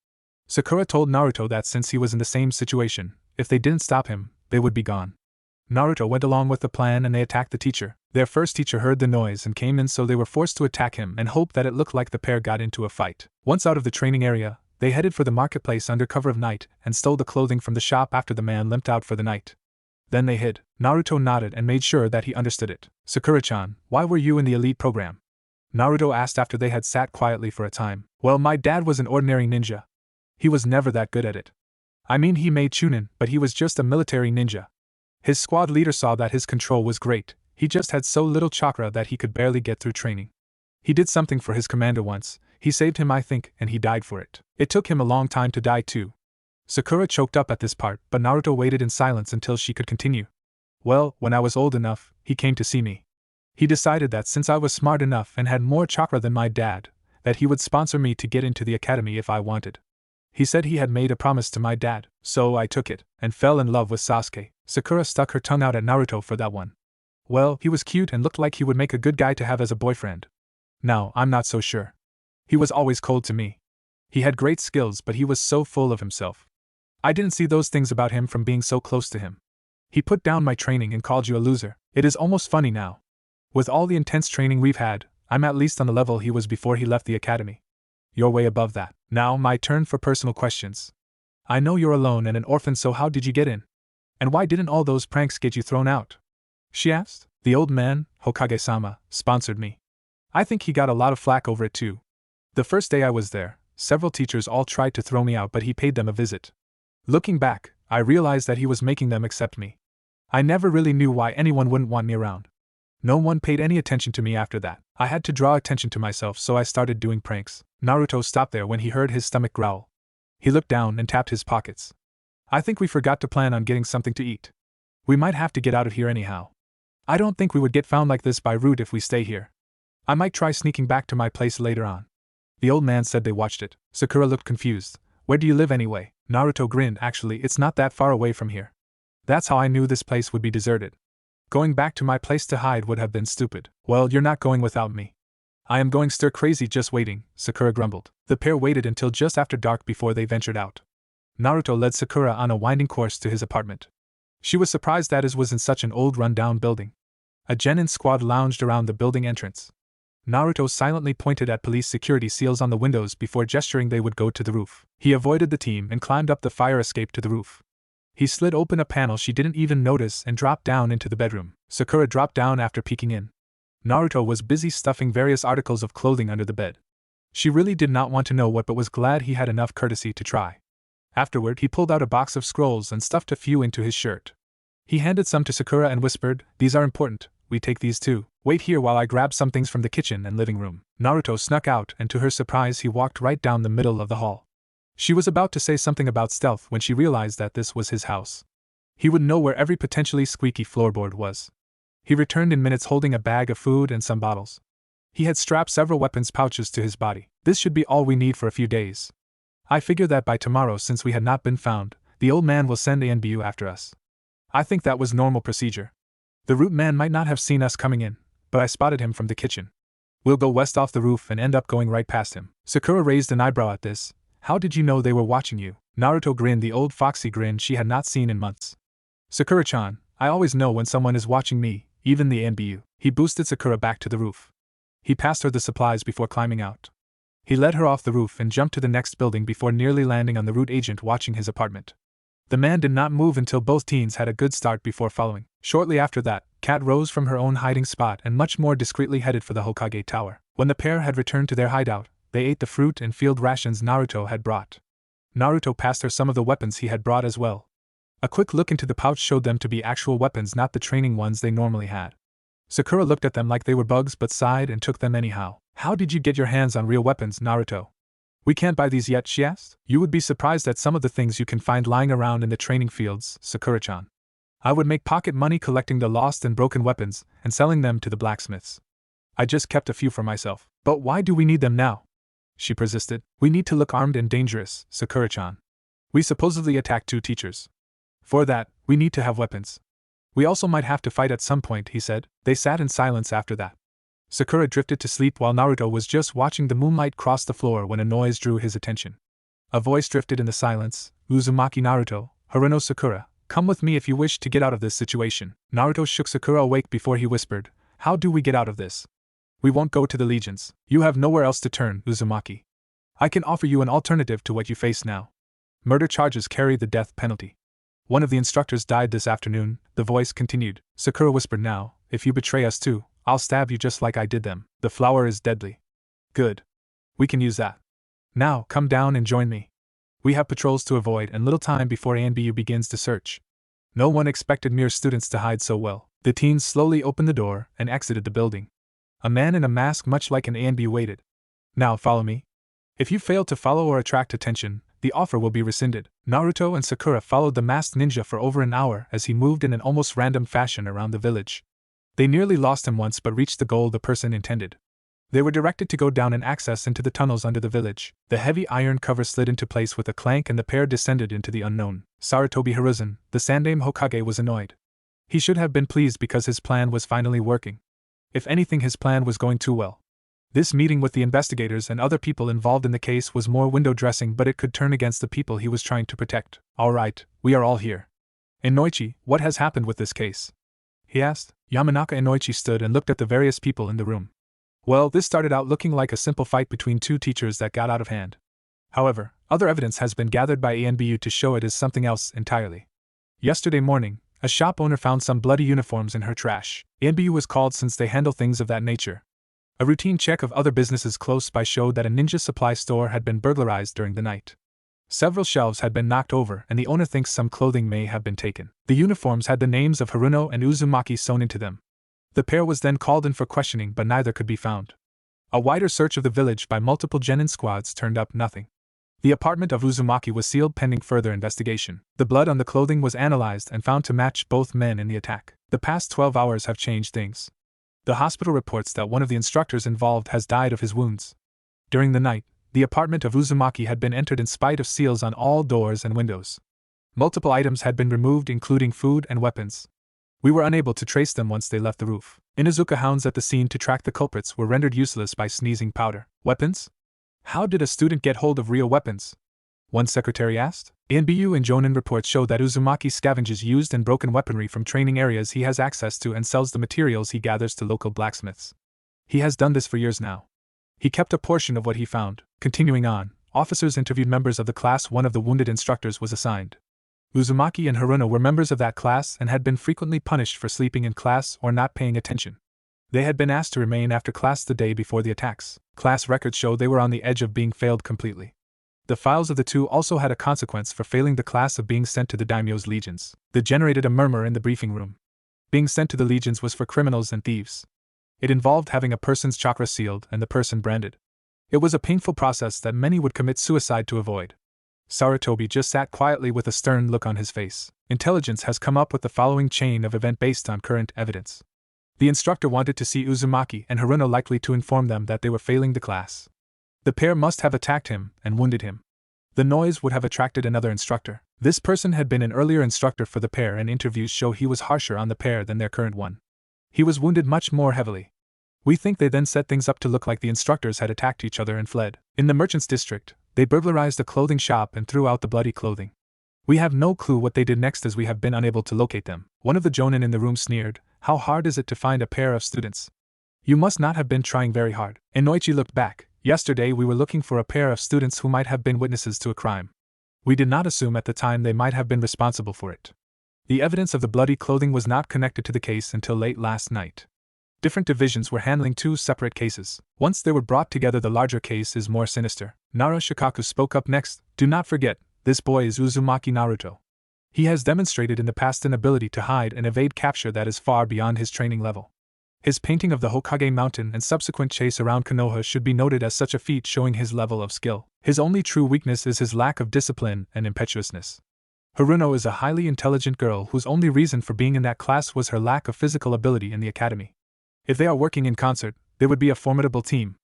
Speaker 1: Sakura told Naruto that since he was in the same situation, if they didn't stop him, they would be gone. Naruto went along with the plan and they attacked the teacher. Their first teacher heard the noise and came in, so they were forced to attack him and hoped that it looked like the pair got into a fight. Once out of the training area, they headed for the marketplace under cover of night and stole the clothing from the shop after the man limped out for the night. Then they hid. Naruto nodded and made sure that he understood it. Sakura-chan, why were you in the elite program? Naruto asked after they had sat quietly for a time. Well, my dad was an ordinary ninja. He was never that good at it. I mean, he made Chunin, but he was just a military ninja. His squad leader saw that his control was great, he just had so little chakra that he could barely get through training. He did something for his commander once, he saved him I think, and he died for it. It took him a long time to die too. Sakura choked up at this part, but Naruto waited in silence until she could continue. Well, when I was old enough, he came to see me. He decided that since I was smart enough and had more chakra than my dad, that he would sponsor me to get into the academy if I wanted. He said he had made a promise to my dad, so I took it, and fell in love with Sasuke. Sakura stuck her tongue out at Naruto for that one. Well, he was cute and looked like he would make a good guy to have as a boyfriend. Now, I'm not so sure. He was always cold to me. He had great skills, but he was so full of himself. I didn't see those things about him from being so close to him. He put down my training and called you a loser. It is almost funny now. With all the intense training we've had, I'm at least on the level he was before he left the academy. You're way above that. Now, my turn for personal questions. I know you're alone and an orphan, so how did you get in? And why didn't all those pranks get you thrown out? She asked. The old man, Hokage-sama, sponsored me. I think he got a lot of flack over it too. The first day I was there, several teachers all tried to throw me out, but he paid them a visit. Looking back, I realized that he was making them accept me. I never really knew why anyone wouldn't want me around. No one paid any attention to me after that. I had to draw attention to myself, so I started doing pranks. Naruto stopped there when he heard his stomach growl. He looked down and tapped his pockets. I think we forgot to plan on getting something to eat. We might have to get out of here anyhow. I don't think we would get found like this by Root if we stay here. I might try sneaking back to my place later on. The old man said they watched it. Sakura looked confused. Where do you live anyway? Naruto grinned. Actually, it's not that far away from here. That's how I knew this place would be deserted. Going back to my place to hide would have been stupid. Well, you're not going without me. I am going stir crazy just waiting, Sakura grumbled. The pair waited until just after dark before they ventured out. Naruto led Sakura on a winding course to his apartment. She was surprised that his was in such an old run-down building. A genin squad lounged around the building entrance. Naruto silently pointed at police security seals on the windows before gesturing they would go to the roof. He avoided the team and climbed up the fire escape to the roof. He slid open a panel she didn't even notice and dropped down into the bedroom. Sakura dropped down after peeking in. Naruto was busy stuffing various articles of clothing under the bed. She really did not want to know what, but was glad he had enough courtesy to try. Afterward, he pulled out a box of scrolls and stuffed a few into his shirt. He handed some to Sakura and whispered, "These are important. we take these too. Wait here while I grab some things from the kitchen and living room. Naruto snuck out, and to her surprise he walked right down the middle of the hall. She was about to say something about stealth when she realized that this was his house. He would know where every potentially squeaky floorboard was. He returned in minutes holding a bag of food and some bottles. He had strapped several weapons pouches to his body. This should be all we need for a few days. I figure that by tomorrow, since we had not been found, the old man will send ANBU after us. I think that was normal procedure. The root man might not have seen us coming in, but I spotted him from the kitchen. We'll go west off the roof and end up going right past him. Sakura raised an eyebrow at this. How did you know they were watching you? Naruto grinned, the old foxy grin she had not seen in months. Sakura-chan, I always know when someone is watching me, even the ANBU. He boosted Sakura back to the roof. He passed her the supplies before climbing out. He led her off the roof and jumped to the next building before nearly landing on the root agent watching his apartment. The man did not move until both teens had a good start before following. Shortly after that, Kat rose from her own hiding spot and much more discreetly headed for the Hokage Tower. When the pair had returned to their hideout, they ate the fruit and field rations Naruto had brought. Naruto passed her some of the weapons he had brought as well. A quick look into the pouch showed them to be actual weapons, not the training ones they normally had. Sakura looked at them like they were bugs but sighed and took them anyhow. How did you get your hands on real weapons, Naruto? We can't buy these yet, she asked. You would be surprised at some of the things you can find lying around in the training fields, Sakura-chan. I would make pocket money collecting the lost and broken weapons and selling them to the blacksmiths. I just kept a few for myself. But why do we need them now? She persisted. We need to look armed and dangerous, Sakura-chan. We supposedly attacked 2 teachers. For that, we need to have weapons. We also might have to fight at some point, he said. They sat in silence after that. Sakura drifted to sleep while Naruto was just watching the moonlight cross the floor when a noise drew his attention. A voice drifted in the silence. Uzumaki Naruto, Haruno Sakura, come with me if you wish to get out of this situation. Naruto shook Sakura awake before he whispered, how do we get out of this? We won't go to the legions. You have nowhere else to turn, Uzumaki. I can offer you an alternative to what you face now. Murder charges carry the death penalty. One of the instructors died this afternoon, the voice continued. Sakura whispered, now, if you betray us too, I'll stab you just like I did them. The flower is deadly. Good. We can use that. Now, come down and join me. We have patrols to avoid and little time before ANBU begins to search. No one expected mere students to hide so well. The teens slowly opened the door and exited the building. A man in a mask much like an ANBU waited. Now follow me. If you fail to follow or attract attention, the offer will be rescinded. Naruto and Sakura followed the masked ninja for over an hour as he moved in an almost random fashion around the village. They nearly lost him once but reached the goal the person intended. They were directed to go down and access into the tunnels under the village. The heavy iron cover slid into place with a clank and the pair descended into the unknown. Sarutobi Hiruzen, the Sandaime Hokage, was annoyed. He should have been pleased because his plan was finally working. If anything, his plan was going too well. This meeting with the investigators and other people involved in the case was more window dressing, but it could turn against the people he was trying to protect. All right, we are all here. Inoichi, what has happened with this case? He asked. Yamanaka Inoichi stood and looked at the various people in the room. Well, this started out looking like a simple fight between 2 teachers that got out of hand. However, other evidence has been gathered by ANBU to show it is something else entirely. Yesterday morning, a shop owner found some bloody uniforms in her trash. ANBU was called since they handle things of that nature. A routine check of other businesses close by showed that a ninja supply store had been burglarized during the night. Several shelves had been knocked over and the owner thinks some clothing may have been taken. The uniforms had the names of Haruno and Uzumaki sewn into them. The pair was then called in for questioning but neither could be found. A wider search of the village by multiple genin squads turned up nothing. The apartment of Uzumaki was sealed pending further investigation. The blood on the clothing was analyzed and found to match both men in the attack. The past 12 hours have changed things. The hospital reports that one of the instructors involved has died of his wounds. During the night, the apartment of Uzumaki had been entered in spite of seals on all doors and windows. Multiple items had been removed including food and weapons. We were unable to trace them once they left the roof. Inuzuka hounds at the scene to track the culprits were rendered useless by sneezing powder. Weapons? How did a student get hold of real weapons? One secretary asked. ANBU and Jonin reports show that Uzumaki scavenges used and broken weaponry from training areas he has access to and sells the materials he gathers to local blacksmiths. He has done this for years now. He kept a portion of what he found. Continuing on, officers interviewed members of the class. One of the wounded instructors was assigned. Uzumaki and Haruno were members of that class and had been frequently punished for sleeping in class or not paying attention. They had been asked to remain after class the day before the attacks. Class records show they were on the edge of being failed completely. The files of the 2 also had a consequence for failing the class of being sent to the daimyo's legions. They generated a murmur in the briefing room. Being sent to the legions was for criminals and thieves. It involved having a person's chakra sealed and the person branded. It was a painful process that many would commit suicide to avoid. Sarutobi just sat quietly with a stern look on his face. Intelligence has come up with the following chain of event based on current evidence. The instructor wanted to see Uzumaki and Haruno, likely to inform them that they were failing the class. The pair must have attacked him and wounded him. The noise would have attracted another instructor. This person had been an earlier instructor for the pair, and interviews show he was harsher on the pair than their current one. He was wounded much more heavily. We think they then set things up to look like the instructors had attacked each other and fled. In the merchants' district, they burglarized a clothing shop and threw out the bloody clothing. We have no clue what they did next, as we have been unable to locate them. One of the jonin in the room sneered, "How hard is it to find a pair of students? You must not have been trying very hard." Inoichi looked back. "Yesterday we were looking for a pair of students who might have been witnesses to a crime. We did not assume at the time they might have been responsible for it. The evidence of the bloody clothing was not connected to the case until late last night. Different divisions were handling two separate cases. Once they were brought together, the larger case is more sinister." Nara Shikaku spoke up next. "Do not forget, this boy is Uzumaki Naruto. He has demonstrated in the past an ability to hide and evade capture that is far beyond his training level. His painting of the Hokage Mountain and subsequent chase around Konoha should be noted as such a feat, showing his level of skill. His only true weakness is his lack of discipline and impetuousness. Haruno is a highly intelligent girl whose only reason for being in that class was her lack of physical ability in the academy. If they are working in concert, they would be a formidable team.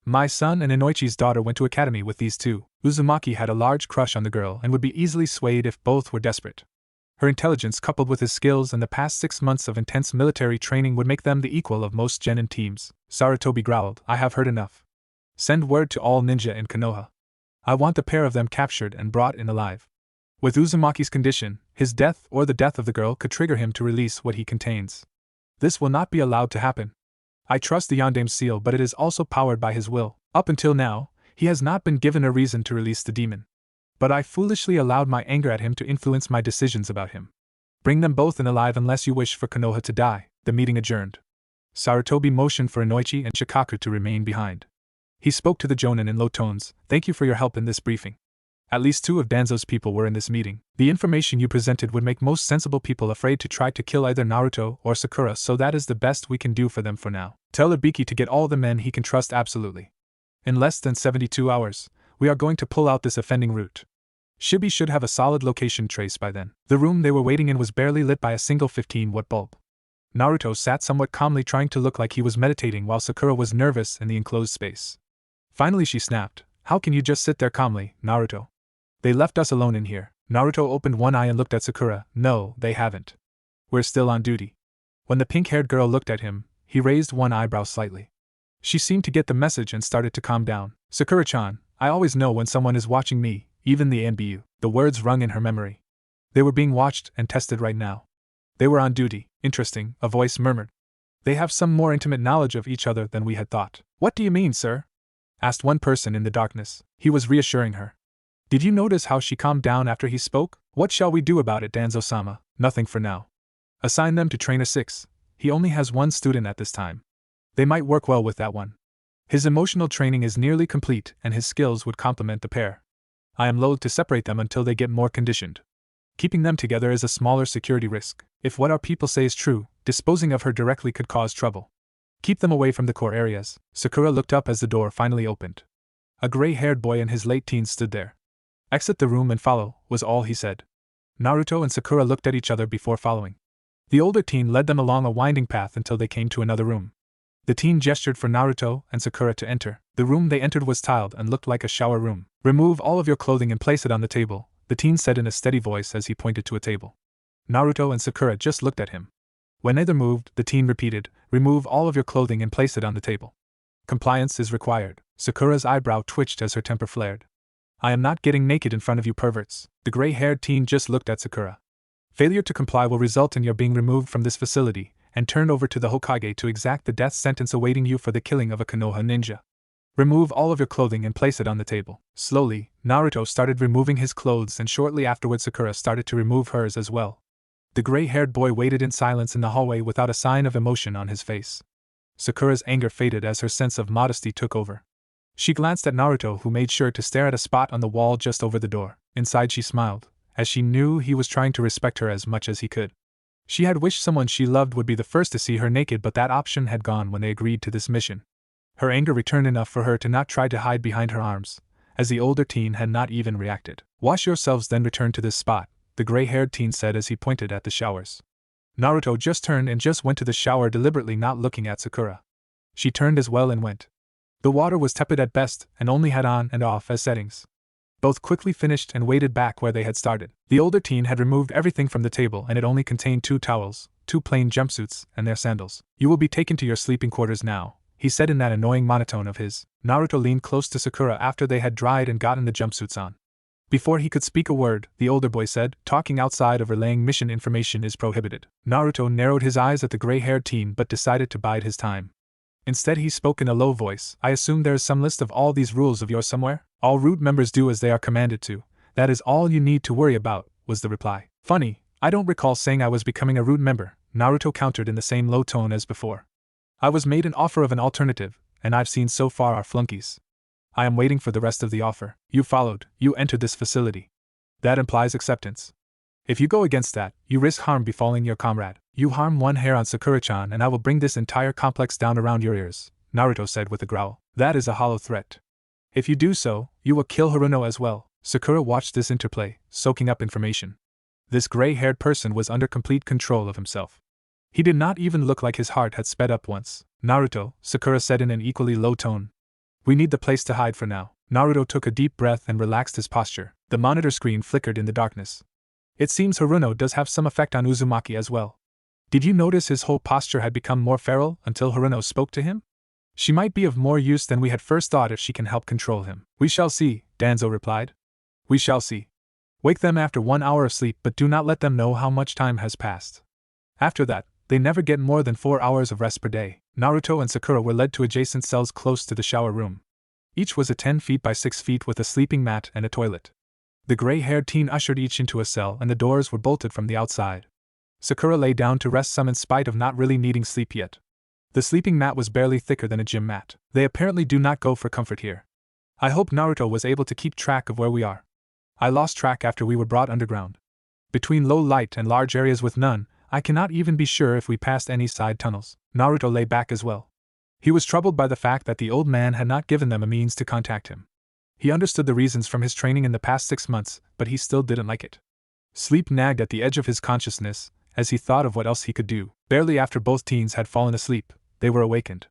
Speaker 1: My son and Inoichi's daughter went to academy with these two. Uzumaki had a large crush on the girl and would be easily swayed if both were desperate. Her intelligence, coupled with his skills and the past 6 months of intense military training, would make them the equal of most genin teams." Sarutobi growled, "I have heard enough. Send word to all ninja in Konoha. I want the pair of them captured and brought in alive. With Uzumaki's condition, his death or the death of the girl could trigger him to release what he contains. This will not be allowed to happen. I trust the Yondame's seal, but it is also powered by his will. Up until now, he has not been given a reason to release the demon. But I foolishly allowed my anger at him to influence my decisions about him. Bring them both in alive unless you wish for Konoha to die." The meeting adjourned. Sarutobi motioned for Inoichi and Shikaku to remain behind. He spoke to the jonin in low tones. "Thank you for your help in this briefing. At least 2 of Danzo's people were in this meeting. The information you presented would make most sensible people afraid to try to kill either Naruto or Sakura, so that is the best we can do for them for now. Tell Ibiki to get all the men he can trust absolutely. In less than 72 hours, we are going to pull out this offending route. Shibi should have a solid location trace by then." The room they were waiting in was barely lit by a single 15-watt bulb. Naruto sat somewhat calmly, trying to look like he was meditating, while Sakura was nervous in the enclosed space. Finally she snapped, "How can you just sit there calmly, Naruto? They left us alone in here." Naruto opened one eye and looked at Sakura. "No, they haven't. We're still on duty." When the pink-haired girl looked at him, he raised one eyebrow slightly. She seemed to get the message and started to calm down. "Sakura-chan, I always know when someone is watching me, even the NBU." The words rung in her memory. They were being watched and tested right now. They were on duty. "Interesting," a voice murmured. "They have some more intimate knowledge of each other than we had thought." "What do you mean, sir?" asked one person in the darkness. He was reassuring her. "Did you notice how she calmed down after he spoke? What shall we do about it, Danzo-sama?" "Nothing for now. Assign them to Trainer 6. He only has 1 student at this time. They might work well with that one. His emotional training is nearly complete and his skills would complement the pair. I am loath to separate them until they get more conditioned. Keeping them together is a smaller security risk. If what our people say is true, disposing of her directly could cause trouble. Keep them away from the core areas." Sakura looked up as the door finally opened. A gray-haired boy in his late teens stood there. "Exit the room and follow," was all he said. Naruto and Sakura looked at each other before following. The older teen led them along a winding path until they came to another room. The teen gestured for Naruto and Sakura to enter. The room they entered was tiled and looked like a shower room. "Remove all of your clothing and place it on the table," the teen said in a steady voice as he pointed to a table. Naruto and Sakura just looked at him. When neither moved, the teen repeated, "Remove all of your clothing and place it on the table. Compliance is required." Sakura's eyebrow twitched as her temper flared. "I am not getting naked in front of you perverts." The gray-haired teen just looked at Sakura. "Failure to comply will result in your being removed from this facility and turned over to the Hokage to exact the death sentence awaiting you for the killing of a Konoha ninja. Remove all of your clothing and place it on the table." Slowly, Naruto started removing his clothes, and shortly afterwards Sakura started to remove hers as well. The gray-haired boy waited in silence in the hallway without a sign of emotion on his face. Sakura's anger faded as her sense of modesty took over. She glanced at Naruto, who made sure to stare at a spot on the wall just over the door. Inside she smiled, as she knew he was trying to respect her as much as he could. She had wished someone she loved would be the first to see her naked, but that option had gone when they agreed to this mission. Her anger returned enough for her to not try to hide behind her arms, as the older teen had not even reacted. "Wash yourselves then return to this spot," the gray-haired teen said as he pointed at the showers. Naruto just turned and just went to the shower, deliberately not looking at Sakura. She turned as well and went. The water was tepid at best and only had on and off as settings. Both quickly finished and waded back where they had started. The older teen had removed everything from the table and it only contained 2 towels, 2 plain jumpsuits, and their sandals. "You will be taken to your sleeping quarters now," he said in that annoying monotone of his. Naruto leaned close to Sakura after they had dried and gotten the jumpsuits on. Before he could speak a word, the older boy said, "Talking outside of relaying mission information is prohibited." Naruto narrowed his eyes at the gray-haired teen but decided to bide his time. Instead he spoke in a low voice, "I assume there is some list of all these rules of yours somewhere? All root members do as they are commanded to. That is all you need to worry about," was the reply. "Funny, I don't recall saying I was becoming a root member," Naruto countered in the same low tone as before. "I was made an offer of an alternative, and I've seen so far are flunkies. I am waiting for the rest of the offer. You followed, you entered this facility. That implies acceptance. If you go against that, you risk harm befalling your comrade. You harm one hair on Sakura-chan and I will bring this entire complex down around your ears," Naruto said with a growl. "That is a hollow threat. If you do so, you will kill Haruno as well." Sakura watched this interplay, soaking up information. This gray-haired person was under complete control of himself. He did not even look like his heart had sped up once. "Naruto," Sakura said in an equally low tone. "We need the place to hide for now." Naruto took a deep breath and relaxed his posture. The monitor screen flickered in the darkness. "It seems Haruno does have some effect on Uzumaki as well. Did you notice his whole posture had become more feral until Haruno spoke to him? She might be of more use than we had first thought if she can help control him." "We shall see," Danzo replied. "We shall see. Wake them after 1 hour of sleep but do not let them know how much time has passed. After that, they never get more than 4 hours of rest per day." Naruto and Sakura were led to adjacent cells close to the shower room. Each was a 10 feet by 6 feet with a sleeping mat and a toilet. The gray-haired teen ushered each into a cell and the doors were bolted from the outside. Sakura lay down to rest some in spite of not really needing sleep yet. The sleeping mat was barely thicker than a gym mat. "They apparently do not go for comfort here. I hope Naruto was able to keep track of where we are. I lost track after we were brought underground. Between low light and large areas with none, I cannot even be sure if we passed any side tunnels." Naruto lay back as well. He was troubled by the fact that the old man had not given them a means to contact him. He understood the reasons from his training in the past 6 months, but he still didn't like it. Sleep nagged at the edge of his consciousness, as he thought of what else he could do. Barely after both teens had fallen asleep, they were awakened.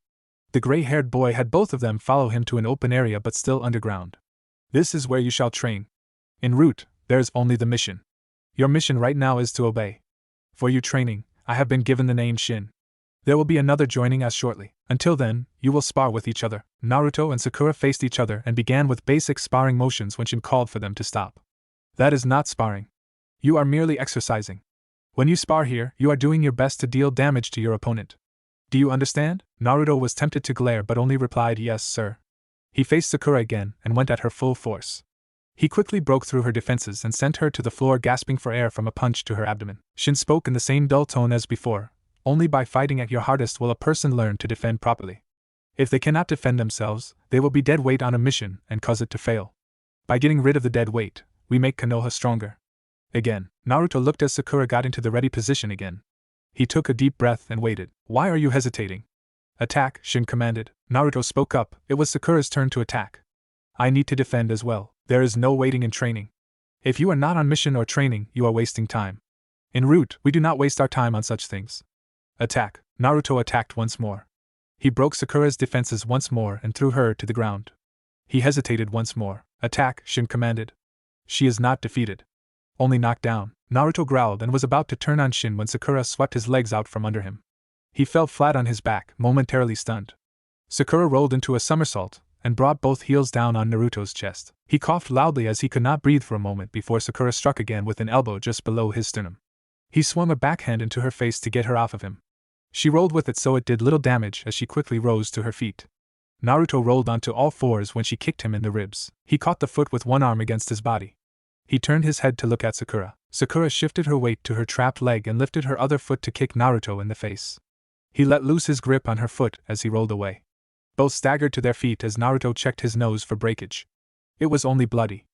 Speaker 1: The gray-haired boy had both of them follow him to an open area but still underground. "This is where you shall train. En route, there's only the mission. Your mission right now is to obey. For you training, I have been given the name Shin. There will be another joining us shortly. Until then, you will spar with each other." Naruto and Sakura faced each other and began with basic sparring motions when Shin called for them to stop. "That is not sparring. You are merely exercising. When you spar here, you are doing your best to deal damage to your opponent. Do you understand?" Naruto was tempted to glare but only replied, "Yes, sir." He faced Sakura again and went at her full force. He quickly broke through her defenses and sent her to the floor, gasping for air from a punch to her abdomen. Shin spoke in the same dull tone as before. "Only by fighting at your hardest will a person learn to defend properly. If they cannot defend themselves, they will be dead weight on a mission and cause it to fail. By getting rid of the dead weight, we make Konoha stronger." Again, Naruto looked as Sakura got into the ready position again. He took a deep breath and waited. "Why are you hesitating?" "Attack," Shin commanded. Naruto spoke up. It was Sakura's turn to attack. "I need to defend as well. There is no waiting in training. If you are not on mission or training, you are wasting time. En route, we do not waste our time on such things. Attack." Naruto attacked once more. He broke Sakura's defenses once more and threw her to the ground. He hesitated once more. "Attack," Shin commanded. "She is not defeated. Only knocked down." Naruto growled and was about to turn on Shin when Sakura swept his legs out from under him. He fell flat on his back, momentarily stunned. Sakura rolled into a somersault and brought both heels down on Naruto's chest. He coughed loudly as he could not breathe for a moment before Sakura struck again with an elbow just below his sternum. He swung a backhand into her face to get her off of him. She rolled with it so it did little damage as she quickly rose to her feet. Naruto rolled onto all fours when she kicked him in the ribs. He caught the foot with one arm against his body. He turned his head to look at Sakura. Sakura shifted her weight to her trapped leg and lifted her other foot to kick Naruto in the face. He let loose his grip on her foot as he rolled away. Both staggered to their feet as Naruto checked his nose for breakage. It was only bloody.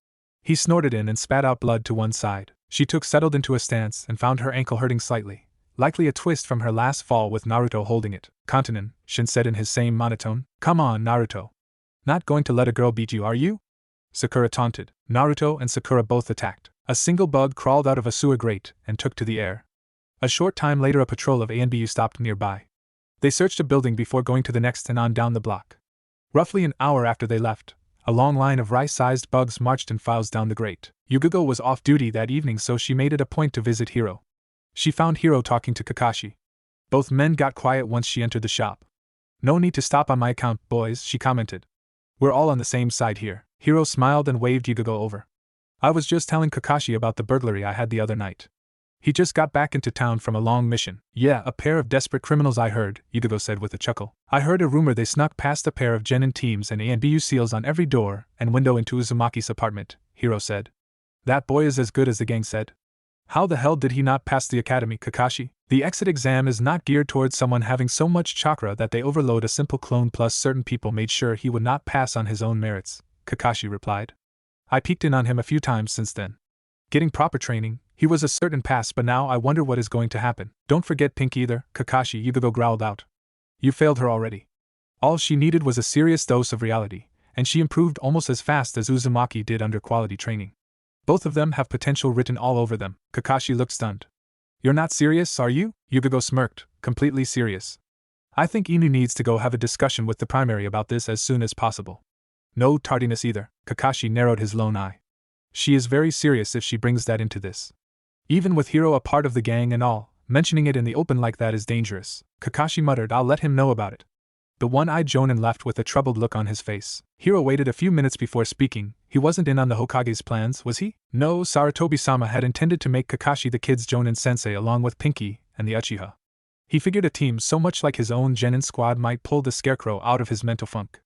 Speaker 1: He snorted in and spat out blood to one side. She settled into a stance and found her ankle hurting slightly, likely a twist from her last fall with Naruto holding it. Kontanen, Shin said in his same monotone. Come on, Naruto. Not going to let a girl beat you, are you? Sakura taunted. Naruto and Sakura both attacked. A single bug crawled out of a sewer grate and took to the air. A short time later a patrol of ANBU stopped nearby. They searched a building before going to the next and on down the block. Roughly an hour after they left, a long line of rice-sized bugs marched in files down the grate. Yugugo was off duty that evening, so she made it a point to visit Hiro. She found Hiro talking to Kakashi. Both men got quiet once she entered the shop. No need to stop on my account, boys, she commented. We're all on the same side here. Hiro smiled and waved Yugugo over. I was just telling Kakashi about the burglary I had the other night. He just got back into town from a long mission. Yeah, a pair of desperate criminals, I heard, Yugugo said with a chuckle. I heard a rumor they snuck past a pair of genin teams and ANBU seals on every door and window into Uzumaki's apartment, Hiro said. That boy is as good as the gang said. How the hell did he not pass the academy, Kakashi? The exit exam is not geared towards someone having so much chakra that they overload a simple clone, plus certain people made sure he would not pass on his own merits, Kakashi replied. I peeked in on him a few times since then. Getting proper training, he was a certain pass, but now I wonder what is going to happen. Don't forget Pink either, Kakashi, Yugugo growled out. You failed her already. All she needed was a serious dose of reality, and she improved almost as fast as Uzumaki did under quality training. Both of them have potential written all over them. Kakashi looked stunned. You're not serious, are you? Yugugo smirked, completely serious. I think Inu needs to go have a discussion with the primary about this as soon as possible. No tardiness either, Kakashi narrowed his lone eye. She is very serious if she brings that into this. Even with Hiro a part of the gang and all, mentioning it in the open like that is dangerous. Kakashi muttered, I'll let him know about it. The one-eyed Jonin left with a troubled look on his face. Hiro waited a few minutes before speaking. He wasn't in on the Hokage's plans, was he? No, Sarutobi-sama had intended to make Kakashi the kid's Jonin-sensei along with Pinky and the Uchiha. He figured a team so much like his own genin squad might pull the scarecrow out of his mental funk.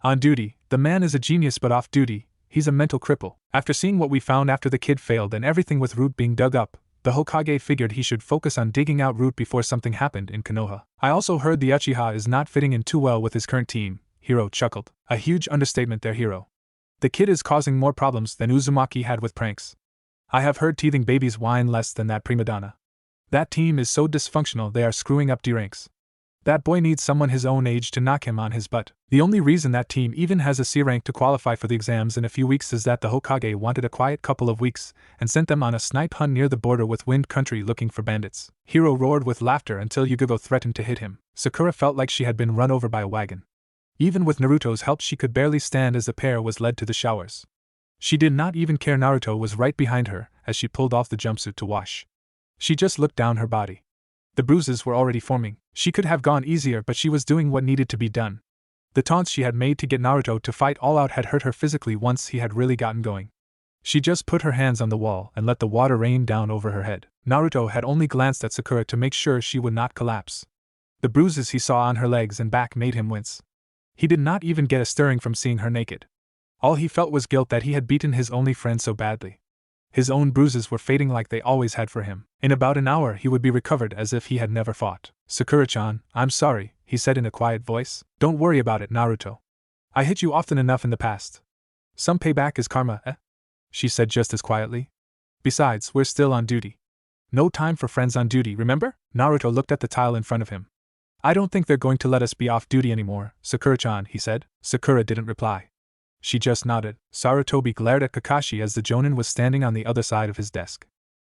Speaker 1: On duty, the man is a genius, but off duty, he's a mental cripple. After seeing what we found after the kid failed and everything with Root being dug up, the Hokage figured he should focus on digging out Root before something happened in Konoha. I also heard the Uchiha is not fitting in too well with his current team, Hiro chuckled. A huge understatement there, Hiro. The kid is causing more problems than Uzumaki had with pranks. I have heard teething babies whine less than that prima donna. That team is so dysfunctional they are screwing up D ranks. That boy needs someone his own age to knock him on his butt. The only reason that team even has a C rank to qualify for the exams in a few weeks is that the Hokage wanted a quiet couple of weeks and sent them on a snipe hunt near the border with Wind Country looking for bandits. Hiro roared with laughter until Yugugo threatened to hit him. Sakura felt like she had been run over by a wagon. Even with Naruto's help she could barely stand as the pair was led to the showers. She did not even care Naruto was right behind her as she pulled off the jumpsuit to wash. She just looked down her body. The bruises were already forming. She could have gone easier, but she was doing what needed to be done. The taunts she had made to get Naruto to fight all out had hurt her physically once he had really gotten going. She just put her hands on the wall and let the water rain down over her head. Naruto had only glanced at Sakura to make sure she would not collapse. The bruises he saw on her legs and back made him wince. He did not even get a stirring from seeing her naked. All he felt was guilt that he had beaten his only friend so badly. His own bruises were fading like they always had for him. In about an hour he would be recovered as if he had never fought. Sakura-chan, I'm sorry, he said in a quiet voice. Don't worry about it, Naruto. I hit you often enough in the past. Some payback is karma, eh? She said just as quietly. Besides, we're still on duty. No time for friends on duty, remember? Naruto looked at the tile in front of him. I don't think they're going to let us be off duty anymore, Sakura-chan, he said. Sakura didn't reply. She just nodded. Sarutobi glared at Kakashi as the Jonin was standing on the other side of his desk.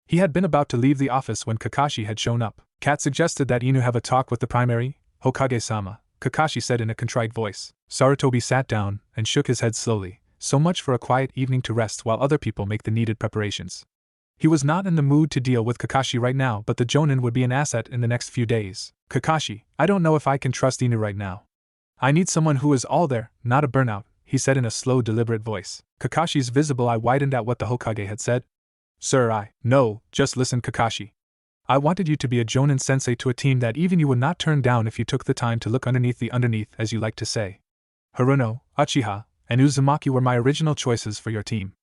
Speaker 1: He had been about to leave the office when Kakashi had shown up. Kat suggested that Inu have a talk with the primary, Hokage-sama, Kakashi said in a contrite voice. Sarutobi sat down and shook his head slowly. So much for a quiet evening to rest while other people make the needed preparations. He was not in the mood to deal with Kakashi right now, but the Jonin would be an asset in the next few days. Kakashi, I don't know if I can trust Inu right now. I need someone who is all there, not a burnout, he said in a slow, deliberate voice. Kakashi's visible eye widened at what the Hokage had said. Sir, No, just listen, Kakashi. I wanted you to be a Jonin sensei to a team that even you would not turn down if you took the time to look underneath the underneath, as you like to say. Haruno, Uchiha, and Uzumaki were my original choices for your team.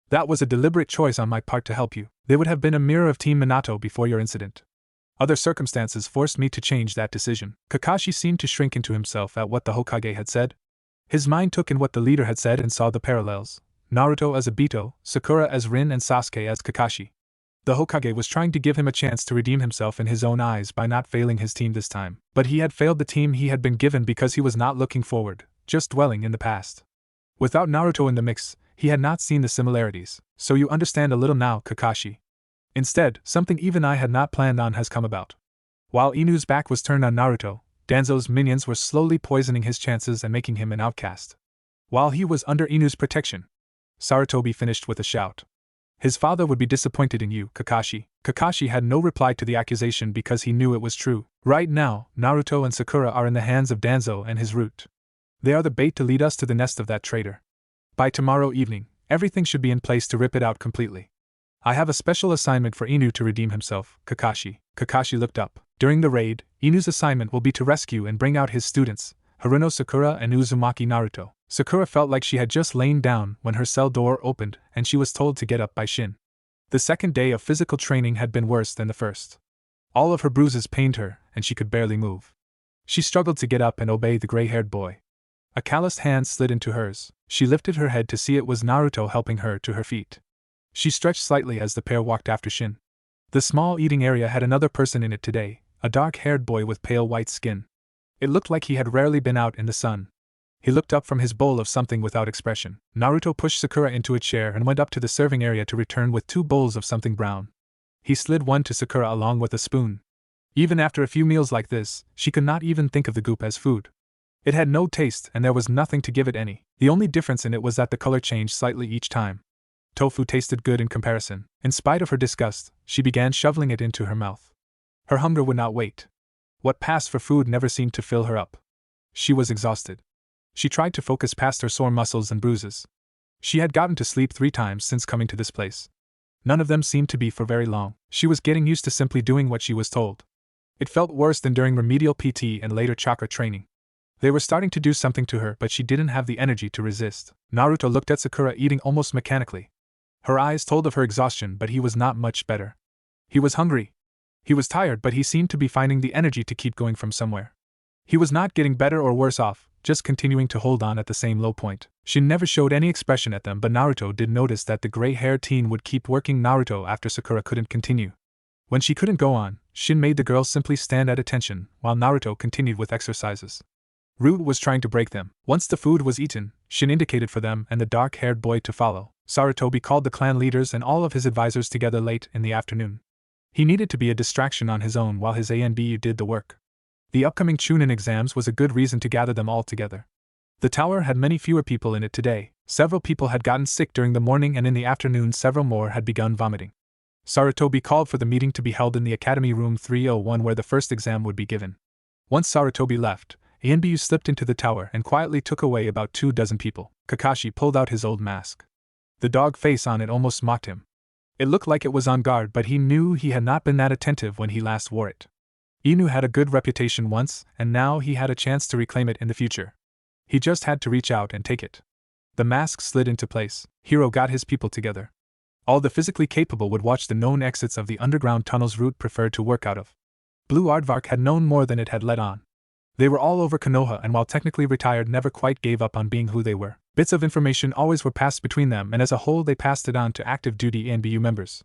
Speaker 1: That was a deliberate choice on my part to help you. They would have been a mirror of Team Minato before your incident. Other circumstances forced me to change that decision. Kakashi seemed to shrink into himself at what the Hokage had said. His mind took in what the leader had said and saw the parallels. Naruto as Obito, Sakura as Rin and Sasuke as Kakashi. The Hokage was trying to give him a chance to redeem himself in his own eyes by not failing his team this time. But he had failed the team he had been given because he was not looking forward, just dwelling in the past. Without Naruto in the mix, he had not seen the similarities, so you understand a little now, Kakashi. Instead, something even I had not planned on has come about. While Inu's back was turned on Naruto, Danzo's minions were slowly poisoning his chances and making him an outcast. While he was under Inu's protection, Sarutobi finished with a shout. His father would be disappointed in you, Kakashi. Kakashi had no reply to the accusation because he knew it was true. Right now, Naruto and Sakura are in the hands of Danzo and his root. They are the bait to lead us to the nest of that traitor. By tomorrow evening, everything should be in place to rip it out completely. I have a special assignment for Inu to redeem himself, Kakashi. Kakashi looked up. During the raid, Inu's assignment will be to rescue and bring out his students, Haruno Sakura and Uzumaki Naruto. Sakura felt like she had just lain down when her cell door opened and she was told to get up by Shin. The second day of physical training had been worse than the first. All of her bruises pained her, and she could barely move. She struggled to get up and obey the gray-haired boy. A calloused hand slid into hers. She lifted her head to see it was Naruto helping her to her feet. She stretched slightly as the pair walked after Shin. The small eating area had another person in it today, a dark-haired boy with pale white skin. It looked like he had rarely been out in the sun. He looked up from his bowl of something without expression. Naruto pushed Sakura into a chair and went up to the serving area to return with 2 bowls of something brown. He slid one to Sakura along with a spoon. Even after a few meals like this, she could not even think of the goop as food. It had no taste and there was nothing to give it any. The only difference in it was that the color changed slightly each time. Tofu tasted good in comparison. In spite of her disgust, she began shoveling it into her mouth. Her hunger would not wait. What passed for food never seemed to fill her up. She was exhausted. She tried to focus past her sore muscles and bruises. She had gotten to sleep 3 times since coming to this place. None of them seemed to be for very long. She was getting used to simply doing what she was told. It felt worse than during remedial PT and later chakra training. They were starting to do something to her, but she didn't have the energy to resist. Naruto looked at Sakura eating almost mechanically. Her eyes told of her exhaustion, but he was not much better. He was hungry. He was tired, but he seemed to be finding the energy to keep going from somewhere. He was not getting better or worse off, just continuing to hold on at the same low point. She never showed any expression at them, but Naruto did notice that the gray-haired teen would keep working Naruto after Sakura couldn't continue. When she couldn't go on, Shin made the girls simply stand at attention, while Naruto continued with exercises. Root was trying to break them. Once the food was eaten, Shin indicated for them and the dark-haired boy to follow. Sarutobi called the clan leaders and all of his advisors together late in the afternoon. He needed to be a distraction on his own while his ANBU did the work. The upcoming Chunin exams was a good reason to gather them all together. The tower had many fewer people in it today. Several people had gotten sick during the morning and in the afternoon several more had begun vomiting. Sarutobi called for the meeting to be held in the Academy Room 301 where the first exam would be given. Once Sarutobi left, ANBU slipped into the tower and quietly took away about 24 people. Kakashi pulled out his old mask. The dog face on it almost mocked him. It looked like it was on guard, but he knew he had not been that attentive when he last wore it. Inu had a good reputation once, and now he had a chance to reclaim it in the future. He just had to reach out and take it. The mask slid into place. Hiro got his people together. All the physically capable would watch the known exits of the underground tunnels Root preferred to work out of. Blue Aardvark had known more than it had let on. They were all over Konoha and while technically retired never quite gave up on being who they were. Bits of information always were passed between them and as a whole they passed it on to active duty ANBU members.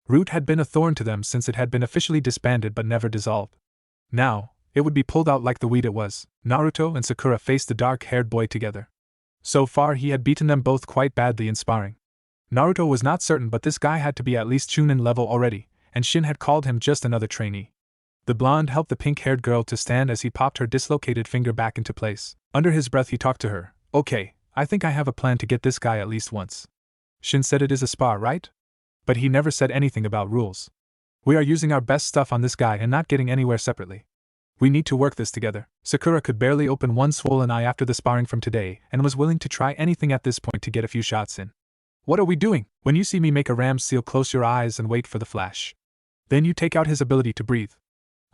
Speaker 1: Root had been a thorn to them since it had been officially disbanded but never dissolved. Now, it would be pulled out like the weed it was. Naruto and Sakura faced the dark-haired boy together. So far he had beaten them both quite badly in sparring. Naruto was not certain but this guy had to be at least Chunin level already, and Shin had called him just another trainee. The blonde helped the pink-haired girl to stand as he popped her dislocated finger back into place. Under his breath he talked to her. Okay, I think I have a plan to get this guy at least once. Shin said it is a spar, right? But he never said anything about rules. We are using our best stuff on this guy and not getting anywhere separately. We need to work this together. Sakura could barely open one swollen eye after the sparring from today and was willing to try anything at this point to get a few shots in. What are we doing? When you see me make a ram seal, close your eyes and wait for the flash. Then you take out his ability to breathe.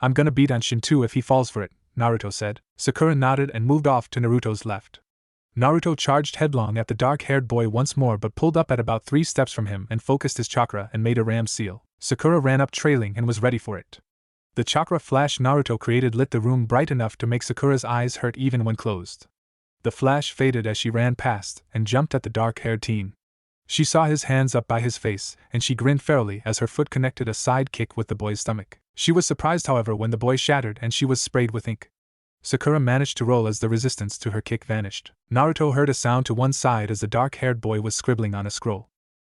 Speaker 1: I'm gonna beat on Shin too if he falls for it, Naruto said. Sakura nodded and moved off to Naruto's left. Naruto charged headlong at the dark-haired boy once more but pulled up at about 3 steps from him and focused his chakra and made a ram seal. Sakura ran up trailing and was ready for it. The chakra flash Naruto created lit the room bright enough to make Sakura's eyes hurt even when closed. The flash faded as she ran past and jumped at the dark-haired teen. She saw his hands up by his face, and she grinned fairly as her foot connected a side kick with the boy's stomach. She was surprised, however, when the boy shattered and she was sprayed with ink. Sakura managed to roll as the resistance to her kick vanished. Naruto heard a sound to one side as the dark-haired boy was scribbling on a scroll.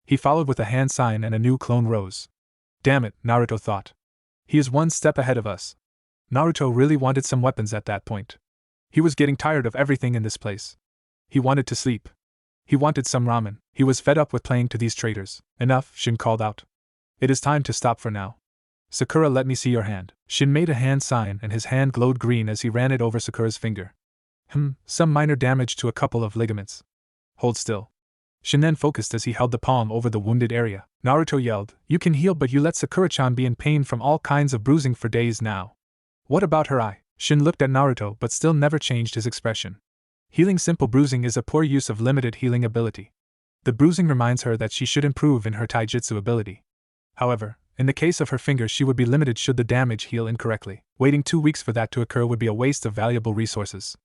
Speaker 1: He followed with a hand sign and a new clone rose. Damn it, Naruto thought. He is one step ahead of us. Naruto really wanted some weapons at that point. He was getting tired of everything in this place. He wanted to sleep. He wanted some ramen. He was fed up with playing to these traitors. Enough, Shin called out. It is time to stop for now. Sakura, let me see your hand. Shin made a hand sign and his hand glowed green as he ran it over Sakura's finger. Some minor damage to a couple of ligaments. Hold still. Shin then focused as he held the palm over the wounded area. Naruto yelled, you can heal, but you let Sakura-chan be in pain from all kinds of bruising for days now. What about her eye? Shin looked at Naruto but still never changed his expression. Healing simple bruising is a poor use of limited healing ability. The bruising reminds her that she should improve in her taijutsu ability. However, in the case of her finger, she would be limited should the damage heal incorrectly. Waiting 2 weeks for that to occur would be a waste of valuable resources.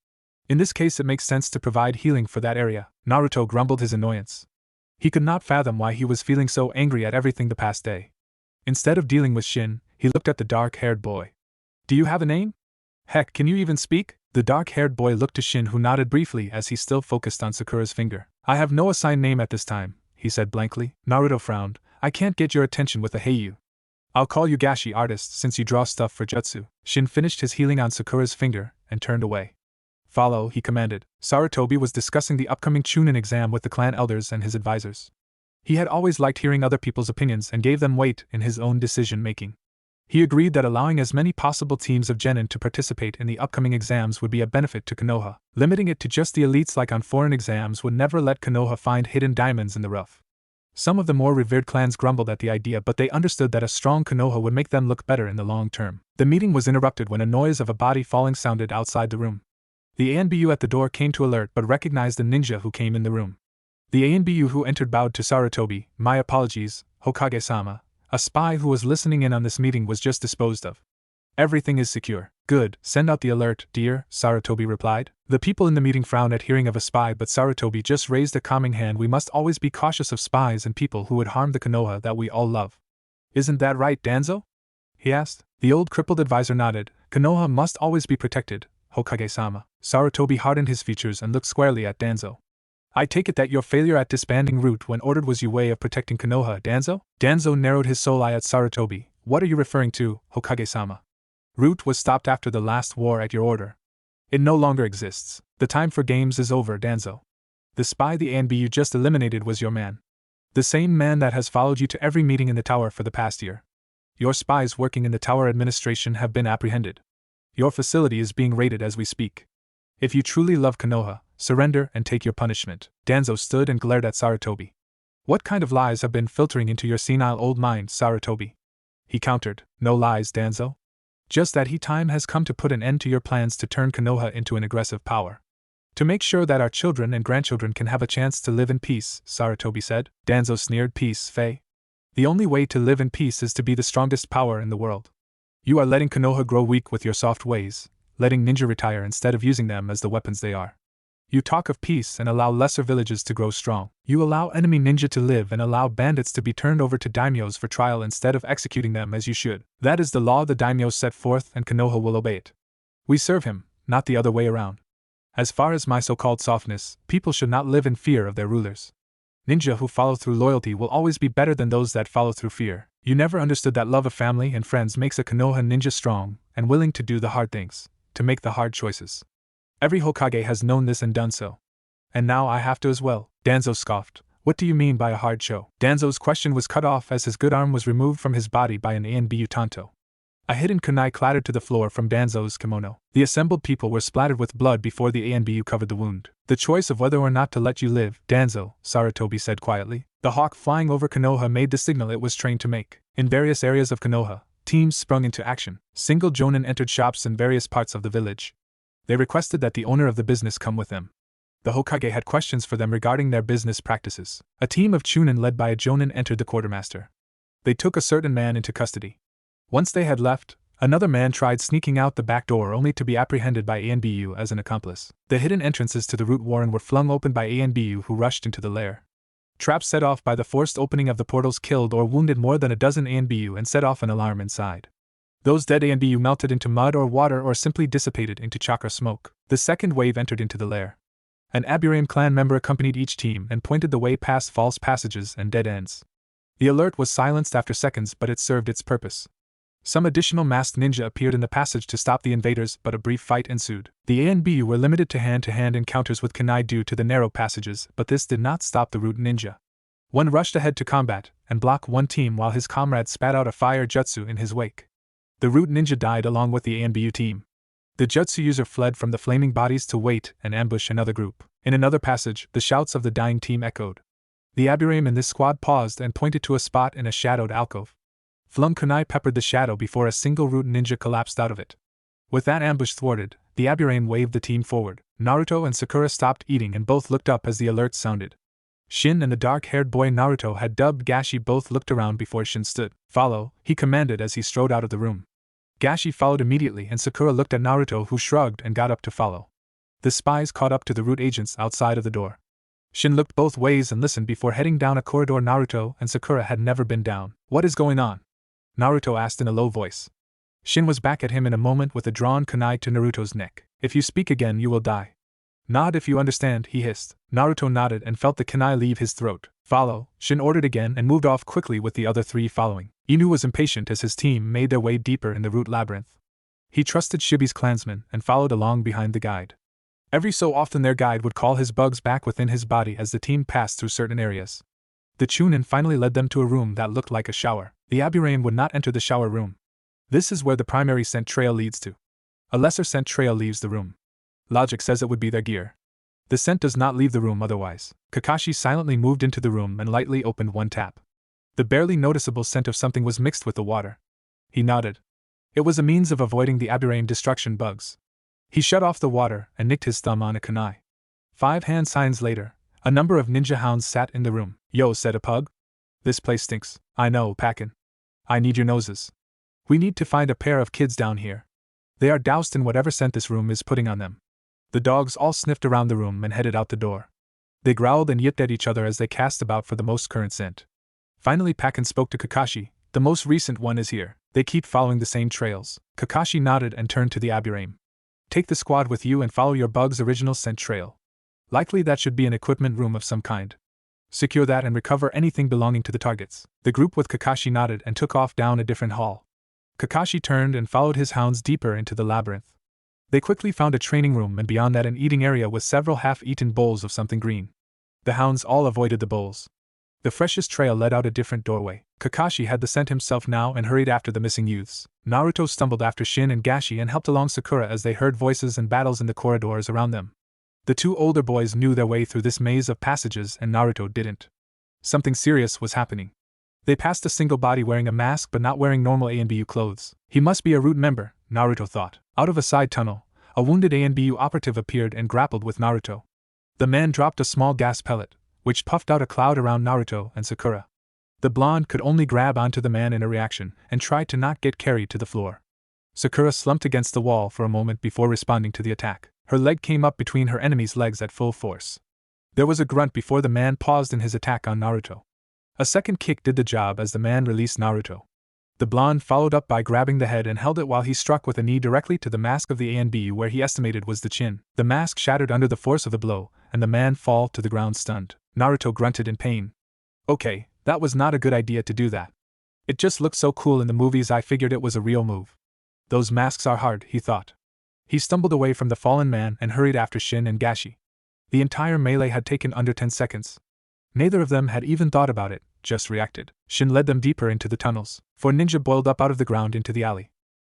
Speaker 1: In this case, it makes sense to provide healing for that area. Naruto grumbled his annoyance. He could not fathom why he was feeling so angry at everything the past day. Instead of dealing with Shin, he looked at the dark-haired boy. Do you have a name? Heck, can you even speak? The dark-haired boy looked to Shin, who nodded briefly as he still focused on Sakura's finger. I have no assigned name at this time, he said blankly. Naruto frowned. I can't get your attention with a heiyu. I'll call you Gashi Artist since you draw stuff for jutsu. Shin finished his healing on Sakura's finger and turned away. Follow, he commanded. Sarutobi was discussing the upcoming Chunin exam with the clan elders and his advisors. He had always liked hearing other people's opinions and gave them weight in his own decision-making. He agreed that allowing as many possible teams of genin to participate in the upcoming exams would be a benefit to Konoha. Limiting it to just the elites like on foreign exams would never let Konoha find hidden diamonds in the rough. Some of the more revered clans grumbled at the idea, but they understood that a strong Konoha would make them look better in the long term. The meeting was interrupted when a noise of a body falling sounded outside the room. The ANBU at the door came to alert but recognized the ninja who came in the room. The ANBU who entered bowed to Sarutobi. My apologies, Hokage-sama. A spy who was listening in on this meeting was just disposed of. Everything is secure. Good, send out the alert, dear, Sarutobi replied. The people in the meeting frowned at hearing of a spy, but Sarutobi just raised a calming hand. We must always be cautious of spies and people who would harm the Konoha that we all love. Isn't that right, Danzo? He asked. The old crippled advisor nodded. Konoha must always be protected, Hokage-sama. Sarutobi hardened his features and looked squarely at Danzo. I take it that your failure at disbanding Root when ordered was your way of protecting Konoha, Danzo? Danzo narrowed his soul eye at Sarutobi. What are you referring to, Hokage-sama? Root was stopped after the last war at your order. It no longer exists. The time for games is over, Danzo. The spy the ANB you just eliminated was your man. The same man that has followed you to every meeting in the tower for the past year. Your spies working in the tower administration have been apprehended. Your facility is being raided as we speak. If you truly love Konoha, surrender and take your punishment. Danzo stood and glared at Sarutobi. What kind of lies have been filtering into your senile old mind, Sarutobi? He countered. No lies, Danzo. Just that time has come to put an end to your plans to turn Konoha into an aggressive power. To make sure that our children and grandchildren can have a chance to live in peace, Sarutobi said. Danzo sneered. Peace, Faye? The only way to live in peace is to be the strongest power in the world. You are letting Konoha grow weak with your soft ways, letting ninja retire instead of using them as the weapons they are. You talk of peace and allow lesser villages to grow strong. You allow enemy ninja to live and allow bandits to be turned over to daimyos for trial instead of executing them as you should. That is the law the daimyos set forth and Konoha will obey it. We serve him, not the other way around. As far as my so-called softness, people should not live in fear of their rulers. Ninja who follow through loyalty will always be better than those that follow through fear. You never understood that love of family and friends makes a Konoha ninja strong and willing to do the hard things, to make the hard choices. Every Hokage has known this and done so. And now I have to as well. Danzo scoffed. What do you mean by a hard show? Danzo's question was cut off as his good arm was removed from his body by an ANBU Tanto. A hidden kunai clattered to the floor from Danzo's kimono. The assembled people were splattered with blood before the ANBU covered the wound. The choice of whether or not to let you live, Danzo, Sarutobi said quietly. The hawk flying over Konoha made the signal it was trained to make. In various areas of Konoha, teams sprung into action. Single jonin entered shops in various parts of the village. They requested that the owner of the business come with them. The Hokage had questions for them regarding their business practices. A team of chunin led by a jonin entered the quartermaster. They took a certain man into custody. Once they had left, another man tried sneaking out the back door only to be apprehended by ANBU as an accomplice. The hidden entrances to the root warren were flung open by ANBU, who rushed into the lair. Traps set off by the forced opening of the portals killed or wounded more than a dozen ANBU and set off an alarm inside. Those dead ANBU melted into mud or water or simply dissipated into chakra smoke. The second wave entered into the lair. An Aburame clan member accompanied each team and pointed the way past false passages and dead ends. The alert was silenced after seconds, but it served its purpose. Some additional masked ninja appeared in the passage to stop the invaders, but a brief fight ensued. The ANBU were limited to hand-to-hand encounters with kunai due to the narrow passages, but this did not stop the root ninja. One rushed ahead to combat and block one team while his comrade spat out a fire jutsu in his wake. The root ninja died along with the ANBU team. The jutsu user fled from the flaming bodies to wait and ambush another group. In another passage, the shouts of the dying team echoed. The Aburame in this squad paused and pointed to a spot in a shadowed alcove. Flung kunai peppered the shadow before a single root ninja collapsed out of it. With that ambush thwarted, the Aburame waved the team forward. Naruto and Sakura stopped eating and both looked up as the alert sounded. Shin and the dark-haired boy Naruto had dubbed Gashi both looked around before Shin stood. "Follow," he commanded as he strode out of the room. Gashi followed immediately and Sakura looked at Naruto, who shrugged and got up to follow. The spies caught up to the root agents outside of the door. Shin looked both ways and listened before heading down a corridor Naruto and Sakura had never been down. "What is going on?" Naruto asked in a low voice. Shin was back at him in a moment with a drawn kunai to Naruto's neck. "If you speak again, you will die. Nod if you understand," he hissed. Naruto nodded and felt the kunai leave his throat. "Follow," Shin ordered again and moved off quickly with the other three following. Inu was impatient as his team made their way deeper in the root labyrinth. He trusted Shibi's clansmen and followed along behind the guide. Every so often their guide would call his bugs back within his body as the team passed through certain areas. The Chunin finally led them to a room that looked like a shower. The Aburame would not enter the shower room. This is where the primary scent trail leads to. A lesser scent trail leaves the room. Logic says it would be their gear. The scent does not leave the room otherwise. Kakashi silently moved into the room and lightly opened one tap. The barely noticeable scent of something was mixed with the water. He nodded. It was a means of avoiding the Aburame destruction bugs. He shut off the water and nicked his thumb on a kunai. 5 hand signs later, a number of ninja hounds sat in the room. "Yo," said a pug. "This place stinks." "I know, Pakin. I need your noses. We need to find a pair of kids down here. They are doused in whatever scent this room is putting on them." The dogs all sniffed around the room and headed out the door. They growled and yipped at each other as they cast about for the most current scent. Finally Pakin spoke to Kakashi. "The most recent one is here. They keep following the same trails." Kakashi nodded and turned to the Aburame. "Take the squad with you and follow your bug's original scent trail. Likely that should be an equipment room of some kind. Secure that and recover anything belonging to the targets." The group with Kakashi nodded and took off down a different hall. Kakashi turned and followed his hounds deeper into the labyrinth. They quickly found a training room and beyond that an eating area with several half-eaten bowls of something green. The hounds all avoided the bowls. The freshest trail led out a different doorway. Kakashi had the scent himself now and hurried after the missing youths. Naruto stumbled after Shin and Gashi and helped along Sakura as they heard voices and battles in the corridors around them. The 2 older boys knew their way through this maze of passages and Naruto didn't. Something serious was happening. They passed a single body wearing a mask but not wearing normal ANBU clothes. He must be a root member, Naruto thought. Out of a side tunnel, a wounded ANBU operative appeared and grappled with Naruto. The man dropped a small gas pellet, which puffed out a cloud around Naruto and Sakura. The blonde could only grab onto the man in a reaction and tried to not get carried to the floor. Sakura slumped against the wall for a moment before responding to the attack. Her leg came up between her enemy's legs at full force. There was a grunt before the man paused in his attack on Naruto. A second kick did the job as the man released Naruto. The blonde followed up by grabbing the head and held it while he struck with a knee directly to the mask of the ANBU where he estimated was the chin. The mask shattered under the force of the blow, and the man fell to the ground stunned. Naruto grunted in pain. "Okay, that was not a good idea to do that. It just looked so cool in the movies I figured it was a real move. Those masks are hard," he thought. He stumbled away from the fallen man and hurried after Shin and Gashi. The entire melee had taken under 10 seconds. Neither of them had even thought about it, just reacted. Shin led them deeper into the tunnels. 4 ninja boiled up out of the ground into the alley.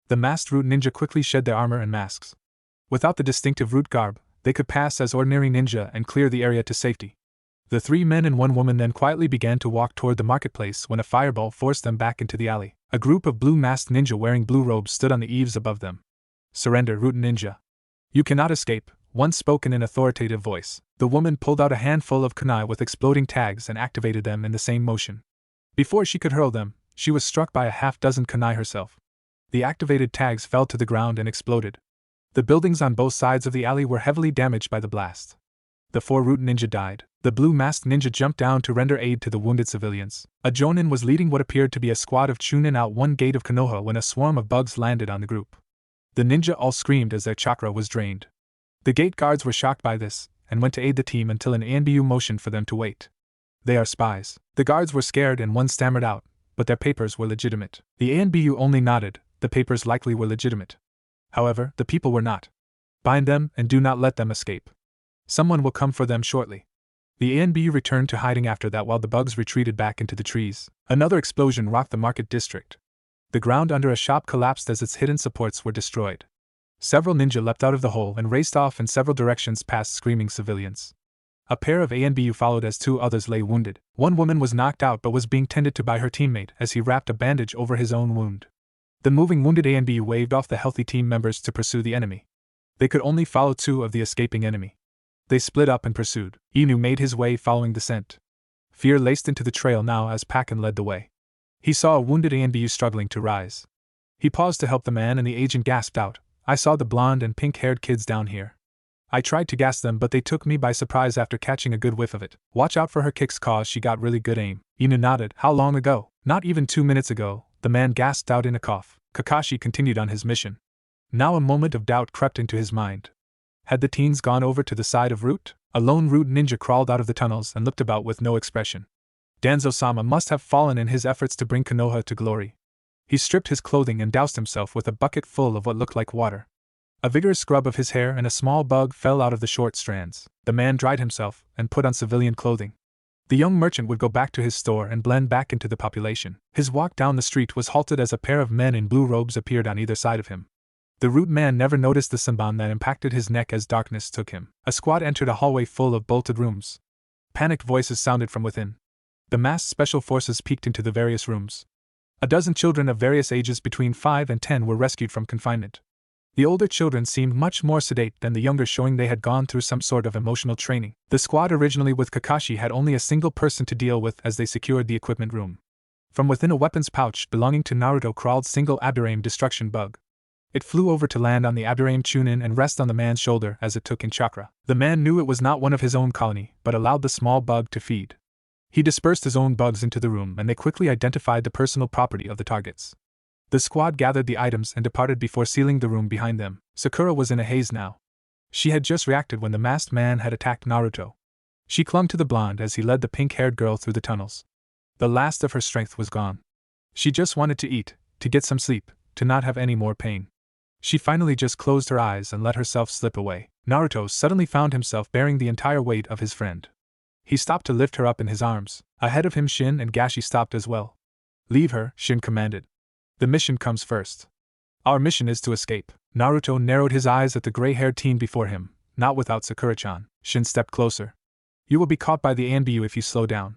Speaker 1: The masked root ninja quickly shed their armor and masks. Without the distinctive root garb, they could pass as ordinary ninja and clear the area to safety. The 3 men and 1 woman then quietly began to walk toward the marketplace when a fireball forced them back into the alley. A group of blue masked ninja wearing blue robes stood on the eaves above them. "Surrender, root ninja. You cannot escape," one spoke in an authoritative voice. The woman pulled out a handful of kunai with exploding tags and activated them in the same motion. Before she could hurl them, she was struck by a half-dozen kunai herself. The activated tags fell to the ground and exploded. The buildings on both sides of the alley were heavily damaged by the blast. The 4 root ninja died. The blue-masked ninja jumped down to render aid to the wounded civilians. A Jonin was leading what appeared to be a squad of Chunin out one gate of Konoha when a swarm of bugs landed on the group. The ninja all screamed as their chakra was drained. The gate guards were shocked by this, and went to aid the team until an ANBU motioned for them to wait. They are spies. The guards were scared and one stammered out, but their papers were legitimate. The ANBU only nodded, the papers likely were legitimate. However, the people were not. Bind them and do not let them escape. Someone will come for them shortly. The ANBU returned to hiding after that while the bugs retreated back into the trees. Another explosion rocked the market district. The ground under a shop collapsed as its hidden supports were destroyed. Several ninja leapt out of the hole and raced off in several directions past screaming civilians. A pair of ANBU followed as 2 others lay wounded. One woman was knocked out but was being tended to by her teammate as he wrapped a bandage over his own wound. The moving wounded ANBU waved off the healthy team members to pursue the enemy. They could only follow 2 of the escaping enemy. They split up and pursued. Inu made his way following the scent. Fear laced into the trail now as Pakken led the way. He saw a wounded ANBU struggling to rise. He paused to help the man and the agent gasped out, "I saw the blonde and pink-haired kids down here. I tried to gas them but they took me by surprise after catching a good whiff of it. Watch out for her kicks cause she got really good aim." Inu nodded. "How long ago?" "Not even 2 minutes ago," the man gasped out in a cough. Kakashi continued on his mission. Now a moment of doubt crept into his mind. Had the teens gone over to the side of Root? A lone Root ninja crawled out of the tunnels and looked about with no expression. Danzo-sama must have fallen in his efforts to bring Konoha to glory. He stripped his clothing and doused himself with a bucket full of what looked like water. A vigorous scrub of his hair and a small bug fell out of the short strands. The man dried himself and put on civilian clothing. The young merchant would go back to his store and blend back into the population. His walk down the street was halted as a pair of men in blue robes appeared on either side of him. The Root man never noticed the sunban that impacted his neck as darkness took him. A squad entered a hallway full of bolted rooms. Panicked voices sounded from within. The massed special forces peeked into the various rooms. A dozen children of various ages between 5 and 10 were rescued from confinement. The older children seemed much more sedate than the younger, showing they had gone through some sort of emotional training. The squad originally with Kakashi had only a single person to deal with as they secured the equipment room. From within a weapons pouch belonging to Naruto crawled single Aburaim destruction bug. It flew over to land on the Aburaim Chunin and rest on the man's shoulder as it took in chakra. The man knew it was not one of his own colony, but allowed the small bug to feed. He dispersed his own bugs into the room and they quickly identified the personal property of the targets. The squad gathered the items and departed before sealing the room behind them. Sakura was in a haze now. She had just reacted when the masked man had attacked Naruto. She clung to the blonde as he led the pink-haired girl through the tunnels. The last of her strength was gone. She just wanted to eat, to get some sleep, to not have any more pain. She finally just closed her eyes and let herself slip away. Naruto suddenly found himself bearing the entire weight of his friend. He stopped to lift her up in his arms. Ahead of him Shin and Gashi stopped as well. "Leave her," Shin commanded. "The mission comes first. Our mission is to escape." Naruto narrowed his eyes at the gray-haired teen before him. "Not without Sakura-chan." Shin stepped closer. "You will be caught by the ANBU if you slow down.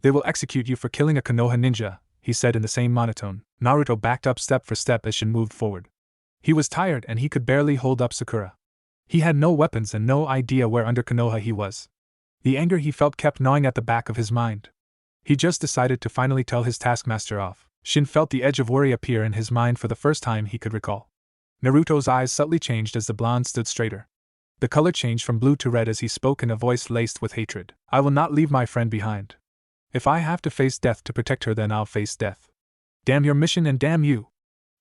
Speaker 1: They will execute you for killing a Konoha ninja," he said in the same monotone. Naruto backed up step for step as Shin moved forward. He was tired and he could barely hold up Sakura. He had no weapons and no idea where under Konoha he was. The anger he felt kept gnawing at the back of his mind. He just decided to finally tell his taskmaster off. Shin felt the edge of worry appear in his mind for the first time he could recall. Naruto's eyes subtly changed as the blonde stood straighter. The color changed from blue to red as he spoke in a voice laced with hatred. "I will not leave my friend behind. If I have to face death to protect her, then I'll face death. Damn your mission and damn you.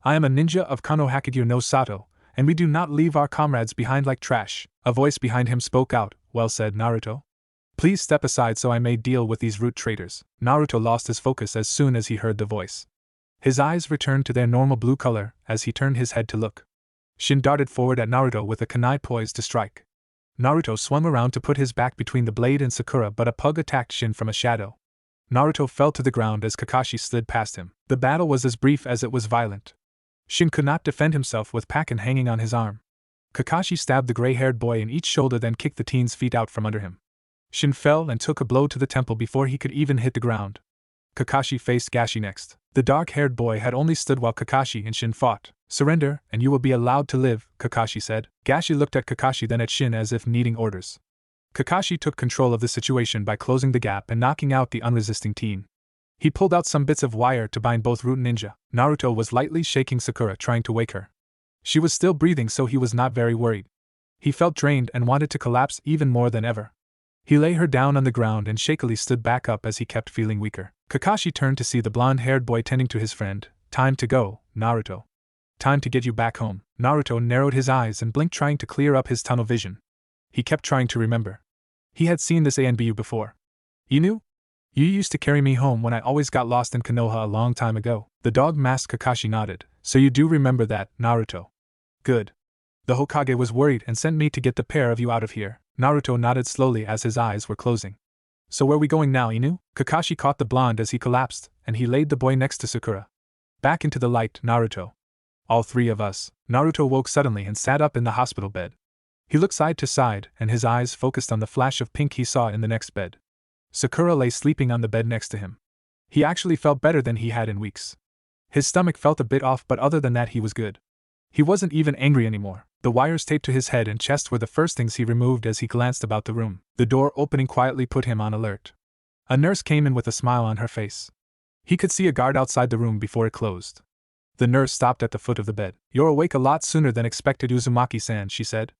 Speaker 1: I am a ninja of Konohakagyo no Sato, and we do not leave our comrades behind like trash." A voice behind him spoke out. "Well said, Naruto. Please step aside so I may deal with these Root traitors." Naruto lost his focus as soon as he heard the voice. His eyes returned to their normal blue color as he turned his head to look. Shin darted forward at Naruto with a kunai poised to strike. Naruto swung around to put his back between the blade and Sakura, but a pug attacked Shin from a shadow. Naruto fell to the ground as Kakashi slid past him. The battle was as brief as it was violent. Shin could not defend himself with Pakken hanging on his arm. Kakashi stabbed the gray-haired boy in each shoulder, then kicked the teen's feet out from under him. Shin fell and took a blow to the temple before he could even hit the ground. Kakashi faced Gashi next. The dark-haired boy had only stood while Kakashi and Shin fought. "Surrender, and you will be allowed to live," Kakashi said. Gashi looked at Kakashi then at Shin as if needing orders. Kakashi took control of the situation by closing the gap and knocking out the unresisting teen. He pulled out some bits of wire to bind both Root ninja. Naruto was lightly shaking Sakura, trying to wake her. She was still breathing, so he was not very worried. He felt drained and wanted to collapse even more than ever. He lay her down on the ground and shakily stood back up as he kept feeling weaker. Kakashi turned to see the blonde-haired boy tending to his friend. Time to go, Naruto. Time to get you back home. Naruto narrowed his eyes and blinked, trying to clear up his tunnel vision. He kept trying to remember. He had seen this ANBU before. You knew? You used to carry me home when I always got lost in Konoha a long time ago. The dog-masked Kakashi nodded. So you do remember that, Naruto. Good. The Hokage was worried and sent me to get the pair of you out of here. Naruto nodded slowly as his eyes were closing. So where are we going now, Inu? Kakashi caught the blonde as he collapsed, and he laid the boy next to Sakura. Back into the light, Naruto. All three of us. Naruto woke suddenly and sat up in the hospital bed. He looked side to side, and his eyes focused on the flash of pink he saw in the next bed. Sakura lay sleeping on the bed next to him. He actually felt better than he had in weeks. His stomach felt a bit off, but other than that he was good. He wasn't even angry anymore. The wires taped to his head and chest were the first things he removed as he glanced about the room. The door opening quietly put him on alert. A nurse came in with a smile on her face. He could see a guard outside the room before it closed. The nurse stopped at the foot of the bed. You're awake a lot sooner than expected, Uzumaki-san, she said.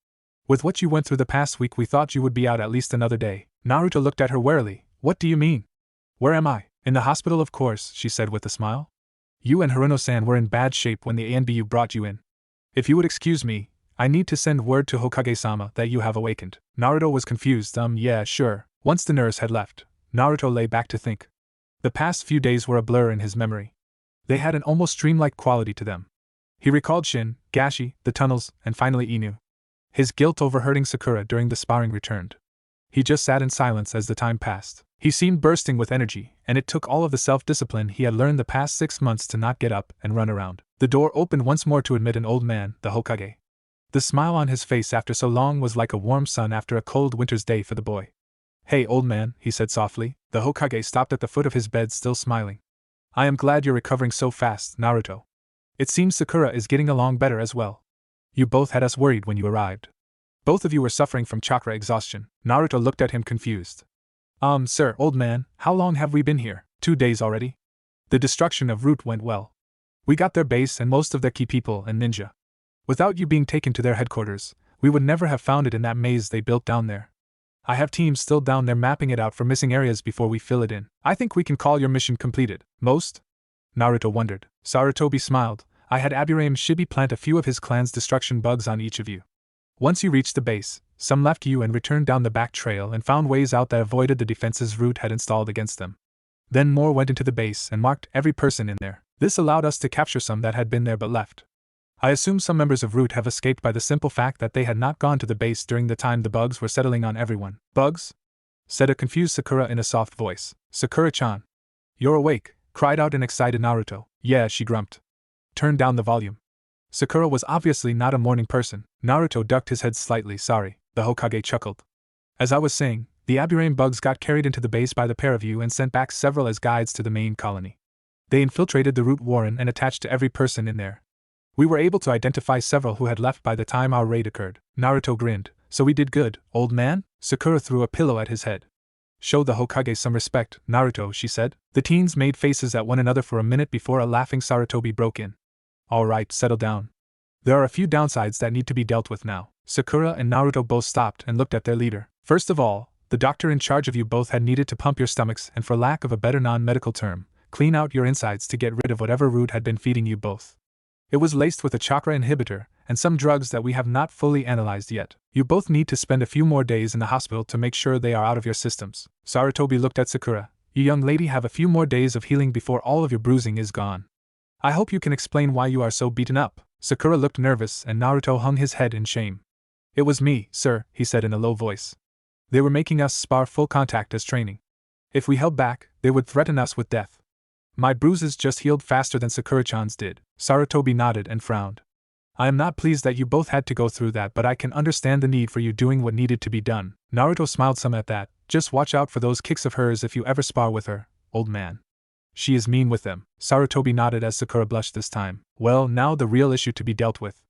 Speaker 1: With what you went through the past week, we thought you would be out at least another day. Naruto looked at her warily. What do you mean? Where am I? In the hospital, of course, she said with a smile. You and Haruno-san were in bad shape when the ANBU brought you in. If you would excuse me, I need to send word to Hokage-sama that you have awakened. Naruto was confused. Yeah, sure. Once the nurse had left, Naruto lay back to think. The past few days were a blur in his memory. They had an almost dreamlike quality to them. He recalled Shin, Gashi, the tunnels, and finally Inu. His guilt over hurting Sakura during the sparring returned. He just sat in silence as the time passed. He seemed bursting with energy, and it took all of the self-discipline he had learned the past 6 months to not get up and run around. The door opened once more to admit an old man, the Hokage. The smile on his face after so long was like a warm sun after a cold winter's day for the boy. Hey, old man, he said softly. The Hokage stopped at the foot of his bed, still smiling. I am glad you're recovering so fast, Naruto. It seems Sakura is getting along better as well. You both had us worried when you arrived. Both of you were suffering from chakra exhaustion. Naruto looked at him confused. Sir, old man, how long have we been here? 2 days already? The destruction of Root went well. We got their base and most of their key people and ninja. Without you being taken to their headquarters, we would never have found it in that maze they built down there. I have teams still down there mapping it out for missing areas before we fill it in. I think we can call your mission completed. Most? Naruto wondered. Sarutobi smiled. I had Aburame Shibi plant a few of his clan's destruction bugs on each of you. Once you reached the base, some left you and returned down the back trail and found ways out that avoided the defenses Root had installed against them. Then more went into the base and marked every person in there. This allowed us to capture some that had been there but left. I assume some members of Root have escaped by the simple fact that they had not gone to the base during the time the bugs were settling on everyone. Bugs? Said a confused Sakura in a soft voice. Sakura-chan. You're awake, cried out an excited Naruto. Yeah, she grumped. Turn down the volume. Sakura was obviously not a morning person. Naruto ducked his head slightly. Sorry, the Hokage chuckled. As I was saying, the Aburame bugs got carried into the base by the pair of you and sent back several as guides to the main colony. They infiltrated the Root Warren and attached to every person in there. We were able to identify several who had left by the time our raid occurred. Naruto grinned. So we did good, old man? Sakura threw a pillow at his head. Show the Hokage some respect, Naruto, she said. The teens made faces at one another for a minute before a laughing Sarutobi broke in. All right, settle down. There are a few downsides that need to be dealt with now. Sakura and Naruto both stopped and looked at their leader. First of all, the doctor in charge of you both had needed to pump your stomachs and, for lack of a better non-medical term, clean out your insides to get rid of whatever Root had been feeding you both. It was laced with a chakra inhibitor and some drugs that we have not fully analyzed yet. You both need to spend a few more days in the hospital to make sure they are out of your systems. Sarutobi looked at Sakura. You young lady have a few more days of healing before all of your bruising is gone. I hope you can explain why you are so beaten up. Sakura looked nervous and Naruto hung his head in shame. It was me, sir, he said in a low voice. They were making us spar full contact as training. If we held back, they would threaten us with death. My bruises just healed faster than Sakura-chan's did. Sarutobi nodded and frowned. I am not pleased that you both had to go through that, but I can understand the need for you doing what needed to be done. Naruto smiled some at that. Just watch out for those kicks of hers if you ever spar with her, old man. She is mean with them. Sarutobi nodded as Sakura blushed this time. Well, now the real issue to be dealt with.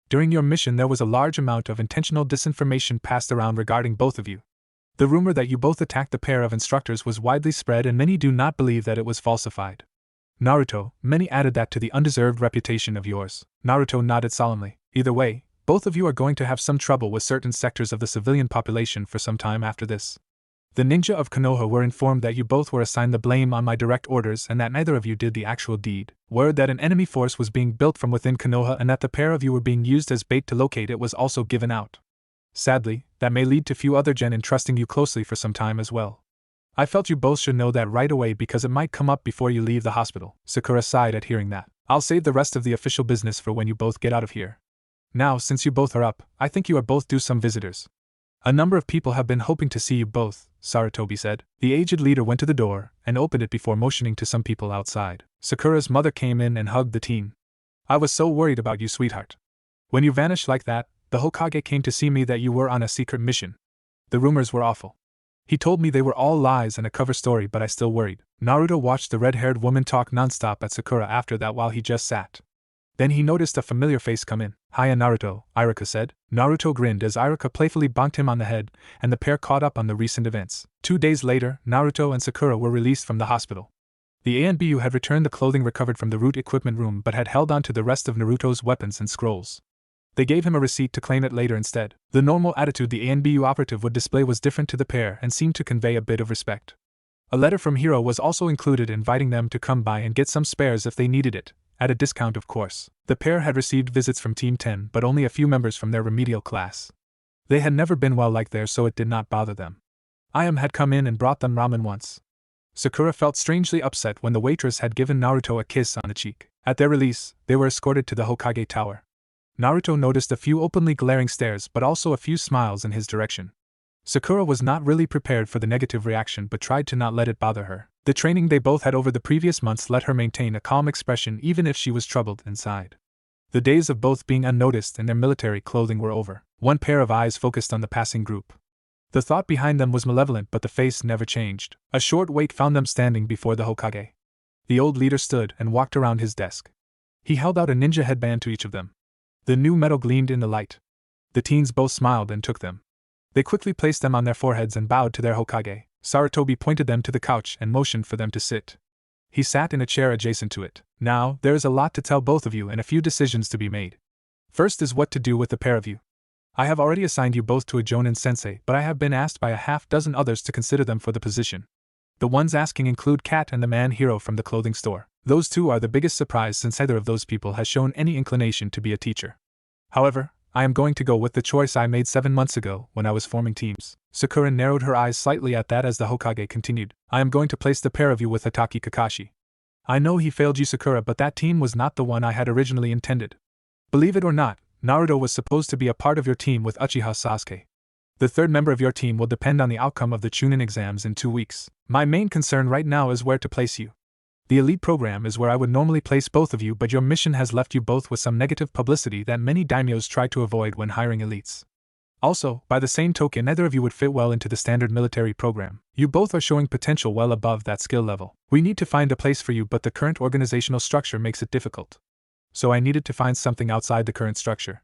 Speaker 1: During your mission there was a large amount of intentional disinformation passed around regarding both of you. The rumor that you both attacked the pair of instructors was widely spread and many do not believe that it was falsified. Naruto, many added that to the undeserved reputation of yours. Naruto nodded solemnly. Either way, both of you are going to have some trouble with certain sectors of the civilian population for some time after this. The ninja of Konoha were informed that you both were assigned the blame on my direct orders and that neither of you did the actual deed. Word that an enemy force was being built from within Konoha and that the pair of you were being used as bait to locate it was also given out. Sadly, that may lead to few other gen entrusting you closely for some time as well. I felt you both should know that right away because it might come up before you leave the hospital. Sakura sighed at hearing that. I'll save the rest of the official business for when you both get out of here. Now, since you both are up, I think you are both due some visitors. A number of people have been hoping to see you both, Sarutobi said. The aged leader went to the door and opened it before motioning to some people outside. Sakura's mother came in and hugged the teen. I was so worried about you, sweetheart. When you vanished like that, the Hokage came to see me that you were on a secret mission. The rumors were awful. He told me they were all lies and a cover story, but I still worried. Naruto watched the red-haired woman talk nonstop at Sakura after that while he just sat. Then he noticed a familiar face come in. Hiya Naruto, Iruka said. Naruto grinned as Iruka playfully bonked him on the head, and the pair caught up on the recent events. 2 days later, Naruto and Sakura were released from the hospital. The ANBU had returned the clothing recovered from the root equipment room but had held on to the rest of Naruto's weapons and scrolls. They gave him a receipt to claim it later instead. The normal attitude the ANBU operative would display was different to the pair and seemed to convey a bit of respect. A letter from Hiro was also included inviting them to come by and get some spares if they needed it. At a discount, of course. The pair had received visits from Team 10 but only a few members from their remedial class. They had never been well like there, so it did not bother them. Ayam had come in and brought them ramen once. Sakura felt strangely upset when the waitress had given Naruto a kiss on the cheek. At their release, they were escorted to the Hokage Tower. Naruto noticed a few openly glaring stares but also a few smiles in his direction. Sakura was not really prepared for the negative reaction but tried to not let it bother her. The training they both had over the previous months let her maintain a calm expression even if she was troubled inside. The days of both being unnoticed in their military clothing were over. One pair of eyes focused on the passing group. The thought behind them was malevolent but the face never changed. A short wait found them standing before the Hokage. The old leader stood and walked around his desk. He held out a ninja headband to each of them. The new metal gleamed in the light. The teens both smiled and took them. They quickly placed them on their foreheads and bowed to their Hokage. Sarutobi pointed them to the couch and motioned for them to sit. He sat in a chair adjacent to it. Now, there is a lot to tell both of you and a few decisions to be made. First is what to do with the pair of you. I have already assigned you both to a Jonin sensei, but I have been asked by a half-dozen others to consider them for the position. The ones asking include Kat and the man Hiro from the clothing store. Those two are the biggest surprise since neither of those people has shown any inclination to be a teacher. However, I am going to go with the choice I made 7 months ago when I was forming teams. Sakura narrowed her eyes slightly at that as the Hokage continued. I am going to place the pair of you with Hatake Kakashi. I know he failed you, Sakura, but that team was not the one I had originally intended. Believe it or not, Naruto was supposed to be a part of your team with Uchiha Sasuke. The third member of your team will depend on the outcome of the Chunin exams in 2 weeks. My main concern right now is where to place you. The elite program is where I would normally place both of you, but your mission has left you both with some negative publicity that many daimyos try to avoid when hiring elites. Also, by the same token, neither of you would fit well into the standard military program. You both are showing potential well above that skill level. We need to find a place for you, but the current organizational structure makes it difficult. So I needed to find something outside the current structure.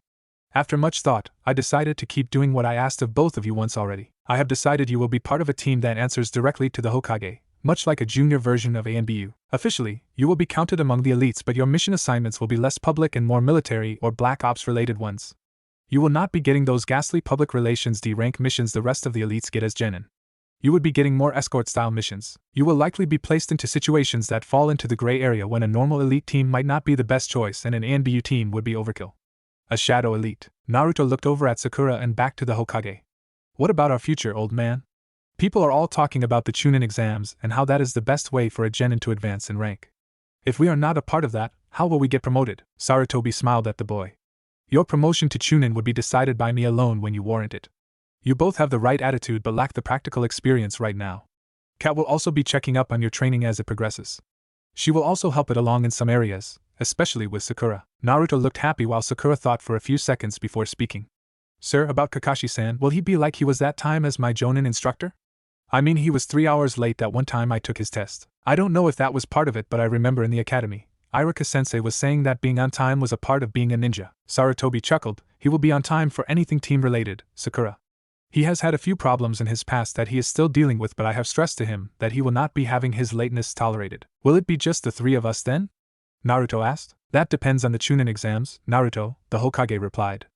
Speaker 1: After much thought, I decided to keep doing what I asked of both of you once already. I have decided you will be part of a team that answers directly to the Hokage, much like a junior version of ANBU. Officially, you will be counted among the elites, but your mission assignments will be less public and more military or black ops related ones. You will not be getting those ghastly public relations D-rank missions the rest of the elites get as genin. You would be getting more escort-style missions. You will likely be placed into situations that fall into the gray area when a normal elite team might not be the best choice and an ANBU team would be overkill. A shadow elite. Naruto looked over at Sakura and back to the Hokage. What about our future, old man? People are all talking about the Chunin exams and how that is the best way for a genin to advance in rank. If we are not a part of that, how will we get promoted? Sarutobi smiled at the boy. Your promotion to Chunin would be decided by me alone when you warrant it. You both have the right attitude but lack the practical experience right now. Kat will also be checking up on your training as it progresses. She will also help it along in some areas, especially with Sakura. Naruto looked happy while Sakura thought for a few seconds before speaking. Sir, about Kakashi-san, will he be like he was that time as my Jonin instructor? I mean, he was 3 hours late that one time I took his test. I don't know if that was part of it, but I remember in the academy, Iruka-sensei was saying that being on time was a part of being a ninja. Sarutobi chuckled. He will be on time for anything team-related, Sakura. He has had a few problems in his past that he is still dealing with, but I have stressed to him that he will not be having his lateness tolerated. Will it be just the 3 of us then? Naruto asked. That depends on the Chunin exams, Naruto, the Hokage replied.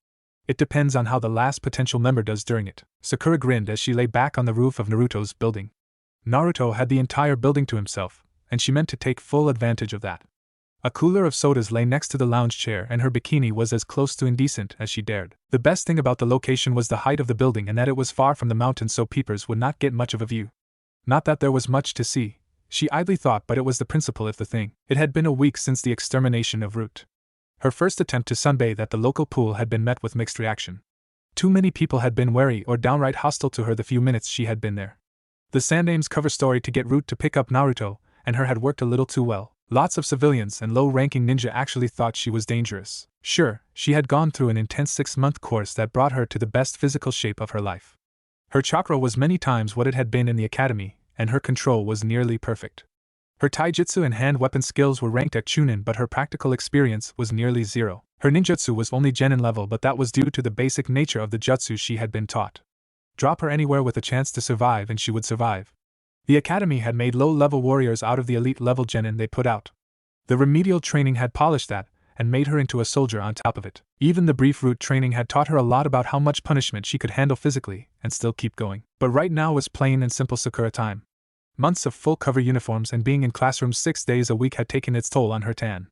Speaker 1: It depends on how the last potential member does during it. Sakura grinned as she lay back on the roof of Naruto's building. Naruto had the entire building to himself, and she meant to take full advantage of that. A cooler of sodas lay next to the lounge chair, and her bikini was as close to indecent as she dared. The best thing about the location was the height of the building and that it was far from the mountains, so peepers would not get much of a view. Not that there was much to see, she idly thought, but it was the principle of the thing. It had been a week since the extermination of Root. Her first attempt to sunbathe at the local pool had been met with mixed reaction. Too many people had been wary or downright hostile to her the few minutes she had been there. The Sandame's cover story to get Root to pick up Naruto and her had worked a little too well. Lots of civilians and low-ranking ninja actually thought she was dangerous. Sure, she had gone through an intense 6-month course that brought her to the best physical shape of her life. Her chakra was many times what it had been in the academy, and her control was nearly perfect. Her taijutsu and hand weapon skills were ranked at Chunin, but her practical experience was nearly zero. Her ninjutsu was only genin level, but that was due to the basic nature of the jutsu she had been taught. Drop her anywhere with a chance to survive and she would survive. The academy had made low-level warriors out of the elite-level genin they put out. The remedial training had polished that, and made her into a soldier on top of it. Even the brief root training had taught her a lot about how much punishment she could handle physically, and still keep going. But right now was plain and simple Sakura time. Months of full-cover uniforms and being in classrooms 6 days a week had taken its toll on her tan.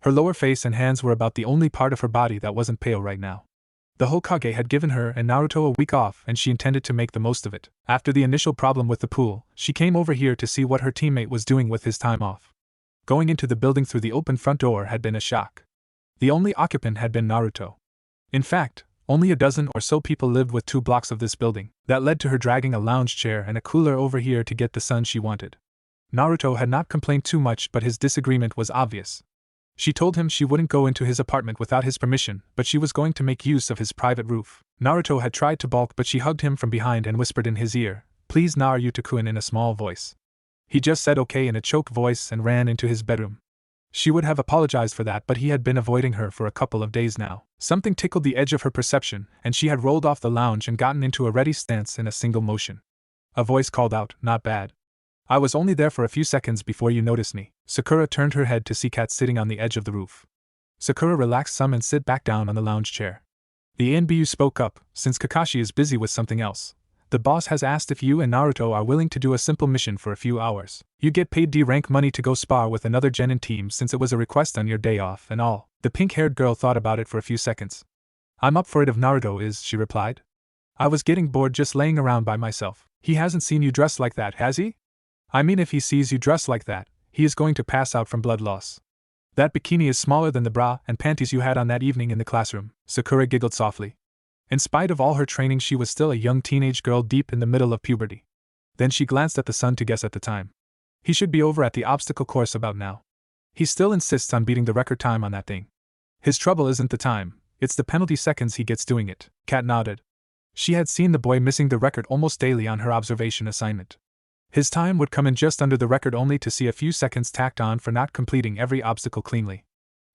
Speaker 1: Her lower face and hands were about the only part of her body that wasn't pale right now. The Hokage had given her and Naruto a week off, and she intended to make the most of it. After the initial problem with the pool, she came over here to see what her teammate was doing with his time off. Going into the building through the open front door had been a shock. The only occupant had been Naruto. In fact, only a dozen or so people lived with 2 blocks of this building. That led to her dragging a lounge chair and a cooler over here to get the sun she wanted. Naruto had not complained too much, but his disagreement was obvious. She told him she wouldn't go into his apartment without his permission, but she was going to make use of his private roof. Naruto had tried to balk, but she hugged him from behind and whispered in his ear, "Please Naruto-kun," in a small voice. He just said okay in a choked voice and ran into his bedroom. She would have apologized for that, but he had been avoiding her for a couple of days now. Something tickled the edge of her perception, and she had rolled off the lounge and gotten into a ready stance in a single motion. A voice called out, "Not bad. I was only there for a few seconds before you noticed me." Sakura turned her head to see Kat sitting on the edge of the roof. Sakura relaxed some and sit back down on the lounge chair. The NBU spoke up, "Since Kakashi is busy with something else, the boss has asked if you and Naruto are willing to do a simple mission for a few hours. You get paid D-rank money to go spar with another genin team since it was a request on your day off and all." The pink-haired girl thought about it for a few seconds. "I'm up for it if Naruto is," she replied. "I was getting bored just laying around by myself." "He hasn't seen you dressed like that, has he?" "I mean, if he sees you dressed like that, he is going to pass out from blood loss. That bikini is smaller than the bra and panties you had on that evening in the classroom." Sakura giggled softly. In spite of all her training, she was still a young teenage girl deep in the middle of puberty. Then she glanced at the sun to guess at the time. "He should be over at the obstacle course about now. He still insists on beating the record time on that thing. His trouble isn't the time, it's the penalty seconds he gets doing it." Kat nodded. She had seen the boy missing the record almost daily on her observation assignment. His time would come in just under the record, only to see a few seconds tacked on for not completing every obstacle cleanly.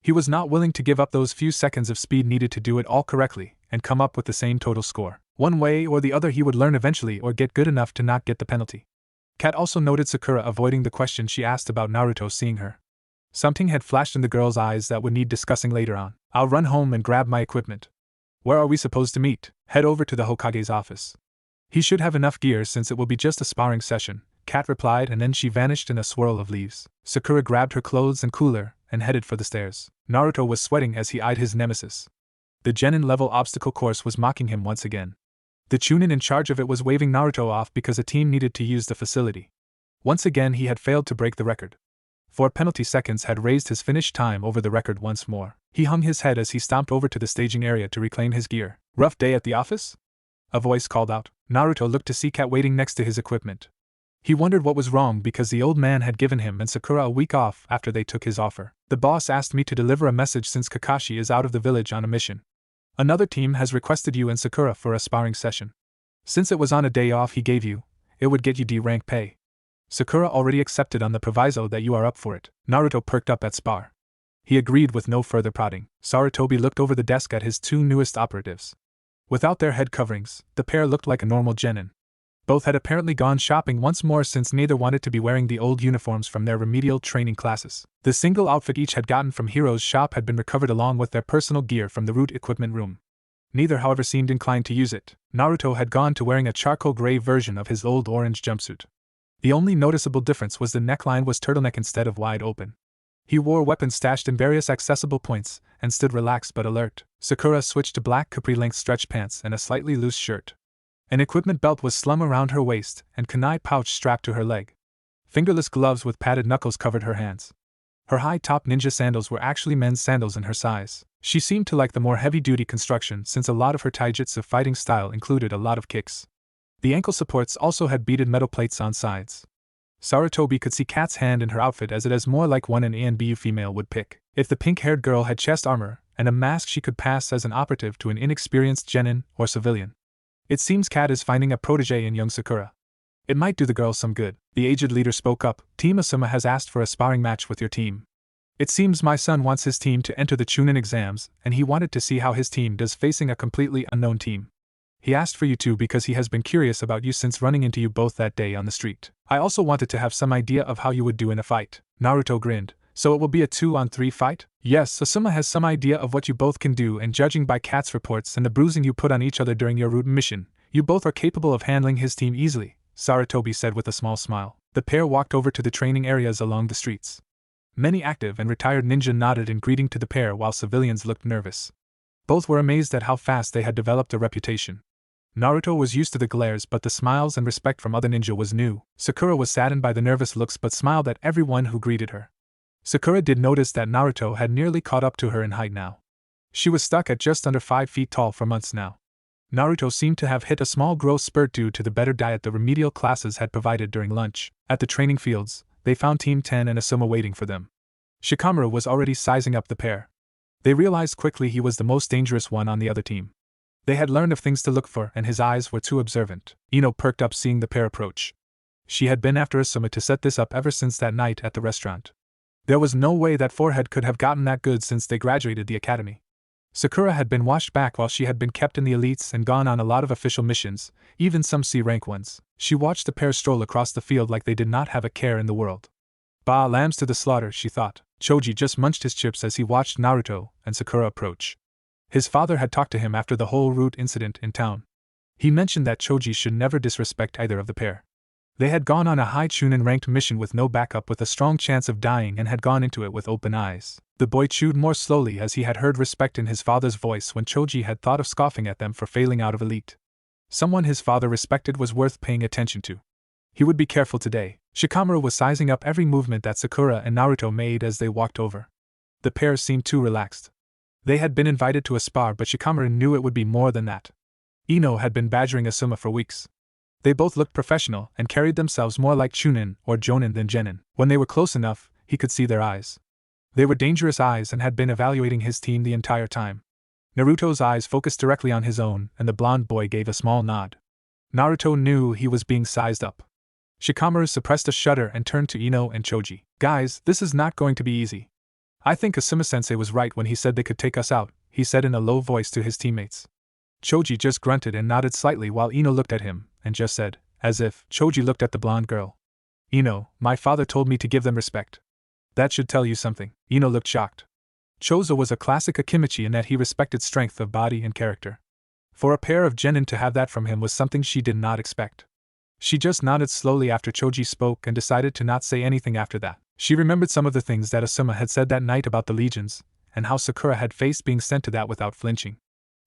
Speaker 1: He was not willing to give up those few seconds of speed needed to do it all correctly and come up with the same total score. One way or the other he would learn eventually or get good enough to not get the penalty. Kat also noted Sakura avoiding the question she asked about Naruto seeing her. Something had flashed in the girl's eyes that would need discussing later on. "I'll run home and grab my equipment." "Where are we supposed to meet?" "Head over to the Hokage's office. He should have enough gear since it will be just a sparring session," Kat replied, and then she vanished in a swirl of leaves. Sakura grabbed her clothes and cooler and headed for the stairs. Naruto was sweating as he eyed his nemesis. The genin-level obstacle course was mocking him once again. The Chunin in charge of it was waving Naruto off because a team needed to use the facility. Once again he had failed to break the record. 4 penalty seconds had raised his finish time over the record once more. He hung his head as he stomped over to the staging area to reclaim his gear. "Rough day at the office?" a voice called out. Naruto looked to see Kat waiting next to his equipment. He wondered what was wrong because the old man had given him and Sakura a week off after they took his offer. "The boss asked me to deliver a message since Kakashi is out of the village on a mission. Another team has requested you and Sakura for a sparring session. Since it was on a day off he gave you, it would get you D-rank pay. Sakura already accepted on the proviso that you are up for it." Naruto perked up at spar. He agreed with no further prodding. Sarutobi looked over the desk at his 2 newest operatives. Without their head coverings, the pair looked like a normal genin. Both had apparently gone shopping once more since neither wanted to be wearing the old uniforms from their remedial training classes. The single outfit each had gotten from Hero's shop had been recovered along with their personal gear from the root equipment room. Neither, however, seemed inclined to use it. Naruto had gone to wearing a charcoal gray version of his old orange jumpsuit. The only noticeable difference was the neckline was turtleneck instead of wide open. He wore weapons stashed in various accessible points, and stood relaxed but alert. Sakura switched to black capri-length stretch pants and a slightly loose shirt. An equipment belt was slung around her waist, and kunai pouch strapped to her leg. Fingerless gloves with padded knuckles covered her hands. Her high-top ninja sandals were actually men's sandals in her size. She seemed to like the more heavy-duty construction since a lot of her taijutsu fighting style included a lot of kicks. The ankle supports also had beaded metal plates on sides. Sarutobi could see Kat's hand in her outfit as it is more like one an ANBU female would pick. If the pink-haired girl had chest armor and a mask, she could pass as an operative to an inexperienced genin or civilian. It seems Kat is finding a protege in young Sakura. It might do the girl some good. The aged leader spoke up. Team Asuma has asked for a sparring match with your team. It seems my son wants his team to enter the Chunin exams, and he wanted to see how his team does facing a completely unknown team. He asked for you two because he has been curious about you since running into you both that day on the street. I also wanted to have some idea of how you would do in a fight. Naruto grinned. So it will be a 2-on-3 fight? Yes, Asuma has some idea of what you both can do, and judging by Kat's reports and the bruising you put on each other during your route mission, you both are capable of handling his team easily, Sarutobi said with a small smile. The pair walked over to the training areas along the streets. Many active and retired ninja nodded in greeting to the pair while civilians looked nervous. Both were amazed at how fast they had developed a reputation. Naruto was used to the glares, but the smiles and respect from other ninja was new. Sakura was saddened by the nervous looks but smiled at everyone who greeted her. Sakura did notice that Naruto had nearly caught up to her in height now. She was stuck at just under 5 feet tall for months now. Naruto seemed to have hit a small growth spurt due to the better diet the remedial classes had provided during lunch. At the training fields, they found Team 10 and Asuma waiting for them. Shikamaru was already sizing up the pair. They realized quickly he was the most dangerous one on the other team. They had learned of things to look for, and his eyes were too observant. Ino perked up seeing the pair approach. She had been after Asuma to set this up ever since that night at the restaurant. There was no way that forehead could have gotten that good since they graduated the academy. Sakura had been washed back while she had been kept in the elites and gone on a lot of official missions, even some C-rank ones. She watched the pair stroll across the field like they did not have a care in the world. Bah, lambs to the slaughter, she thought. Choji just munched his chips as he watched Naruto and Sakura approach. His father had talked to him after the whole route incident in town. He mentioned that Choji should never disrespect either of the pair. They had gone on a high Chunin ranked mission with no backup, with a strong chance of dying, and had gone into it with open eyes. The boy chewed more slowly as he had heard respect in his father's voice when Choji had thought of scoffing at them for failing out of elite. Someone his father respected was worth paying attention to. He would be careful today. Shikamaru was sizing up every movement that Sakura and Naruto made as they walked over. The pair seemed too relaxed. They had been invited to a spar, but Shikamaru knew it would be more than that. Ino had been badgering Asuma for weeks. They both looked professional and carried themselves more like Chunin or Jonin than Genin. When they were close enough, he could see their eyes. They were dangerous eyes and had been evaluating his team the entire time. Naruto's eyes focused directly on his own, and the blonde boy gave a small nod. Naruto knew he was being sized up. Shikamaru suppressed a shudder and turned to Ino and Choji. Guys, this is not going to be easy. I think Asuma-sensei was right when he said they could take us out, he said in a low voice to his teammates. Choji just grunted and nodded slightly while Ino looked at him, and just said, as if. Choji looked at the blonde girl. Ino, my father told me to give them respect. That should tell you something. Ino looked shocked. Chozo was a classic Akimichi in that he respected strength of body and character. For a pair of genin to have that from him was something she did not expect. She just nodded slowly after Choji spoke and decided to not say anything after that. She remembered some of the things that Asuma had said that night about the legions, and how Sakura had faced being sent to that without flinching.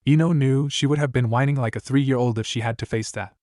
Speaker 1: Ino knew she would have been whining like a 3-year-old if she had to face that.